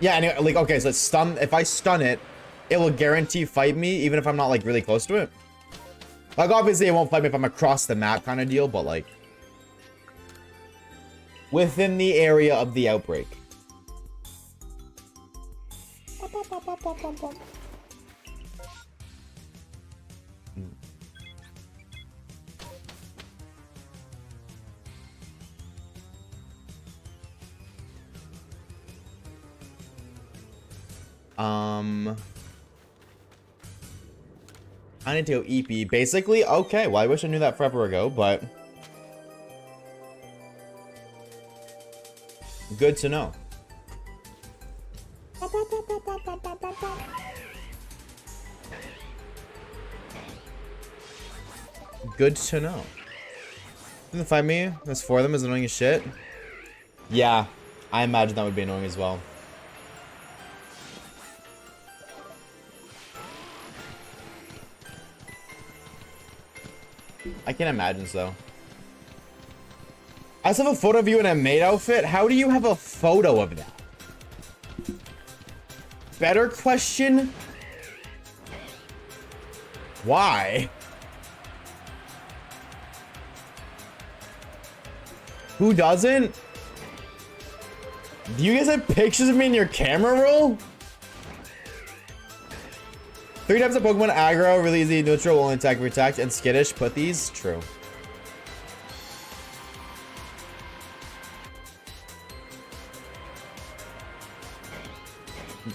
Yeah, anyway, like, okay, so it's if I stun it, it will guarantee fight me even if I'm not like really close to it. Like obviously it won't fight me if I'm across the map kind of deal, but like within the area of the outbreak. I need to go EP. Basically, okay. Well, I wish I knew that forever ago, but good to know. Good to know. Didn't find me. There's 4 of them. Is annoying as shit. Yeah, I imagine that would be annoying as well. I can't imagine so. I just have a photo of you in a maid outfit. How do you have a photo of that? Better question. Why? Who doesn't? Do you guys have pictures of me in your camera roll? 3 types of Pokemon: aggro, really easy, neutral, only attack, protect, and skittish. Put these. True.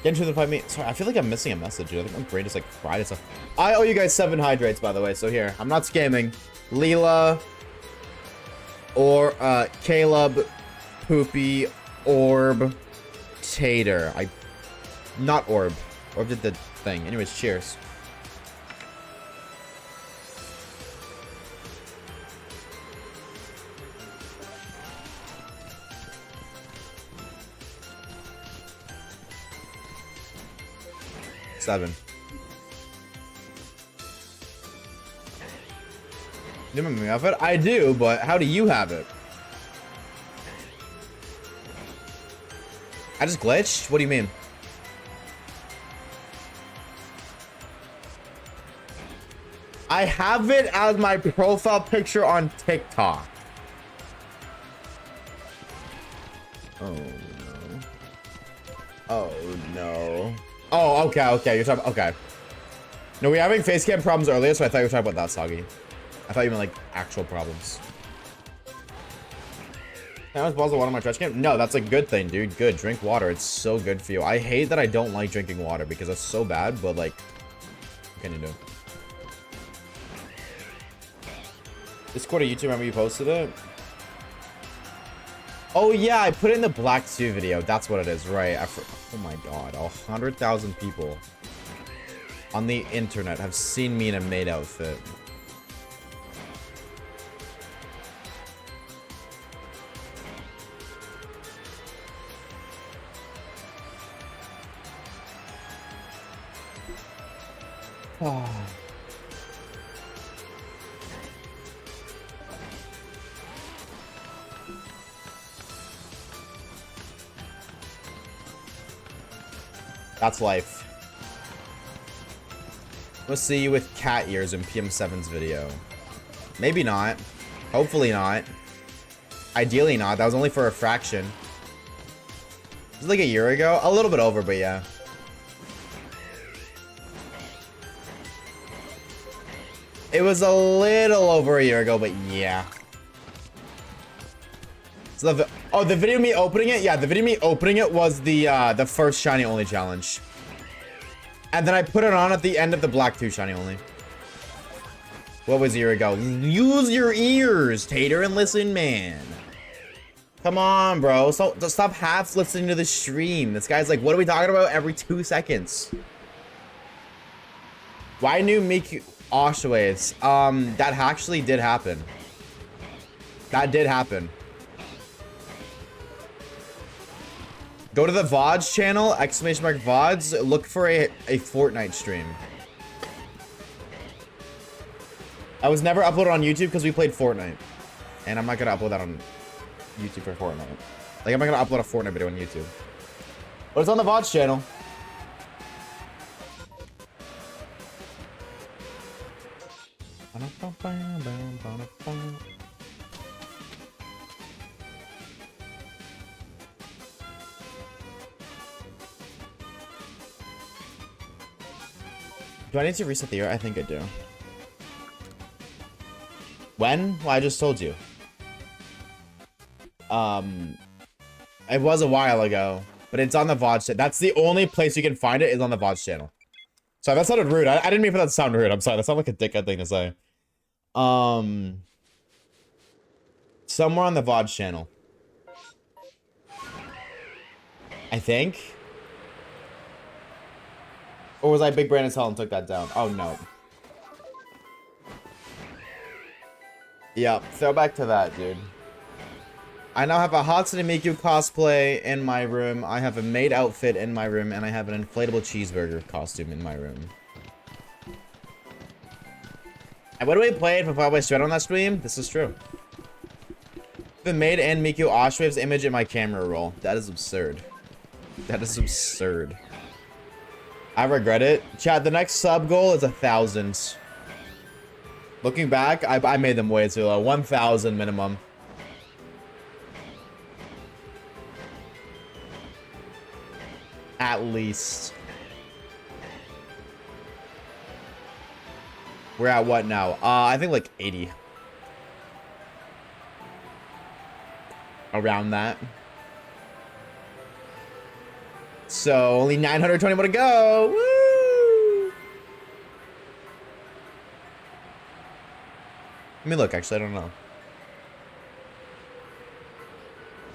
Get into the 5 minutes. Sorry, I feel like I'm missing a message, dude. I think my brain is like fried and stuff. I owe you guys 7 hydrates, by the way. So here, I'm not scamming. Leela, or Caleb, Poopy, Orb, Tater. Not Orb. Orb did the thing. Anyways, cheers. Seven. You remember me outfit? I do, but how do you have it? I just glitched? What do you mean? I have it as my profile picture on TikTok. Oh no. Oh no. Oh, okay. You're talking. Okay. No, we were having face cam problems earlier, so I thought you were talking about that, Soggy. I thought you meant like actual problems. How much balls of water in my trash can? No, that's a good thing, dude. Good. Drink water. It's so good for you. I hate that I don't like drinking water because it's so bad, but like, what can you do? This quarter YouTube, remember you posted it? Oh yeah, I put it in the Black 2 video. That's what it is, right? Oh my god, 100,000 people on the internet have seen me in a maid outfit. Oh. That's life. We'll see you with cat ears in PM7's video. Maybe not. Hopefully not. Ideally not. That was only for a fraction. It was like a year ago. A little bit over, but yeah. It was a little over a year ago, but yeah. So the video of me opening it? Yeah, the video of me opening it was the first shiny only challenge. And then I put it on at the end of the Black 2 shiny only. What was a year ago? Use your ears, Tater, and listen, man. Come on, bro. So stop half listening to the stream. This guy's like, what are we talking about every 2 seconds? Why new Miku Oshawaves? That actually did happen. That did happen. Go to the Vods channel, exclamation mark Vods. Look for a Fortnite stream. I was never uploaded on YouTube because we played Fortnite. And I'm not going to upload that on YouTube for Fortnite. Like, I'm not going to upload a Fortnite video on YouTube. But it's on the Vods channel. Do I need to reset the year? I think I do. When? Well, I just told you. It was a while ago, but it's on the VOD channel. That's the only place you can find it is on the VOD channel. Sorry, that sounded rude. I didn't mean for that to sound rude. I'm sorry. That sounded like a dickhead thing to say. Somewhere on the VOD channel. I think. Or was I big brain as hell and took that down? Oh, no. Yeah, throwback to that, dude. I now have a Hatsune Miku cosplay in my room. I have a maid outfit in my room. And I have an inflatable cheeseburger costume in my room. And when we played for Playboy Straight on that stream, this is true. The maid and Miku Oshawaves image in my camera roll. That is absurd. That is absurd. I regret it. Chat, the next sub goal is 1,000. Looking back, I made them way too low. 1,000 minimum. At least. We're at what now? I think like 80. Around that. So only 920 more to go. Woo! Let me look. Actually, I don't know.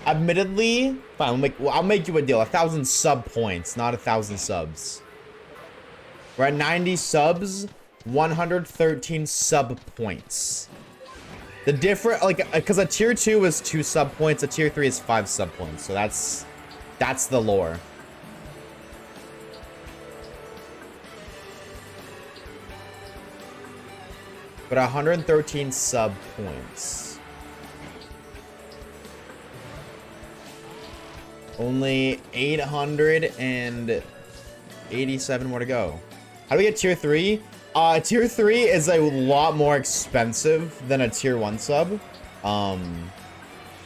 Admittedly, fine. I'll make you a deal. 1,000 sub points, not 1,000 subs. We're at 90 subs, 113 sub points. The different, like, because a tier 2 is 2 sub points, a tier 3 is 5 sub points. So that's the lore. But 113 sub points. Only 887 more to go. How do we get tier 3? Tier 3 is a lot more expensive than a tier 1 sub. I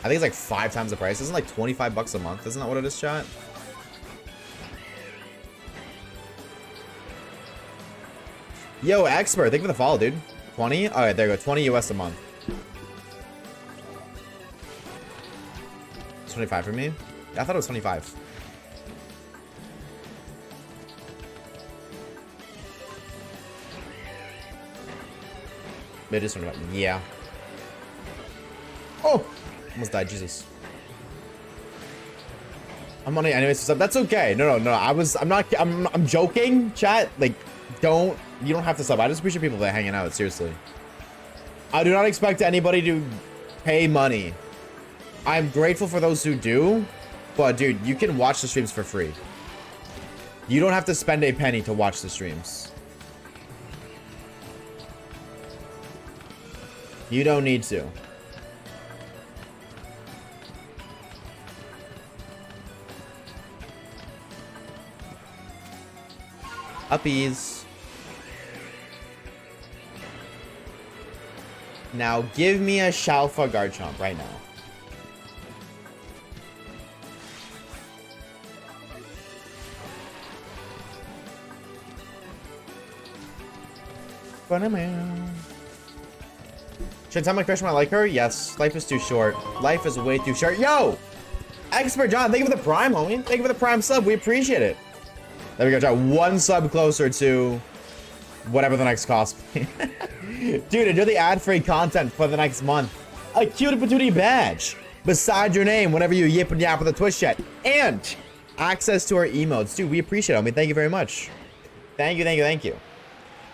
think it's like 5 times the price. Isn't it like 25 bucks a month? Isn't that what it is, chat? Yo, expert, thank you for the follow, dude. 20? Alright, there you go. 20 US a month. 25 for me? I thought it was 25. It is 25. Yeah. Oh! Almost died, Jesus. I'm on it anyways, so that's okay. No. I'm joking, chat. Like, you don't have to sub. I just appreciate people that are hanging out, seriously. I do not expect anybody to pay money. I'm grateful for those who do, but dude, you can watch the streams for free. You don't have to spend a penny to watch the streams. You don't need to. Uppies. Now give me a Shalfa Garchomp right now. Should I tell my crush when I like her? Yes. Life is too short. Life is way too short. Yo! Expert John, thank you for the prime, homie. Thank you for the prime sub. We appreciate it. There we go, John. 1 sub closer to whatever the next cosplay. Dude, enjoy the ad-free content for the next month. A cutie patootie badge beside your name whenever you yip and yap with the Twitch chat. And access to our emotes. Dude, we appreciate it. I mean, thank you very much. Thank you.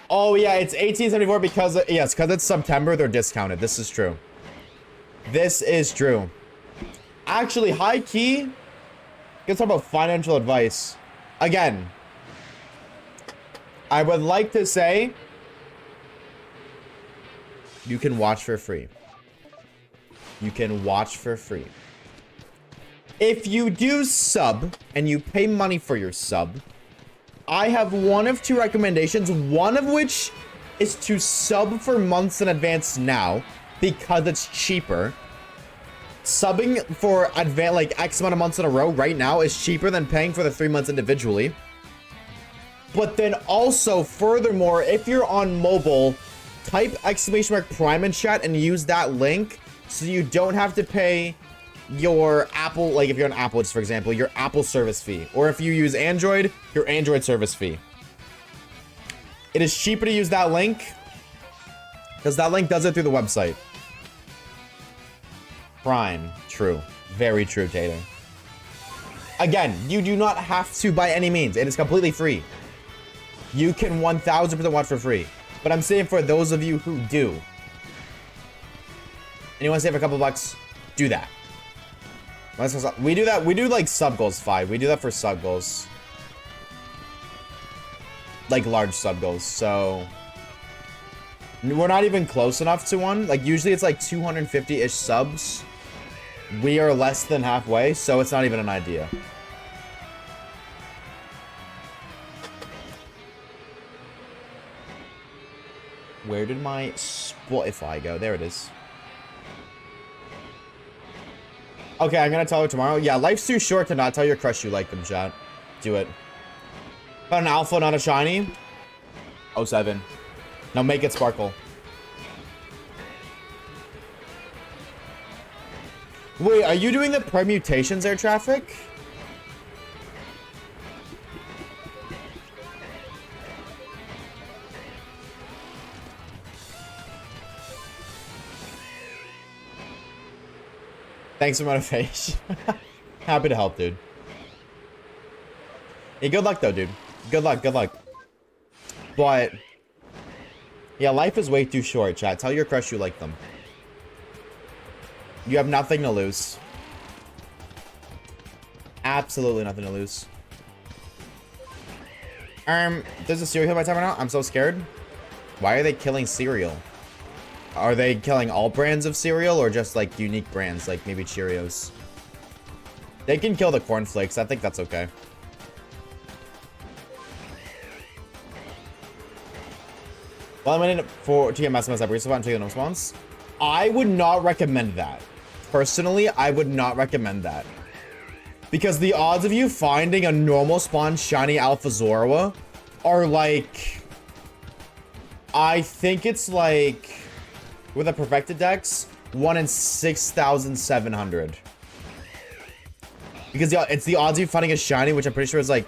Oh, yeah, it's 1874 because, yes, because it's September, they're discounted. This is true. This is true. Actually, high key, Let's talk about financial advice. Again, I would like to say you can watch for free. You can watch for free. If you do sub and you pay money for your sub, I have one of two recommendations, one of which is to sub for months in advance now because it's cheaper. Subbing for like X amount of months in a row right now is cheaper than paying for the 3 months individually. But then also, furthermore, if you're on mobile, type !Prime in chat and use that link so you don't have to pay your Apple, like if you're on Apple, for example, your Apple service fee. Or if you use Android, your Android service fee. It is cheaper to use that link because that link does it through the website. Prime. True. Very true, Tater. Again, you do not have to by any means. It is completely free. You can 1000% watch for free. But I'm saying for those of you who do, and you want to save a couple bucks, do that. We do that. We do like sub goals 5. We do that for sub goals. Like large sub goals. So we're not even close enough to one. Like usually it's like 250-ish subs. We are less than halfway, so it's not even an idea. Where did my Spotify go? There it is. Okay, I'm gonna tell her tomorrow. Yeah, life's too short to not tell your crush you like them, chat. Do it. But an alpha, not a shiny. 07. Now make it sparkle. Wait, are you doing the permutations air traffic? Thanks for motivation. Happy to help, dude. Hey, good luck, though, dude. Good luck, good luck. But, yeah, life is way too short, chat. Tell your crush you like them. You have nothing to lose. Absolutely nothing to lose. There's a cereal by timer now? I'm so scared. Why are they killing cereal? Are they killing all brands of cereal or just like unique brands, like maybe Cheerios? They can kill the cornflakes. I think that's okay. Well, I'm waiting for TMS up respawn until no spawns. I would not recommend that. Personally, I would not recommend that. Because the odds of you finding a normal spawn shiny Alpha Zorua are like... I think it's like... With a perfected dex, 1 in 6,700. Because it's the odds of you finding a shiny, which I'm pretty sure is like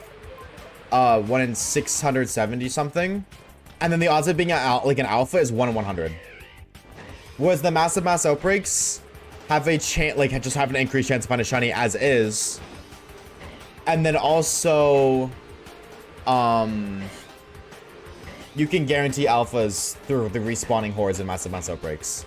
1 in 670 something. And then the odds of being like an alpha is 1 in 100. Whereas the massive mass outbreaks have a chance, like just have an increased chance to find a shiny as is. And then also, you can guarantee alphas through the respawning hordes and massive mass outbreaks.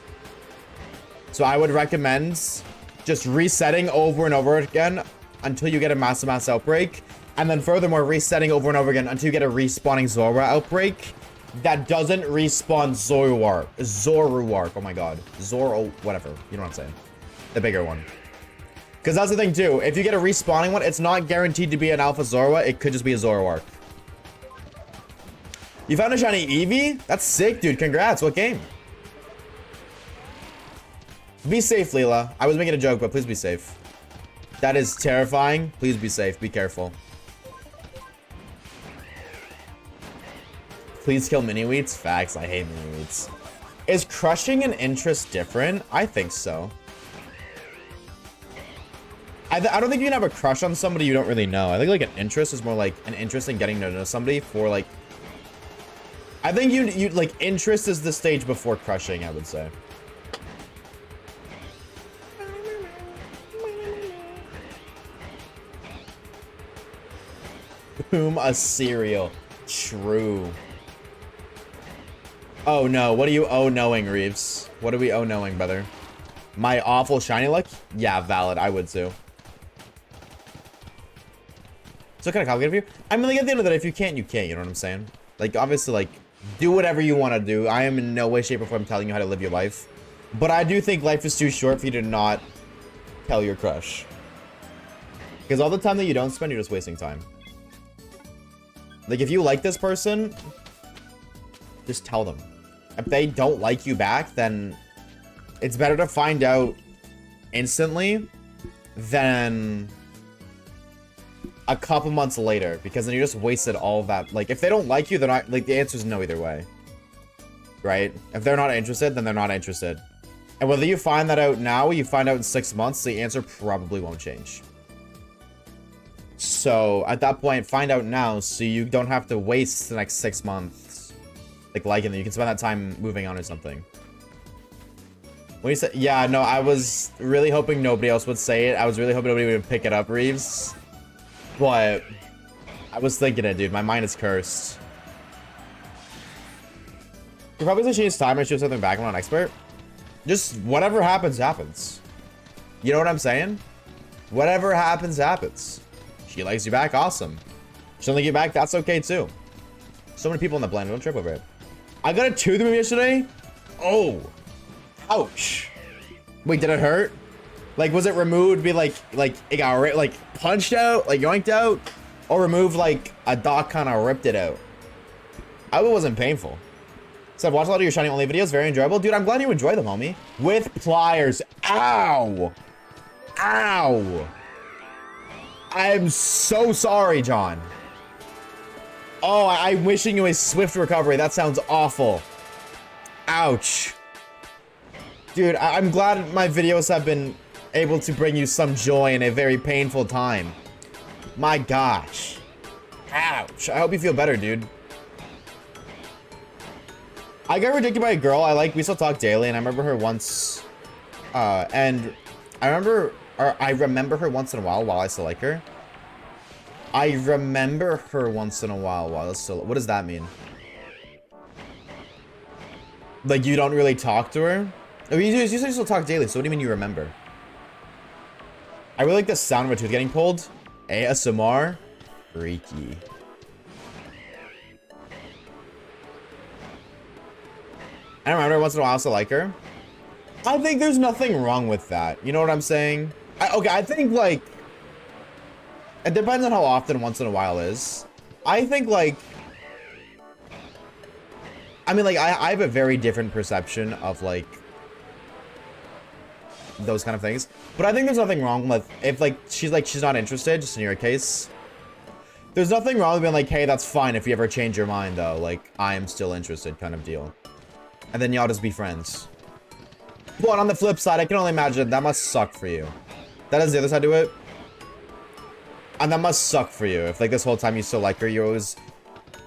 So I would recommend just resetting over and over again until you get a massive mass outbreak. And then furthermore, resetting over and over again until you get a respawning Zorua outbreak that doesn't respawn Zoruark. Oh my god. Zoro, whatever. You know what I'm saying. The bigger one. Because that's the thing too. If you get a respawning one, it's not guaranteed to be an Alpha Zorua. It could just be a Zoruark. You found a shiny Eevee? That's sick, dude. Congrats. What game? Be safe, Leela. I was making a joke, but please be safe. That is terrifying. Please be safe. Be careful. Please kill mini-wheats. Facts. I hate mini-wheats. Is crushing an interest different? I think so. I don't think you can have a crush on somebody you don't really know. I think like an interest is more like an interest in getting to know somebody for like... I think you like interest is the stage before crushing, I would say. Boom, a cereal. True. Oh no, what are you oh-knowing, Reeves? What are we oh-knowing, brother? My awful shiny luck? Yeah, valid, I would too. So kind of complicated for you. I mean, like, at the end of the day, if you can't, you can't. You know what I'm saying? Like, obviously, like, do whatever you want to do. I am in no way, shape, or form telling you how to live your life. But I do think life is too short for you to not tell your crush. Because all the time that you don't spend, you're just wasting time. Like, if you like this person, just tell them. If they don't like you back, then it's better to find out instantly than a couple months later, because then you just wasted all of that. Like, if they don't like you, they're not, like, the answer is no either way. Right? If they're not interested, then they're not interested. And whether you find that out now or you find out in 6 months, the answer probably won't change. So, at that point, find out now so you don't have to waste the next 6 months. Like, liking them. You can spend that time moving on or something. When you said, yeah, no, I was really hoping nobody else would say it. I was really hoping nobody would pick it up, Reeves. But I was thinking it, dude. My mind is cursed. You probably say she needs time or she was something back. I'm not an expert. Just whatever happens, happens. You know what I'm saying? Whatever happens, happens. She likes you back, awesome. She doesn't like you back, that's okay too. So many people in the blend, don't trip over it. I got a tooth removed yesterday. Oh. Ouch. Wait, did it hurt? Like, was it removed, be like it got like punched out, like yoinked out? Or removed like a doc kind of ripped it out? I hope it wasn't painful. So I've watched a lot of your shiny only videos, very enjoyable. Dude, I'm glad you enjoy them, homie. With pliers. Ow. Ow. I'm so sorry, John. Oh, I'm wishing you a swift recovery. That sounds awful. Ouch. Dude, I'm glad my videos have been able to bring you some joy in a very painful time. My gosh. Ouch. I hope you feel better, dude. I got rejected by a girl we still talk daily, and I remember her once, and I remember her once in a while I still like her. I remember her once in a while I still, what does that mean? Like, you don't really talk to her? Oh, you still talk daily, so what do you mean you remember? I really like the sound of a tooth getting pulled. ASMR. Freaky. I remember once in a while I also like her. I think there's nothing wrong with that. You know what I'm saying? Okay, I think, like, it depends on how often once in a while is. I think, like, I mean, like, I have a very different perception of, like, those kind of things. But I think there's nothing wrong with, if, like, she's not interested, just in your case. There's nothing wrong with being like, hey, that's fine if you ever change your mind, though. Like, I am still interested kind of deal. And then y'all just be friends. But on the flip side, I can only imagine that must suck for you. That is the other side to it. And that must suck for you. If, like, this whole time you still like her, you always...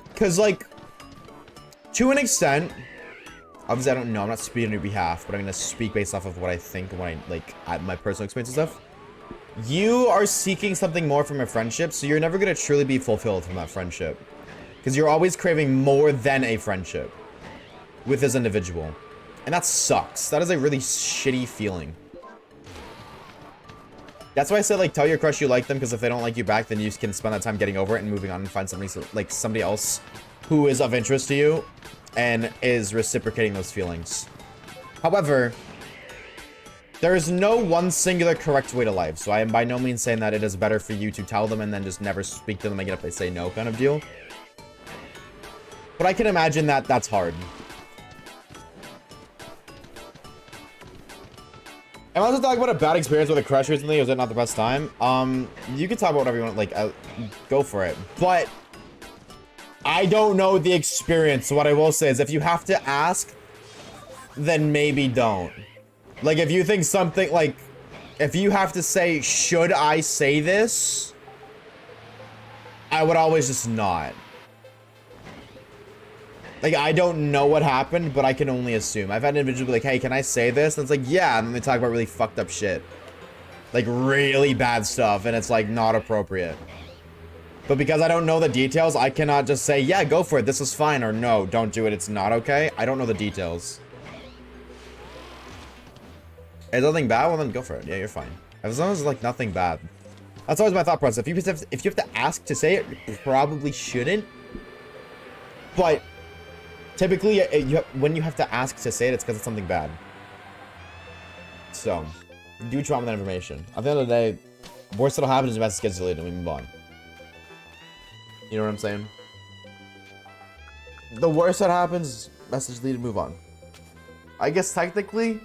Because, like, to an extent... Obviously, I don't know. I'm not speaking on your behalf. But I'm going to speak based off of what I think when I, like, my personal experience and stuff. You are seeking something more from a friendship. So you're never going to truly be fulfilled from that friendship. Because you're always craving more than a friendship with this individual. And that sucks. That is a really shitty feeling. That's why I said, like, tell your crush you like them, because if they don't like you back, then you can spend that time getting over it and moving on and find somebody else who is of interest to you and is reciprocating those feelings. However, there is no one singular correct way to life, so I am by no means saying that it is better for you to tell them and then just never speak to them again if they say no kind of deal. But I can imagine that that's hard. Am I also talking about a bad experience with a crush recently? Was it not the best time? You can talk about whatever you want, like, go for it. But I don't know the experience, so what I will say is if you have to ask, then maybe don't. Like, if you think something, like, if you have to say, should I say this? I would always just not. Like, I don't know what happened, but I can only assume. I've had individuals be like, hey, can I say this? And it's like, yeah, and then they talk about really fucked up shit. Like, really bad stuff, and it's, like, not appropriate. But because I don't know the details, I cannot just say, yeah, go for it, this is fine, or no, don't do it, it's not okay. I don't know the details. Is nothing bad? Well, then go for it. Yeah, you're fine. As long as it's, like, nothing bad. That's always my thought process. If you have to ask to say it, you probably shouldn't. But typically, when you have to ask to say it, it's because it's something bad. So, do trauma that information. At the end of the day, worst that'll happen is the message gets deleted and we move on. You know what I'm saying? The worst that happens, message deleted, move on. I guess technically,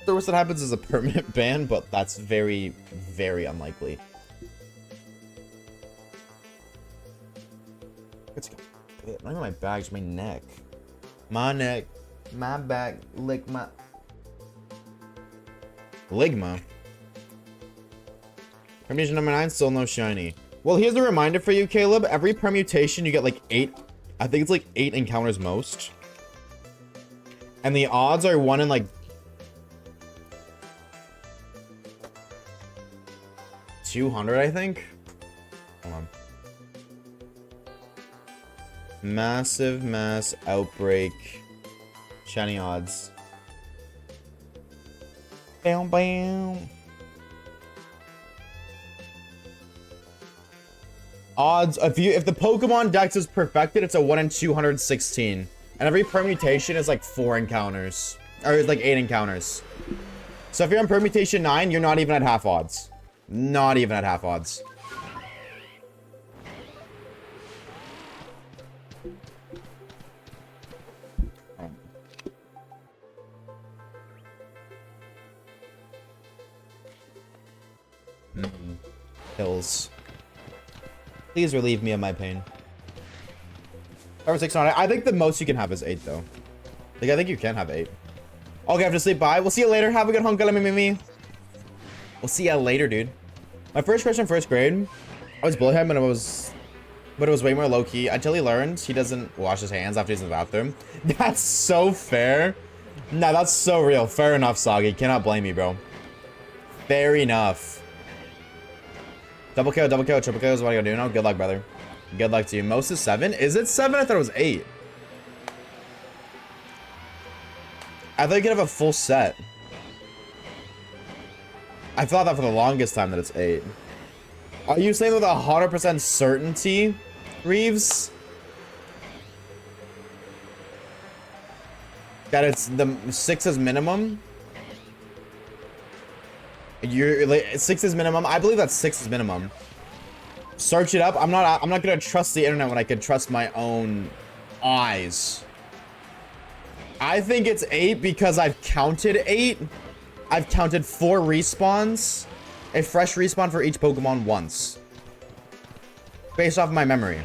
the worst that happens is a permanent ban, but that's very, very unlikely. Let's go. Not even my bag, just my neck. My neck, my back, lick my... Ligma. Permutation number 9, still no shiny. Well, here's a reminder for you, Caleb. Every permutation, you get like 8. I think it's like 8 encounters most. And the odds are 1 in like... 200, I think. Hold on. Massive mass outbreak. Shiny odds. Bam, bam. Odds, if the Pokemon Dex is perfected, it's a 1 in 216. And every permutation is like 4 encounters. Or it's like 8 encounters. So if you're on permutation 9, you're not even at half odds. Not even at half odds. Pills. Please relieve me of my pain. Over 6 on it. I think the most you can have is 8, though. Like, I think you can have 8. Okay, I have to sleep. Bye. We'll see you later. Have a good hunka. Me. We'll see you later, dude. My first crush in first grade, I was bullied him, but it was way more low-key until he learned he doesn't wash his hands after he's in the bathroom. That's so fair. Nah, that's so real. Fair enough, Soggy. Cannot blame me, bro. Fair enough. Double kill, triple kill is what I gotta do now. Good luck, brother. Good luck to you. Most is 7. Is it 7? I thought it was 8. I thought you could have a full set. I thought that for the longest time that it's 8. Are you saying with 100% certainty, Reeves? That it's the 6 is minimum? You're like 6 is minimum. I believe that 6 is minimum. Search it up. I'm not gonna trust the internet when I can trust my own eyes. I think it's 8 because I've counted 8. I've counted 4 respawns. A fresh respawn for each Pokemon once. Based off my memory.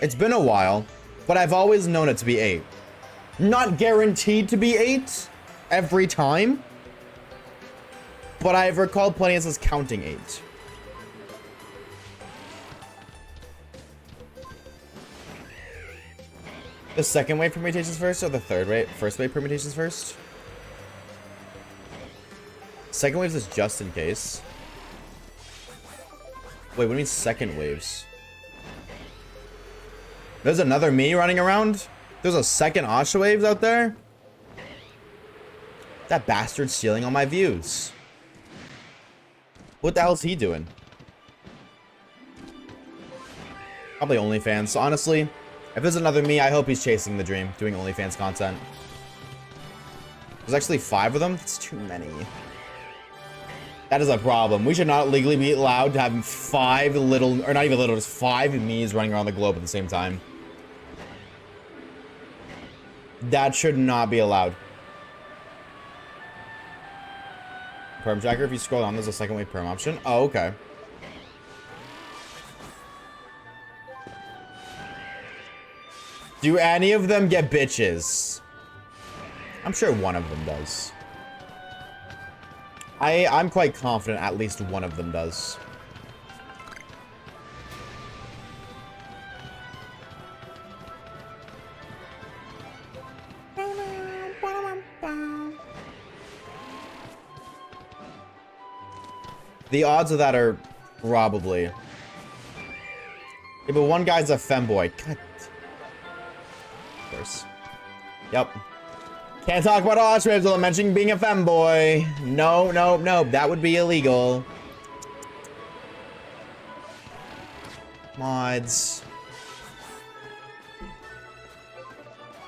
It's been a while, but I've always known it to be 8. Not guaranteed to be 8 every time. But I've recalled plenty of this counting 8. The second wave permutations first or the first wave permutations first? Second waves is just in case. Wait, what do you mean second waves? There's another me running around? There's a second Oshawaves out there? That bastard's stealing all my views. What the hell is he doing? Probably OnlyFans. So honestly, if there's another me, I hope he's chasing the dream, doing OnlyFans content. There's actually 5 of them. That's too many. That is a problem. We should not legally be allowed to have 5 little, or not even little, just 5 me's running around the globe at the same time. That should not be allowed. Perm tracker, if you scroll down, there's a second wave perm option. Oh, okay. Do any of them get bitches? I'm sure one of them does. I'm quite confident at least one of them does. The odds of that are probably. Yeah, but one guy's a femboy. God. Of course. Yep. Can't talk about Oshawaves without mentioning being a femboy. No. That would be illegal. Mods.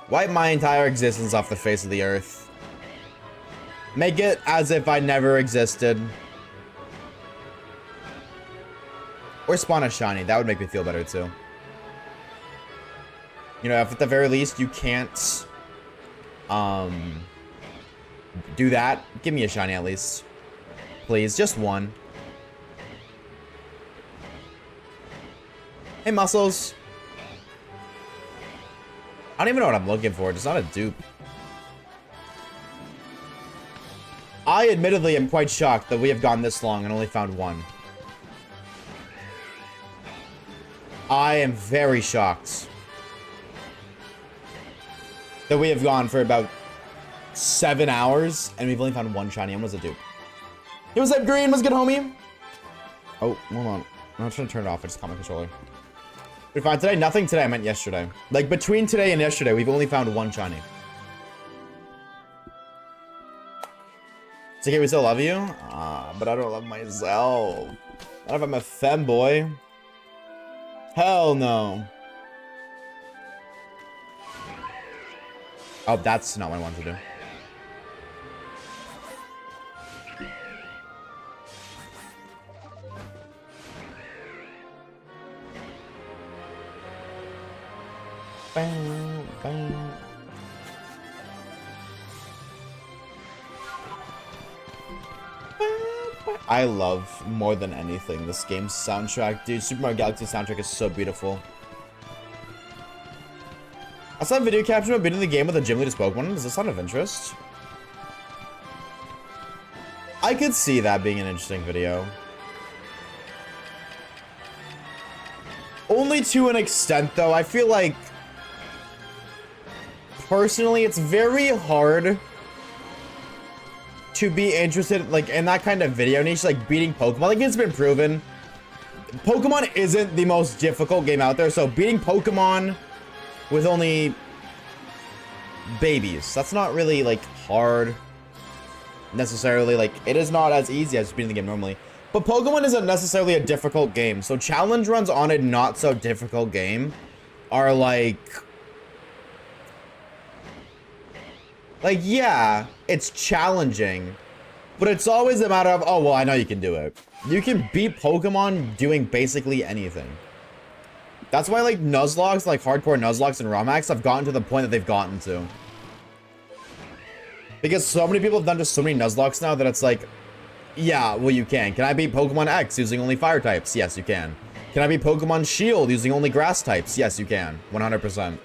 Wipe my entire existence off the face of the earth. Make it as if I never existed. Or spawn a shiny. That would make me feel better too. You know, if at the very least you can't do that, give me a shiny at least. Please, just one. Hey, Muscles. I don't even know what I'm looking for. It's not a dupe. I admittedly am quite shocked that we have gone this long and only found one. I am very shocked that we have gone for about 7 hours and we've only found one shiny. And what's a dupe? Hey, what's up, Green? What's good, homie? Oh, hold on. I'm not trying to turn it off. I just caught my controller. We found today? Nothing today. I meant yesterday. Like, between today and yesterday, we've only found one shiny. It's okay, we still love you? But I don't love myself. Not if I'm a femboy. Hell no. Oh, that's not what I wanted to do. I love more than anything this game's soundtrack. Dude, Super Mario Galaxy soundtrack is so beautiful. I saw a video caption of beating the game with a gym leader's Pokemon. Does this sound of interest? I could see that being an interesting video. Only to an extent, though. I feel like, personally, it's very hard to be interested, like, in that kind of video niche, like beating Pokemon. Like, it's been proven, Pokemon isn't the most difficult game out there. So beating Pokemon with only babies, that's not really like hard necessarily. Like, it is not as easy as beating the game normally. But Pokemon isn't necessarily a difficult game. So challenge runs on a not so difficult game are like, yeah, it's challenging, but it's always a matter of, oh, well, I know you can do it. You can beat Pokemon doing basically anything. That's why, like, Nuzlocke, like hardcore Nuzlocke and Romax have gotten to the point that they've gotten to. Because so many people have done just so many Nuzlocke now that it's like, yeah, well, you can. Can I beat Pokemon X using only fire types? Yes, you can. Can I beat Pokemon Shield using only grass types? Yes, you can. 100%.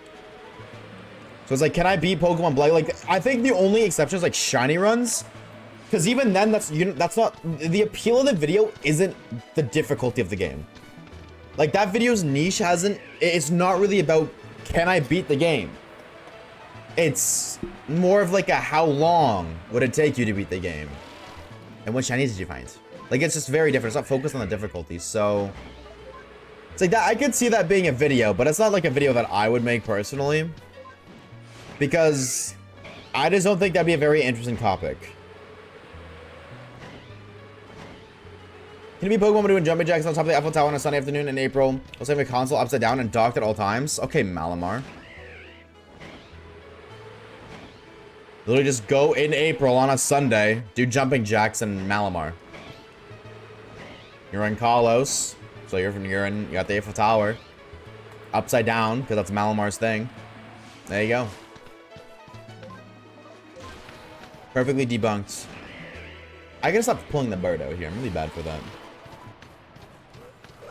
So it's like, can I beat Pokemon Black? Like, I think the only exception is like shiny runs, because even then, that's not the appeal of the video. Isn't the difficulty of the game? Like, that video's niche it's not really about can I beat the game. It's more of like a how long would it take you to beat the game, and what shinies did you find? Like, it's just very different. It's not focused on the difficulty. So it's like that. I could see that being a video, but it's not like a video that I would make personally, because I just don't think that'd be a very interesting topic. Can it be Pokemon doing jumping jacks on top of the Eiffel Tower on a sunny afternoon in April? Also have a console upside down and docked at all times? Okay, Malamar. Literally just go in April on a Sunday, do jumping jacks in Malamar. You're in Kalos, so you're at the Eiffel Tower. Upside down, because that's Malamar's thing. There you go. Perfectly debunked. I gotta stop pulling the bird out here. I'm really bad for that.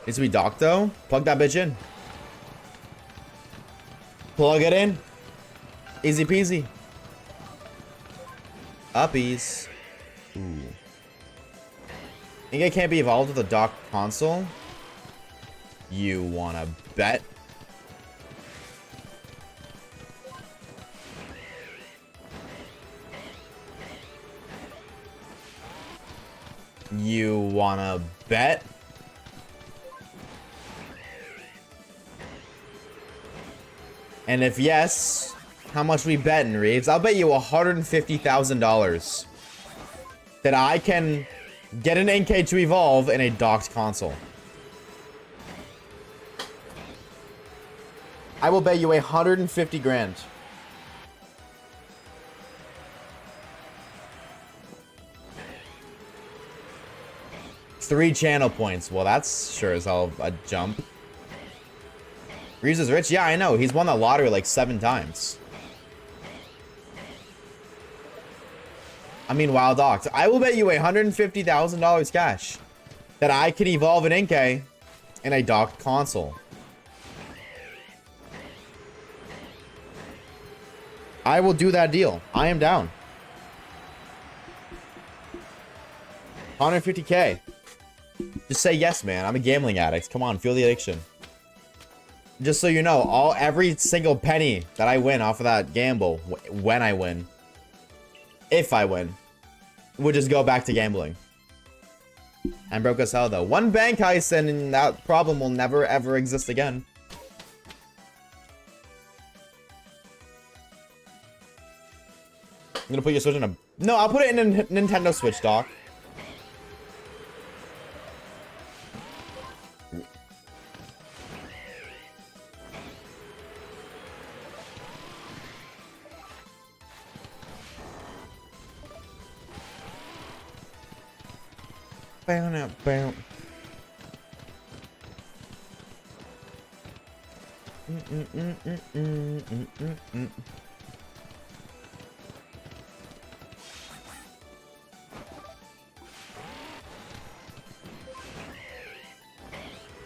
Needs to be docked though. Plug that bitch in. Plug it in. Easy peasy. Uppies. Ooh. Think it can't be evolved with a docked console? You wanna bet? You wanna bet? And if yes, how much we betting, Reeves? I'll bet you $150,000 that I can get an NK to evolve in a docked console. I will bet you 150 grand. Three channel points. Well, that's sure as hell a jump. Reeves is rich? Yeah, I know. He's won the lottery like 7 times. I mean, Wild Ox. I will bet you $150,000 cash that I can evolve an Inkay in a docked console. I will do that deal. I am down. 150K. Just say yes, man. I'm a gambling addict. Come on, feel the addiction. Just so you know, every single penny that I win off of that gamble, when I win, if I win, would just go back to gambling. I'm broke as hell, though. One bank heist and that problem will never, ever exist again. I'm gonna put your Switch in a... No, I'll put it in a Nintendo Switch dock. Bow.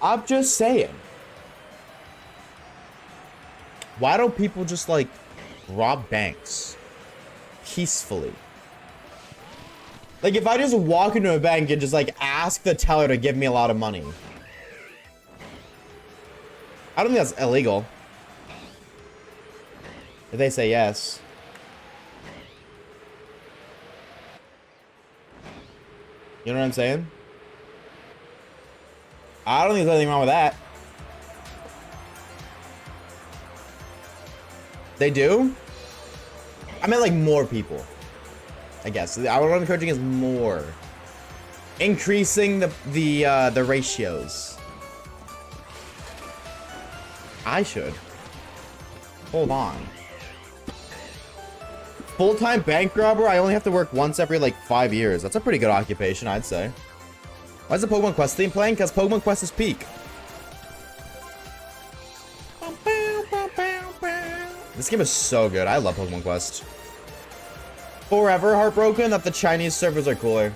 I'm just saying. Why don't people just like rob banks peacefully? Like, if I just walk into a bank and just, like, ask the teller to give me a lot of money. I don't think that's illegal. If they say yes. You know what I'm saying? I don't think there's anything wrong with that. They do? I meant, like, more people. I guess. What I'm encouraging is more. Increasing the ratios. I should. Hold on. Full-time bank robber? I only have to work once every, like, 5 years. That's a pretty good occupation, I'd say. Why is the Pokemon Quest theme playing? Because Pokemon Quest is peak. This game is so good. I love Pokemon Quest. Forever heartbroken that the Chinese servers are cooler. You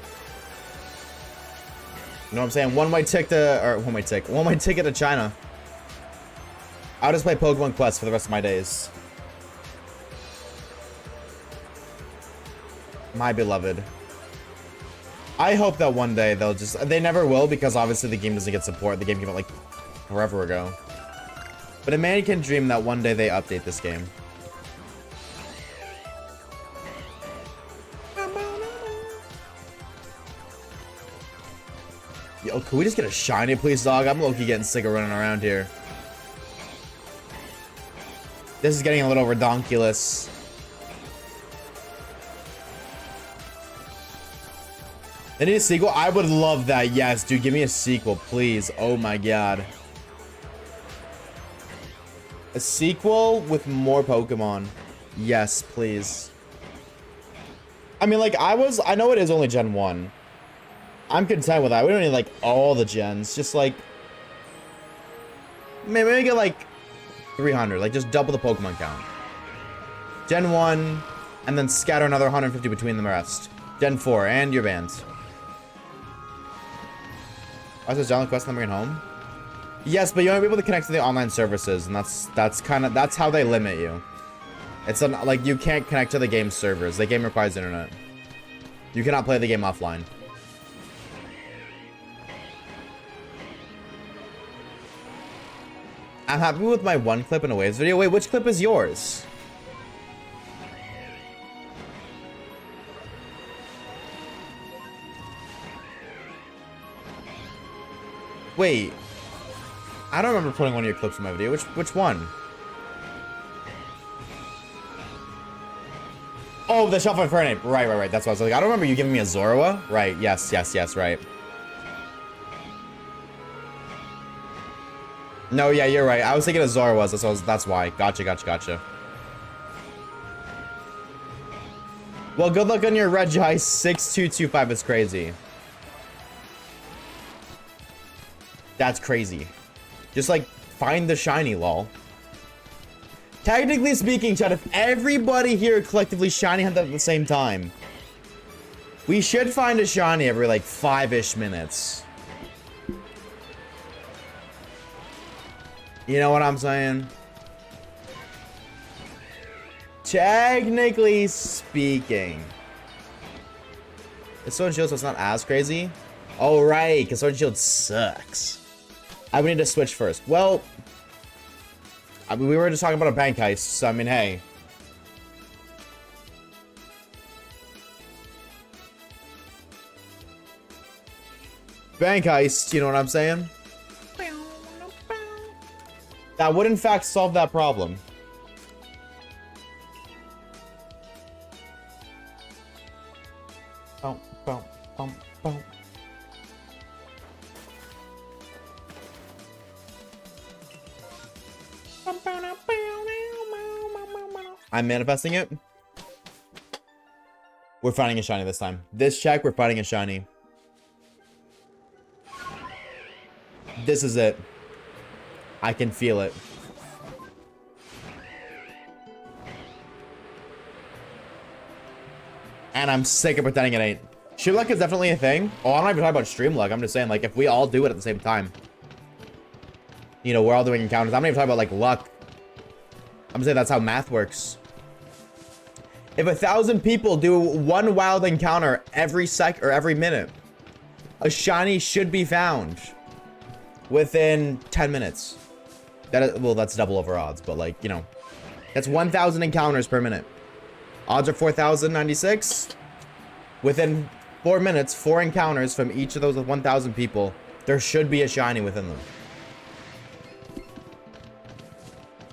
know what I'm saying? One-way ticket to China. I'll just play Pokemon Quest for the rest of my days. My beloved. I hope that one day they'll just... They never will, because obviously the game doesn't get support. The game came out like forever ago. But a man can dream that one day they update this game. Yo, can we just get a shiny, please, dog? I'm low-key getting sick of running around here. This is getting a little redonkulous. They need a sequel? I would love that. Yes, dude, give me a sequel, please. Oh my god. A sequel with more Pokemon. Yes, please. I mean, like, I know it is only Gen 1. I'm content with that. We don't need, like, all the gens. Just, like... Maybe get, like, 300. Like, just double the Pokemon count. Gen 1, and then scatter another 150 between the rest. Gen 4, and your bands. I was download quest and bring it home. Yes, but you won't be able to connect to the online services, and that's how they limit you. It's like you can't connect to the game servers. The game requires internet. You cannot play the game offline. I'm happy with my one clip in a Waves video. Wait, which clip is yours? Wait. I don't remember putting one of your clips in my video. Which one? Oh, the Shuffle Infernape. Right. That's what I was like. I don't remember you giving me a Zorua. Right. Yes, right. No, yeah, you're right. I was thinking Azor was. That's why. Gotcha. Well, good luck on your Regis 6225. It's crazy. That's crazy. Just like find the shiny, lol. Technically speaking, chat, if everybody here collectively shiny hunt at the same time, we should find a shiny every like 5-ish minutes. You know what I'm saying? Technically speaking. It's Sword and Shield, so it's not as crazy. Oh, right, because Sword and Shield sucks. I would need to switch first. Well, I mean, we were just talking about a bank heist, so I mean, hey. Bank heist, you know what I'm saying? That would in fact solve that problem. Bum, bum, bum, bum. I'm manifesting it. We're finding a shiny this time. This check, we're finding a shiny. This is it. I can feel it. And I'm sick of pretending it ain't. Stream luck is definitely a thing. Oh, I'm not even talking about stream luck. I'm just saying, like, if we all do it at the same time. You know, we're all doing encounters. I'm not even talking about, like, luck. I'm saying that's how math works. If 1,000 people do one wild encounter every sec or every minute, a shiny should be found within 10 minutes. That is, well, that's double over odds, but like, you know, that's 1,000 encounters per minute. Odds are 4,096. Within 4 minutes, 4 encounters from each of those 1,000 people, there should be a shiny within them.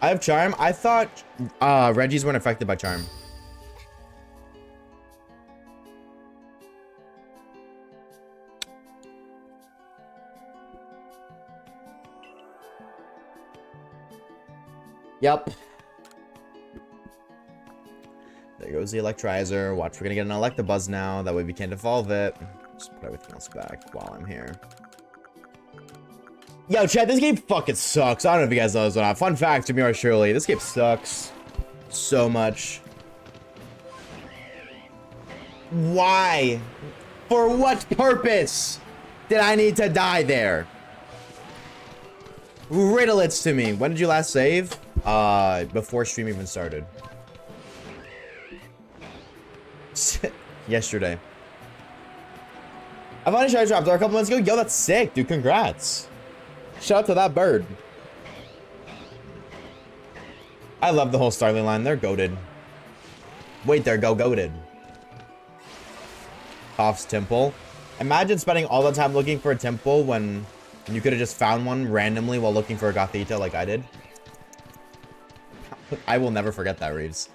I have Charm. I thought Regis weren't affected by Charm. Yep. There goes the Electrizer. Watch, we're gonna get an Electabuzz now. That way we can't evolve it. Just put everything else back while I'm here. Yo, chat, this game fucking sucks. I don't know if you guys know this or not. Fun fact, Jimmy or Shirley, this game sucks so much. Why? For what purpose did I need to die there? Riddle it to me. When did you last save? Before stream even started. Yesterday. I found a shiny trapdoor a couple months ago. Yo, that's sick, dude. Congrats. Shout out to that bird. I love the whole Starling line. They're goated. Wait, they're goated. Hoff's Temple. Imagine spending all the time looking for a temple when you could have just found one randomly while looking for a Gothita like I did. I will never forget that, Reeves.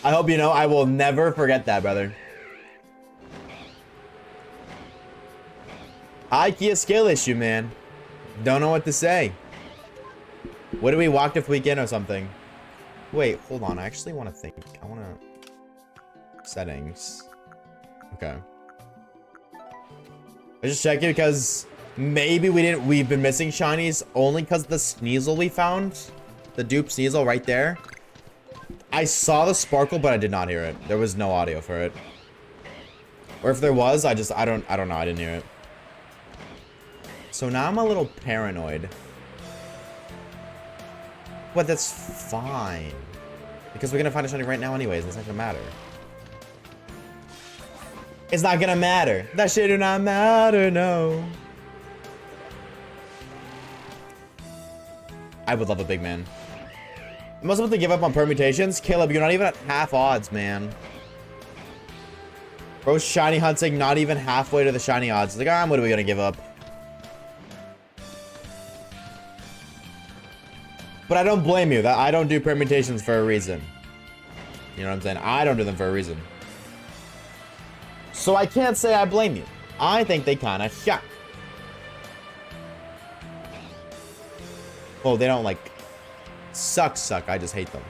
I hope you know I will never forget that, brother. IKEA skill issue, man. Don't know what to say. What do we walk this weekend or something? Wait, hold on. I actually want to think. I want to... Settings. Okay. I just check it because maybe we've been missing shinies only because of the Sneasel we found. The dupe Sneasel right there. I saw the sparkle, but I did not hear it. There was no audio for it. Or if there was, I don't know. I didn't hear it. So now I'm a little paranoid. But that's fine. Because we're gonna find a shiny right now anyways. It's not gonna matter. It's not gonna matter. That shit do not matter, no. I would love a big man. I'm also about to give up on permutations. Caleb, you're not even at half odds, man. Bro's shiny hunting, not even halfway to the shiny odds. It's like, what are we gonna give up? But I don't blame you. That I don't do permutations for a reason. You know what I'm saying? I don't do them for a reason. So I can't say I blame you. I think they kind of suck. Oh, they don't like suck. I just hate them.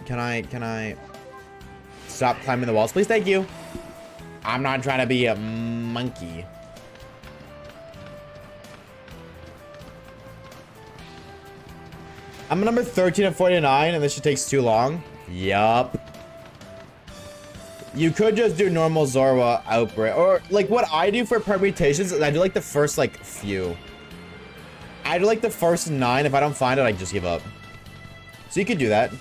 Can I stop climbing the walls, please? Thank you. I'm not trying to be a monkey. I'm number 13 at 49, and this shit takes too long. Yup. You could just do normal Zorwa outbreak, or like what I do for permutations is I do like the first like few. I do like the first 9. If I don't find it, I just give up. So you could do that.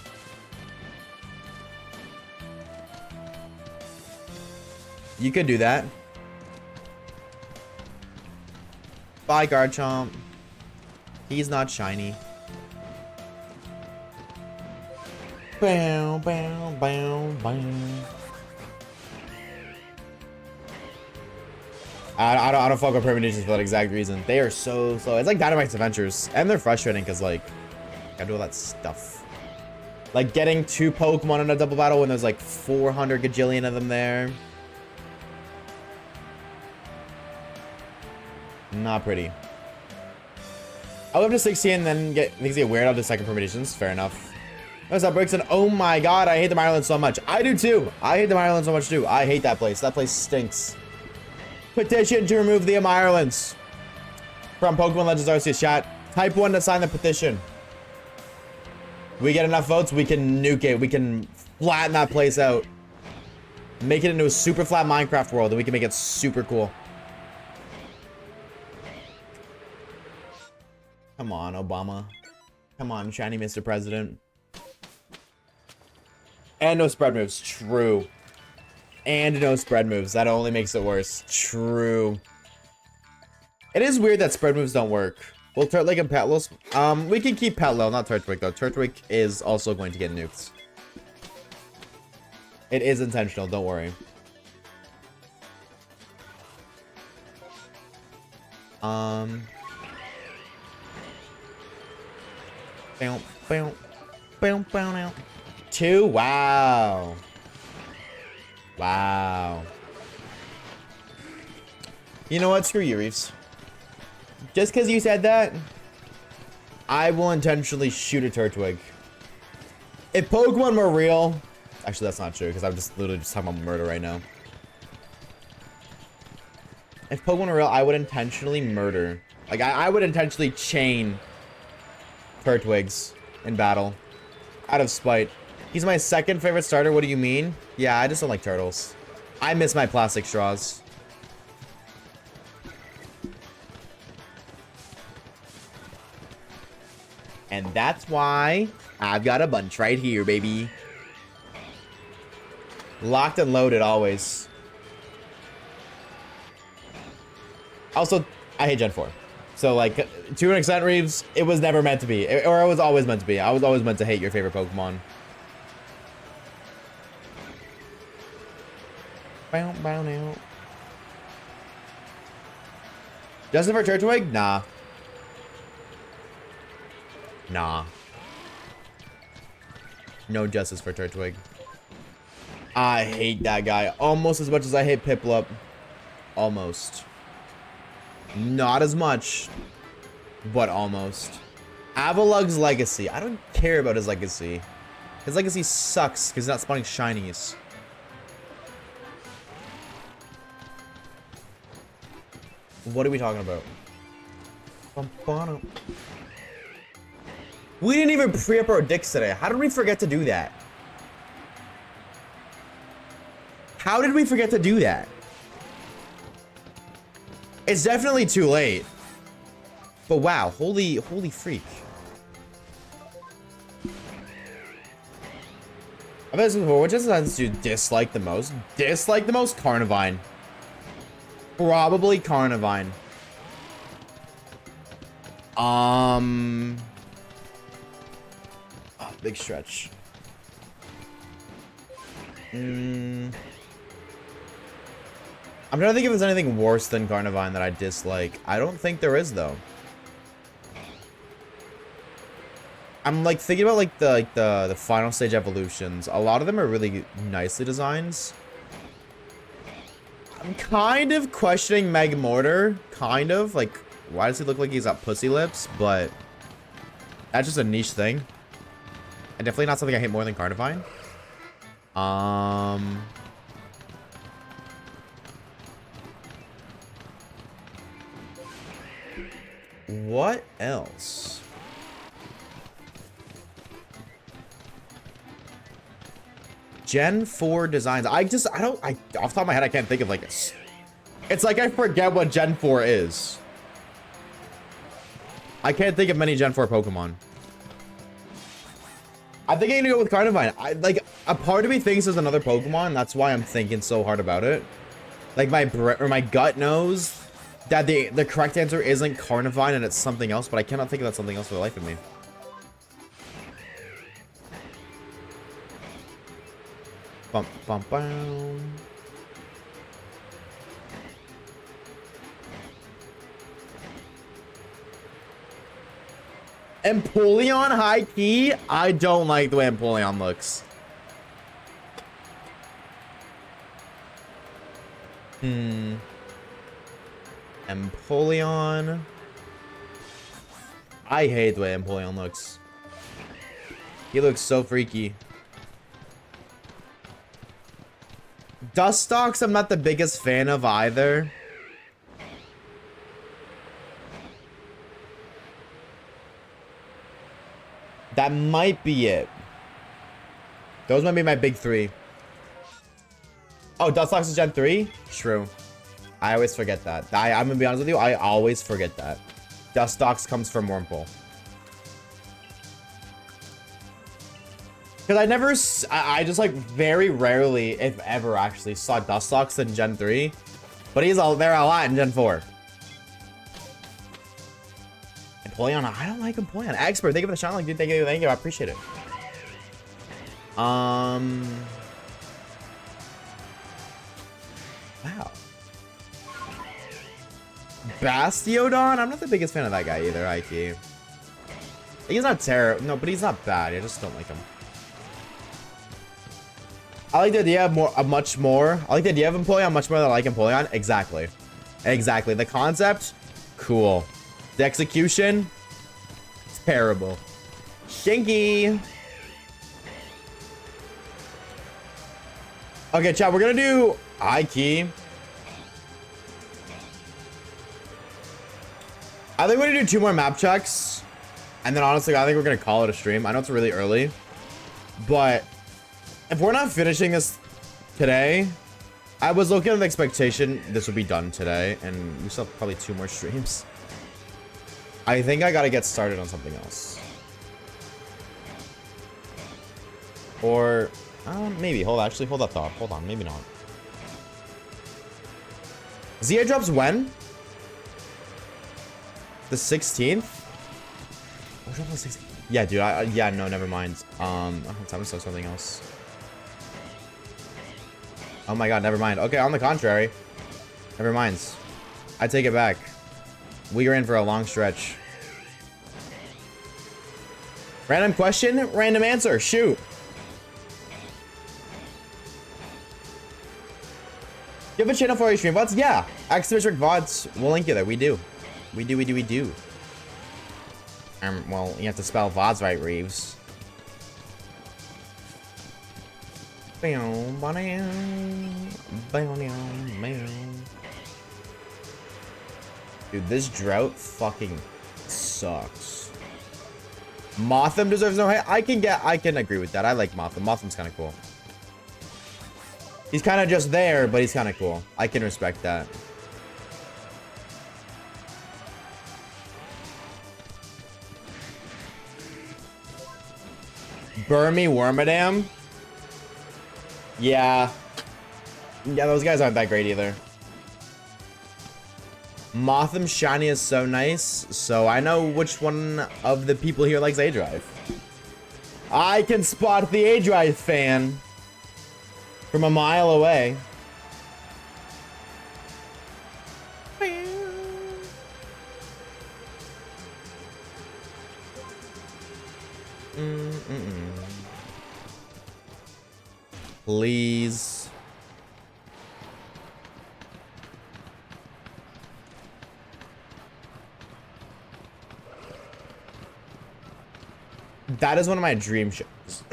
You could do that. Bye, Garchomp. He's not shiny. Bow, bow, bow, bow. I don't fuck with permutations for that exact reason. They are so slow. It's like Dynamite's Adventures. And they're frustrating because, like, gotta do all that stuff. Like, getting 2 Pokemon in a double battle when there's, like, 400 gajillion of them there. Not pretty. I'll live to 16 and then get things get weird. I'll do second permutations. Fair enough. What's up, Brixton? Oh my god, I hate the Ireland so much. I do too. I hate the Ireland so much too. I hate that place. That place stinks. Petition to remove the Irelands from Pokemon Legends Arceus chat. Type 1 to sign the petition. We get enough votes, we can nuke it. We can flatten that place out. Make it into a super flat Minecraft world, and we can make it super cool. Come on, Obama. Come on, shiny Mr. President. And no spread moves. True. And no spread moves. That only makes it worse. True. It is weird that spread moves don't work. Well, Turtwig and Petlil. We can keep Petlil, not Turtwig, though. Turtwig is also going to get nuked. It is intentional, don't worry. Bow. 2. Wow. Wow. You know what? Screw you, Reeves. Just because you said that, I will intentionally shoot a Turtwig. If Pokemon were real... Actually, that's not true, because I'm just literally just talking about murder right now. If Pokemon were real, I would intentionally murder. Like, I would intentionally chain Turtwigs in battle. Out of spite. He's my second favorite starter. What do you mean? Yeah, I just don't like turtles. I miss my plastic straws. And that's why I've got a bunch right here, baby. Locked and loaded always. Also, I hate Gen 4. So, like, to an extent, Reeves, it was never meant to be. Or it was always meant to be. I was always meant to hate your favorite Pokemon. Bow now. Justin for Turtwig? Nah. Nah. No justice for Turtwig. I hate that guy almost as much as I hate Piplup. Almost. Not as much, but almost. Avalug's legacy. I don't care about his legacy. His legacy sucks because he's not spawning shinies. What are we talking about? We didn't even pre-up our dicks today. How did we forget to do that? How did we forget to do that? It's definitely too late. But wow, holy freak. I've asked before, which instance do you dislike the most? Dislike the most? Carnivine. Probably Carnivine. Oh, big stretch. I'm trying to think if there's anything worse than Carnivine that I dislike. I don't think there is, though. I'm like thinking about like the final stage evolutions. A lot of them are really nicely designed. I'm kind of questioning Magmortar. Kind of. Like, why does he look like he's got pussy lips? But that's just a niche thing. And definitely not something I hate more than Carnivine. What else? Gen 4 designs. Off the top of my head, I can't think of like this. It's like I forget what Gen 4 is. I can't think of many Gen 4 Pokemon. I think I'm gonna go with Carnivine. Like, a part of me thinks there's another Pokemon. That's why I'm thinking so hard about it. Like, my gut knows that the correct answer isn't Carnivine and it's something else, but I cannot think of that something else for the life of me. Bum, bum, bum. Empoleon high key? I don't like the way Empoleon looks. Empoleon. I hate the way Empoleon looks. He looks so freaky. Dustox, I'm not the biggest fan of either. That might be it. Those might be my big three. Oh, Dustox is Gen 3? True. I always forget that. I'm gonna be honest with you, I always forget that. Dustox comes from Wurmple. Because I just like very rarely, if ever actually, saw Dustox in Gen 3. But he's there a lot in Gen 4. Empoleon, I don't like Empoleon. Expert, thank you for the channel. Dude, thank you, I appreciate it. Wow. Bastiodon? I'm not the biggest fan of that guy either, IQ. He's not terrible. No, but he's not bad. I just don't like him. I like the idea of much more. I like the idea of Empoleon much more than I like Empoleon. Exactly. Exactly. The concept, cool. The execution, terrible. Shinky. Okay, chat, we're gonna do I-Key. I think we're gonna do 2 more map checks. And then honestly, I think we're gonna call it a stream. I know it's really early, but if we're not finishing this today, I was looking at the expectation this would be done today, and we still have probably 2 more streams. I think I gotta get started on something else. Or, maybe. Hold that thought. Hold on, maybe not. ZA drops when? The 16th? Oh, drop on the 16th. Yeah, dude. Yeah, no, never mind. I'm time to start something else. Oh my god, never mind. Okay, on the contrary. Never mind. I take it back. We are in for a long stretch. Random question, random answer. Shoot. You have a channel for your stream Vods? Yeah. X-District Vods. We'll link you there. We do. We do. Well, you have to spell Vods right, Reeves. Dude, this drought fucking sucks. Motham deserves no hate. I can agree with that. I like Motham. Motham's kind of cool. He's kind of just there, but he's kind of cool. I can respect that. Burmy Wormadam? Yeah. Yeah, those guys aren't that great either. Motham shiny is so nice, so I know which one of the people here likes A-Drive. I can spot the A-Drive fan from a mile away. Please. That is one of my dream shines.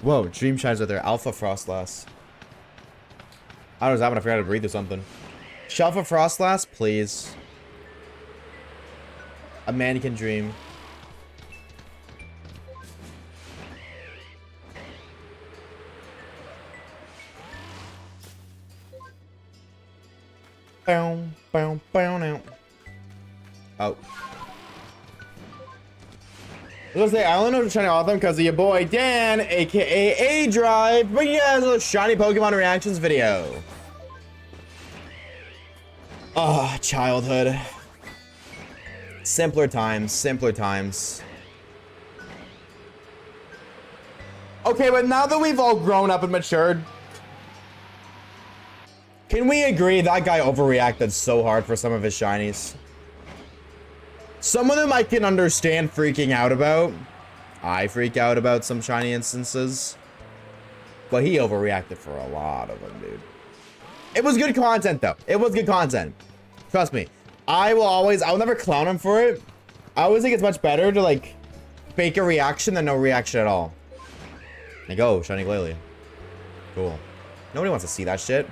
Whoa, dream shines right there. Alpha Frostlass. I don't know what's happening. I forgot to breathe or something. Shelfa Frostlass, please. A man can dream. Bow, bow, bow now. Oh. I was gonna say, I only know the shiny autumn because of your boy Dan, aka A-Drive, bringing you guys a shiny Pokemon reactions video. Oh, childhood. Simpler times, simpler times. Okay, but now that we've all grown up and matured, can we agree that guy overreacted so hard for some of his shinies? Some of them I can understand freaking out about. I freak out about some shiny instances. But he overreacted for a lot of them, dude. It was good content, though. It was good content. Trust me. I'll never clown him for it. I always think it's much better to, like, fake a reaction than no reaction at all. Like, oh, shiny Glalie. Cool. Nobody wants to see that shit.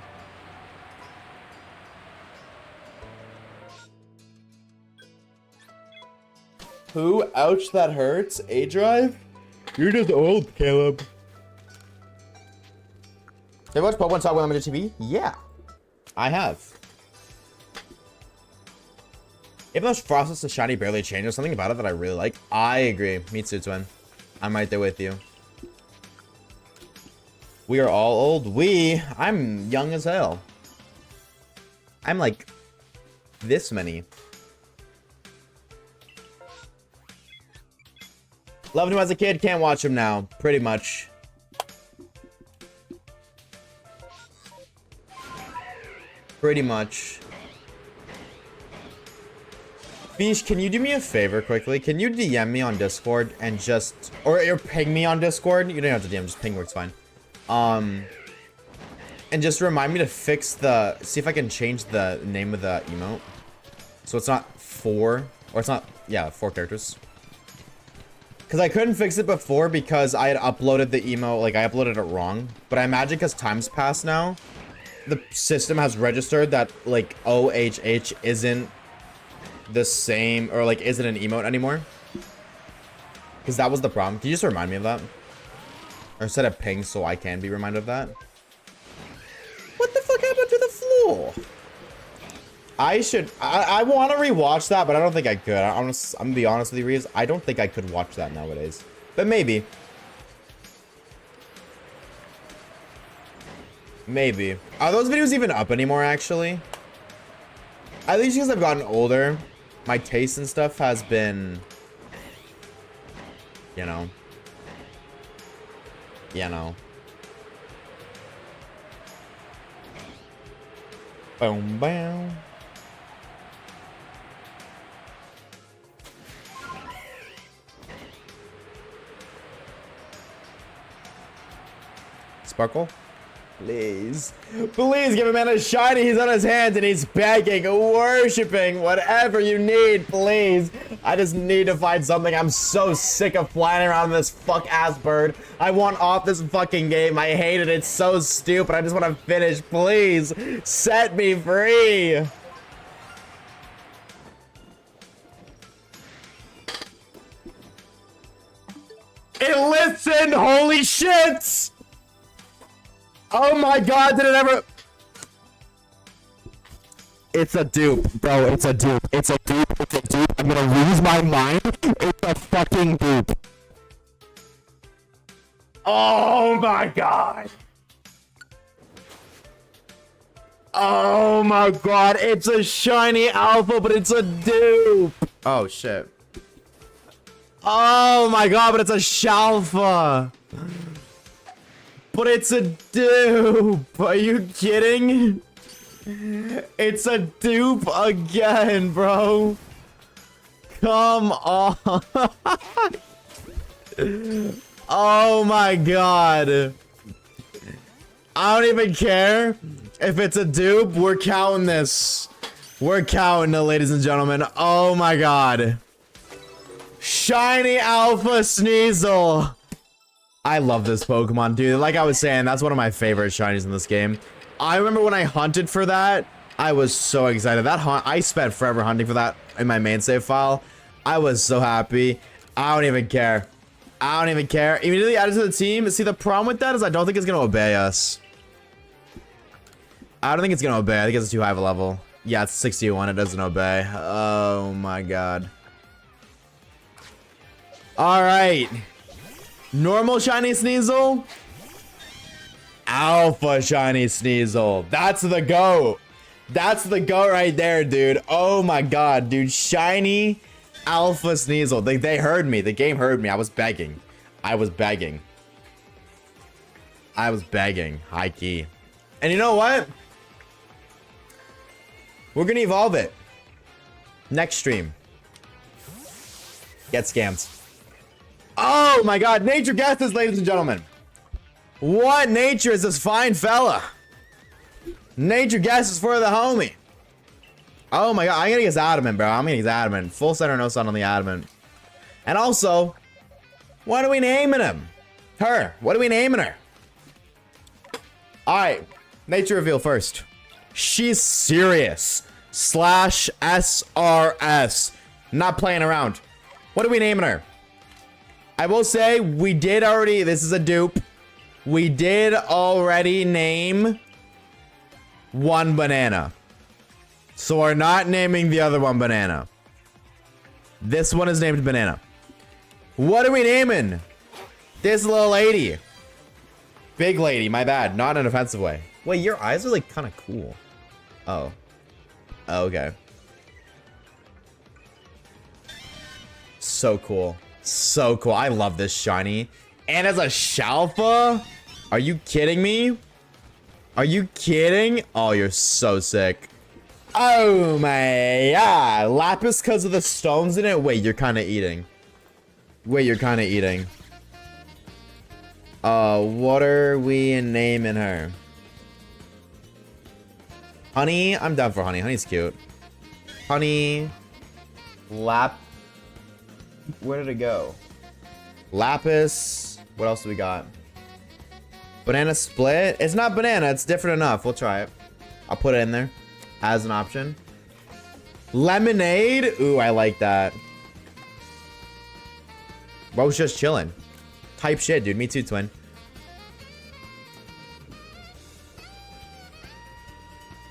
Who? Ouch, that hurts. A-Drive? You're just old, Caleb. Have you watched Pokemon Talk with Limited TV? Yeah. I have. Even though Frostless and Shiny barely change, there's something about it that I really like. I agree. Me too, twin. I'm right there with you. We are all old. I'm young as hell. I'm like this many. Loved him as a kid, can't watch him now. Pretty much. Pretty much. Fish, can you do me a favor quickly? Can you DM me on Discord and just... Or ping me on Discord? You don't have to DM, just ping works fine. And just remind me to fix the... See if I can change the name of the emote. So it's not 4... Or it's not... Yeah, 4 characters. Because I couldn't fix it before because I had uploaded the emote, like I uploaded it wrong. But I imagine because time's passed now, the system has registered that like OHH isn't the same, or like isn't an emote anymore. Because that was the problem. Can you just remind me of that? Or set a ping so I can be reminded of that? What the fuck happened to the floor? I want to rewatch that, but I don't think I could. I'm gonna be honest with you, Reese. I don't think I could watch that nowadays. But maybe. Maybe. Are those videos even up anymore, actually? At least because I've gotten older, my taste and stuff has been... You know. Boom, boom. Sparkle? Please. Please give a man a shiny. He's on his hands and he's begging, worshipping, whatever you need, please. I just need to find something. I'm so sick of flying around this fuck-ass bird. I want off this fucking game. I hate it. It's so stupid. I just want to finish. Please. Set me free. It listened! Holy shit! Oh my god, did it ever... It's a dupe, bro. It's a dupe. It's a dupe. It's a dupe. I'm gonna lose my mind. It's a fucking dupe. Oh my god. Oh my god. It's a shiny alpha, but it's a dupe. Oh shit. Oh my god, but it's a shalfa. But it's a dupe. Are you kidding? It's a dupe again, bro. Come on. Oh my god. I don't even care if it's a dupe. We're counting this. We're counting it, ladies and gentlemen. Oh my god. Shiny Alpha Sneasel. I love this Pokemon, dude. Like I was saying, that's one of my favorite shinies in this game. I remember when I hunted for that, I was so excited. That hunt, I spent forever hunting for that in my main save file. I was so happy. I don't even care. I don't even care. Immediately added to the team. See, the problem with that is I don't think it's going to obey us. I don't think it's going to obey. I think it's too high of a level. Yeah, it's 61. It doesn't obey. Oh my god. All right. Normal shiny Sneasel. Alpha shiny Sneasel. That's the GOAT. That's the GOAT right there, dude. Oh my god, dude. Shiny Alpha Sneasel. They heard me. The game heard me. I was begging. I was begging. I was begging. High key. And you know what? We're gonna evolve it. Next stream. Get scammed. Oh my god. Nature guesses, ladies and gentlemen. What nature is this fine fella? Nature guesses for the homie. Oh my god, I'm gonna guess adamant, bro. I'm gonna guess adamant. Full center, no sun on the adamant. And also, what are we naming him? Her. What are we naming her? Alright, nature reveal first. She's serious. /SRS. Not playing around. What are we naming her? I will say, we did already, this is a dupe. We did already name one banana. So we're not naming the other one banana. This one is named banana. What are we naming this little lady? Big lady, my bad. Not in an offensive way. Wait, your eyes are like kind of cool. Oh. Oh, okay. So cool. So cool. I love this shiny. And as a Shalfa? Are you kidding me? Are you kidding? Oh, you're so sick. Oh my god. Lapis because of the stones in it? Wait, you're kind of eating. Wait, you're kind of eating. What are we naming her? Honey? I'm down for Honey. Honey's cute. Honey. Where did it go? Lapis. What else do we got? Banana split. It's not banana. It's different enough. We'll try it. I'll put it in there as an option. Lemonade. Ooh, I like that. Bro's just chilling. Type shit, dude. Me too, twin.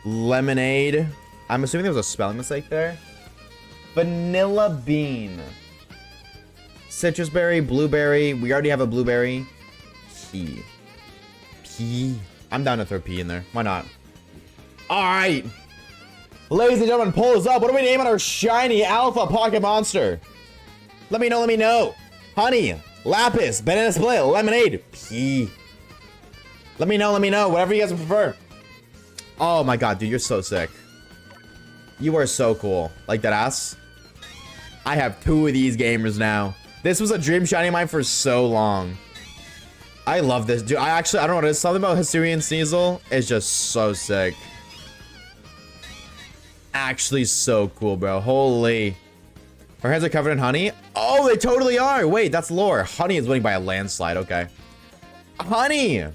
Lemonade. I'm assuming there was a spelling mistake there. Vanilla bean. Citrus berry, blueberry. We already have a blueberry. P. I'm down to throw P in there. Why not? Alright. Ladies and gentlemen, pull us up. What are we naming our shiny alpha pocket monster? Let me know, let me know. Honey, lapis, banana split, lemonade, P. Let me know, whatever you guys prefer. Oh my god, dude, you're so sick. You are so cool. Like that ass. I have 2 of these gamers now. This was a dream shiny of mine for so long. I love this, dude. I don't know what it is. Something about Hisuian Sneasel is just so sick. Actually so cool, bro. Holy. Her heads are covered in honey. Oh, they totally are. Wait, that's lore. Honey is winning by a landslide. Okay. Honey.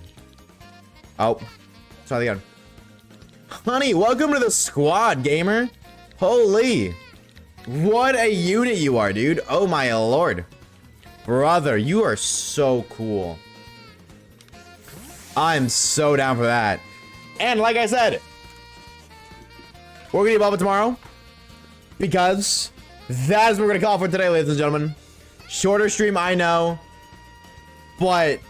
Oh. Try that again. Honey, welcome to the squad, gamer. Holy. What a unit you are, dude. Oh my lord. Brother, you are so cool. I'm so down for that. And like I said, we're gonna evolve it tomorrow because that is what we're gonna call for today, ladies and gentlemen. Shorter stream, I know, but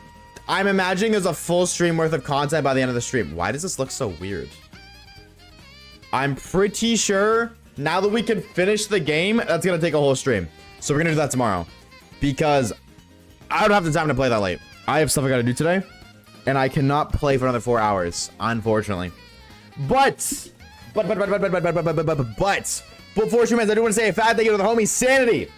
I'm imagining there's a full stream worth of content by the end of the stream. Why does this look so weird? I'm pretty sure now that we can finish the game, that's gonna take a whole stream. So we're gonna do that tomorrow because I don't have the time to play that late. I have stuff I gotta do today. And I cannot play for another 4 hours, unfortunately. But before stream ends, I do want to say a fat thank you to the homie Sanity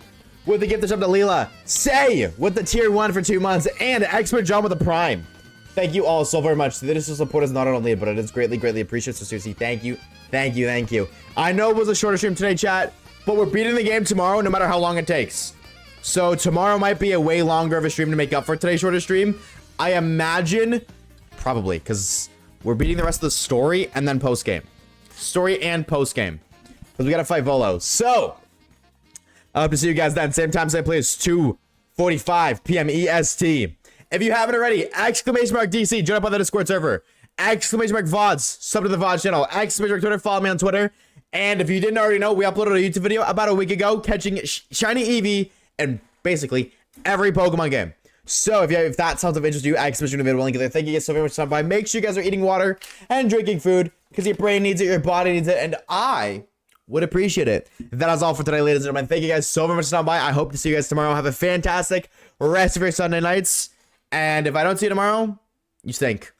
with the gift of to Leela. Say with the tier 1 for 2 months. And Expert John with the Prime. Thank you all so very much. This support is not only, but it is greatly, greatly appreciated. So seriously, thank you. Thank you. Thank you. I know it was a shorter stream today, chat, but we're beating the game tomorrow no matter how long it takes. So tomorrow might be a way longer of a stream to make up for today's shorter stream. I imagine, probably, because we're beating the rest of the story and then post-game. Story and post-game. Because we got to fight Volo. So, I hope to see you guys then. Same time, same place, 2:45 PM EST. If you haven't already, exclamation mark DC, join up on the Discord server. Exclamation mark Vods, sub to the Vods channel. Exclamation mark Twitter, follow me on Twitter. And if you didn't already know, we uploaded a YouTube video about a week ago catching Shiny Eevee and basically every Pokemon game. So if that sounds of interest to you, exclamation mark video link there. Thank you guys so very much for stopping by. Make sure you guys are eating water and drinking food because your brain needs it, your body needs it, and I would appreciate it. That is all for today, ladies and gentlemen. Thank you guys so very much for stopping by. I hope to see you guys tomorrow. Have a fantastic rest of your Sunday nights. And if I don't see you tomorrow, you stink.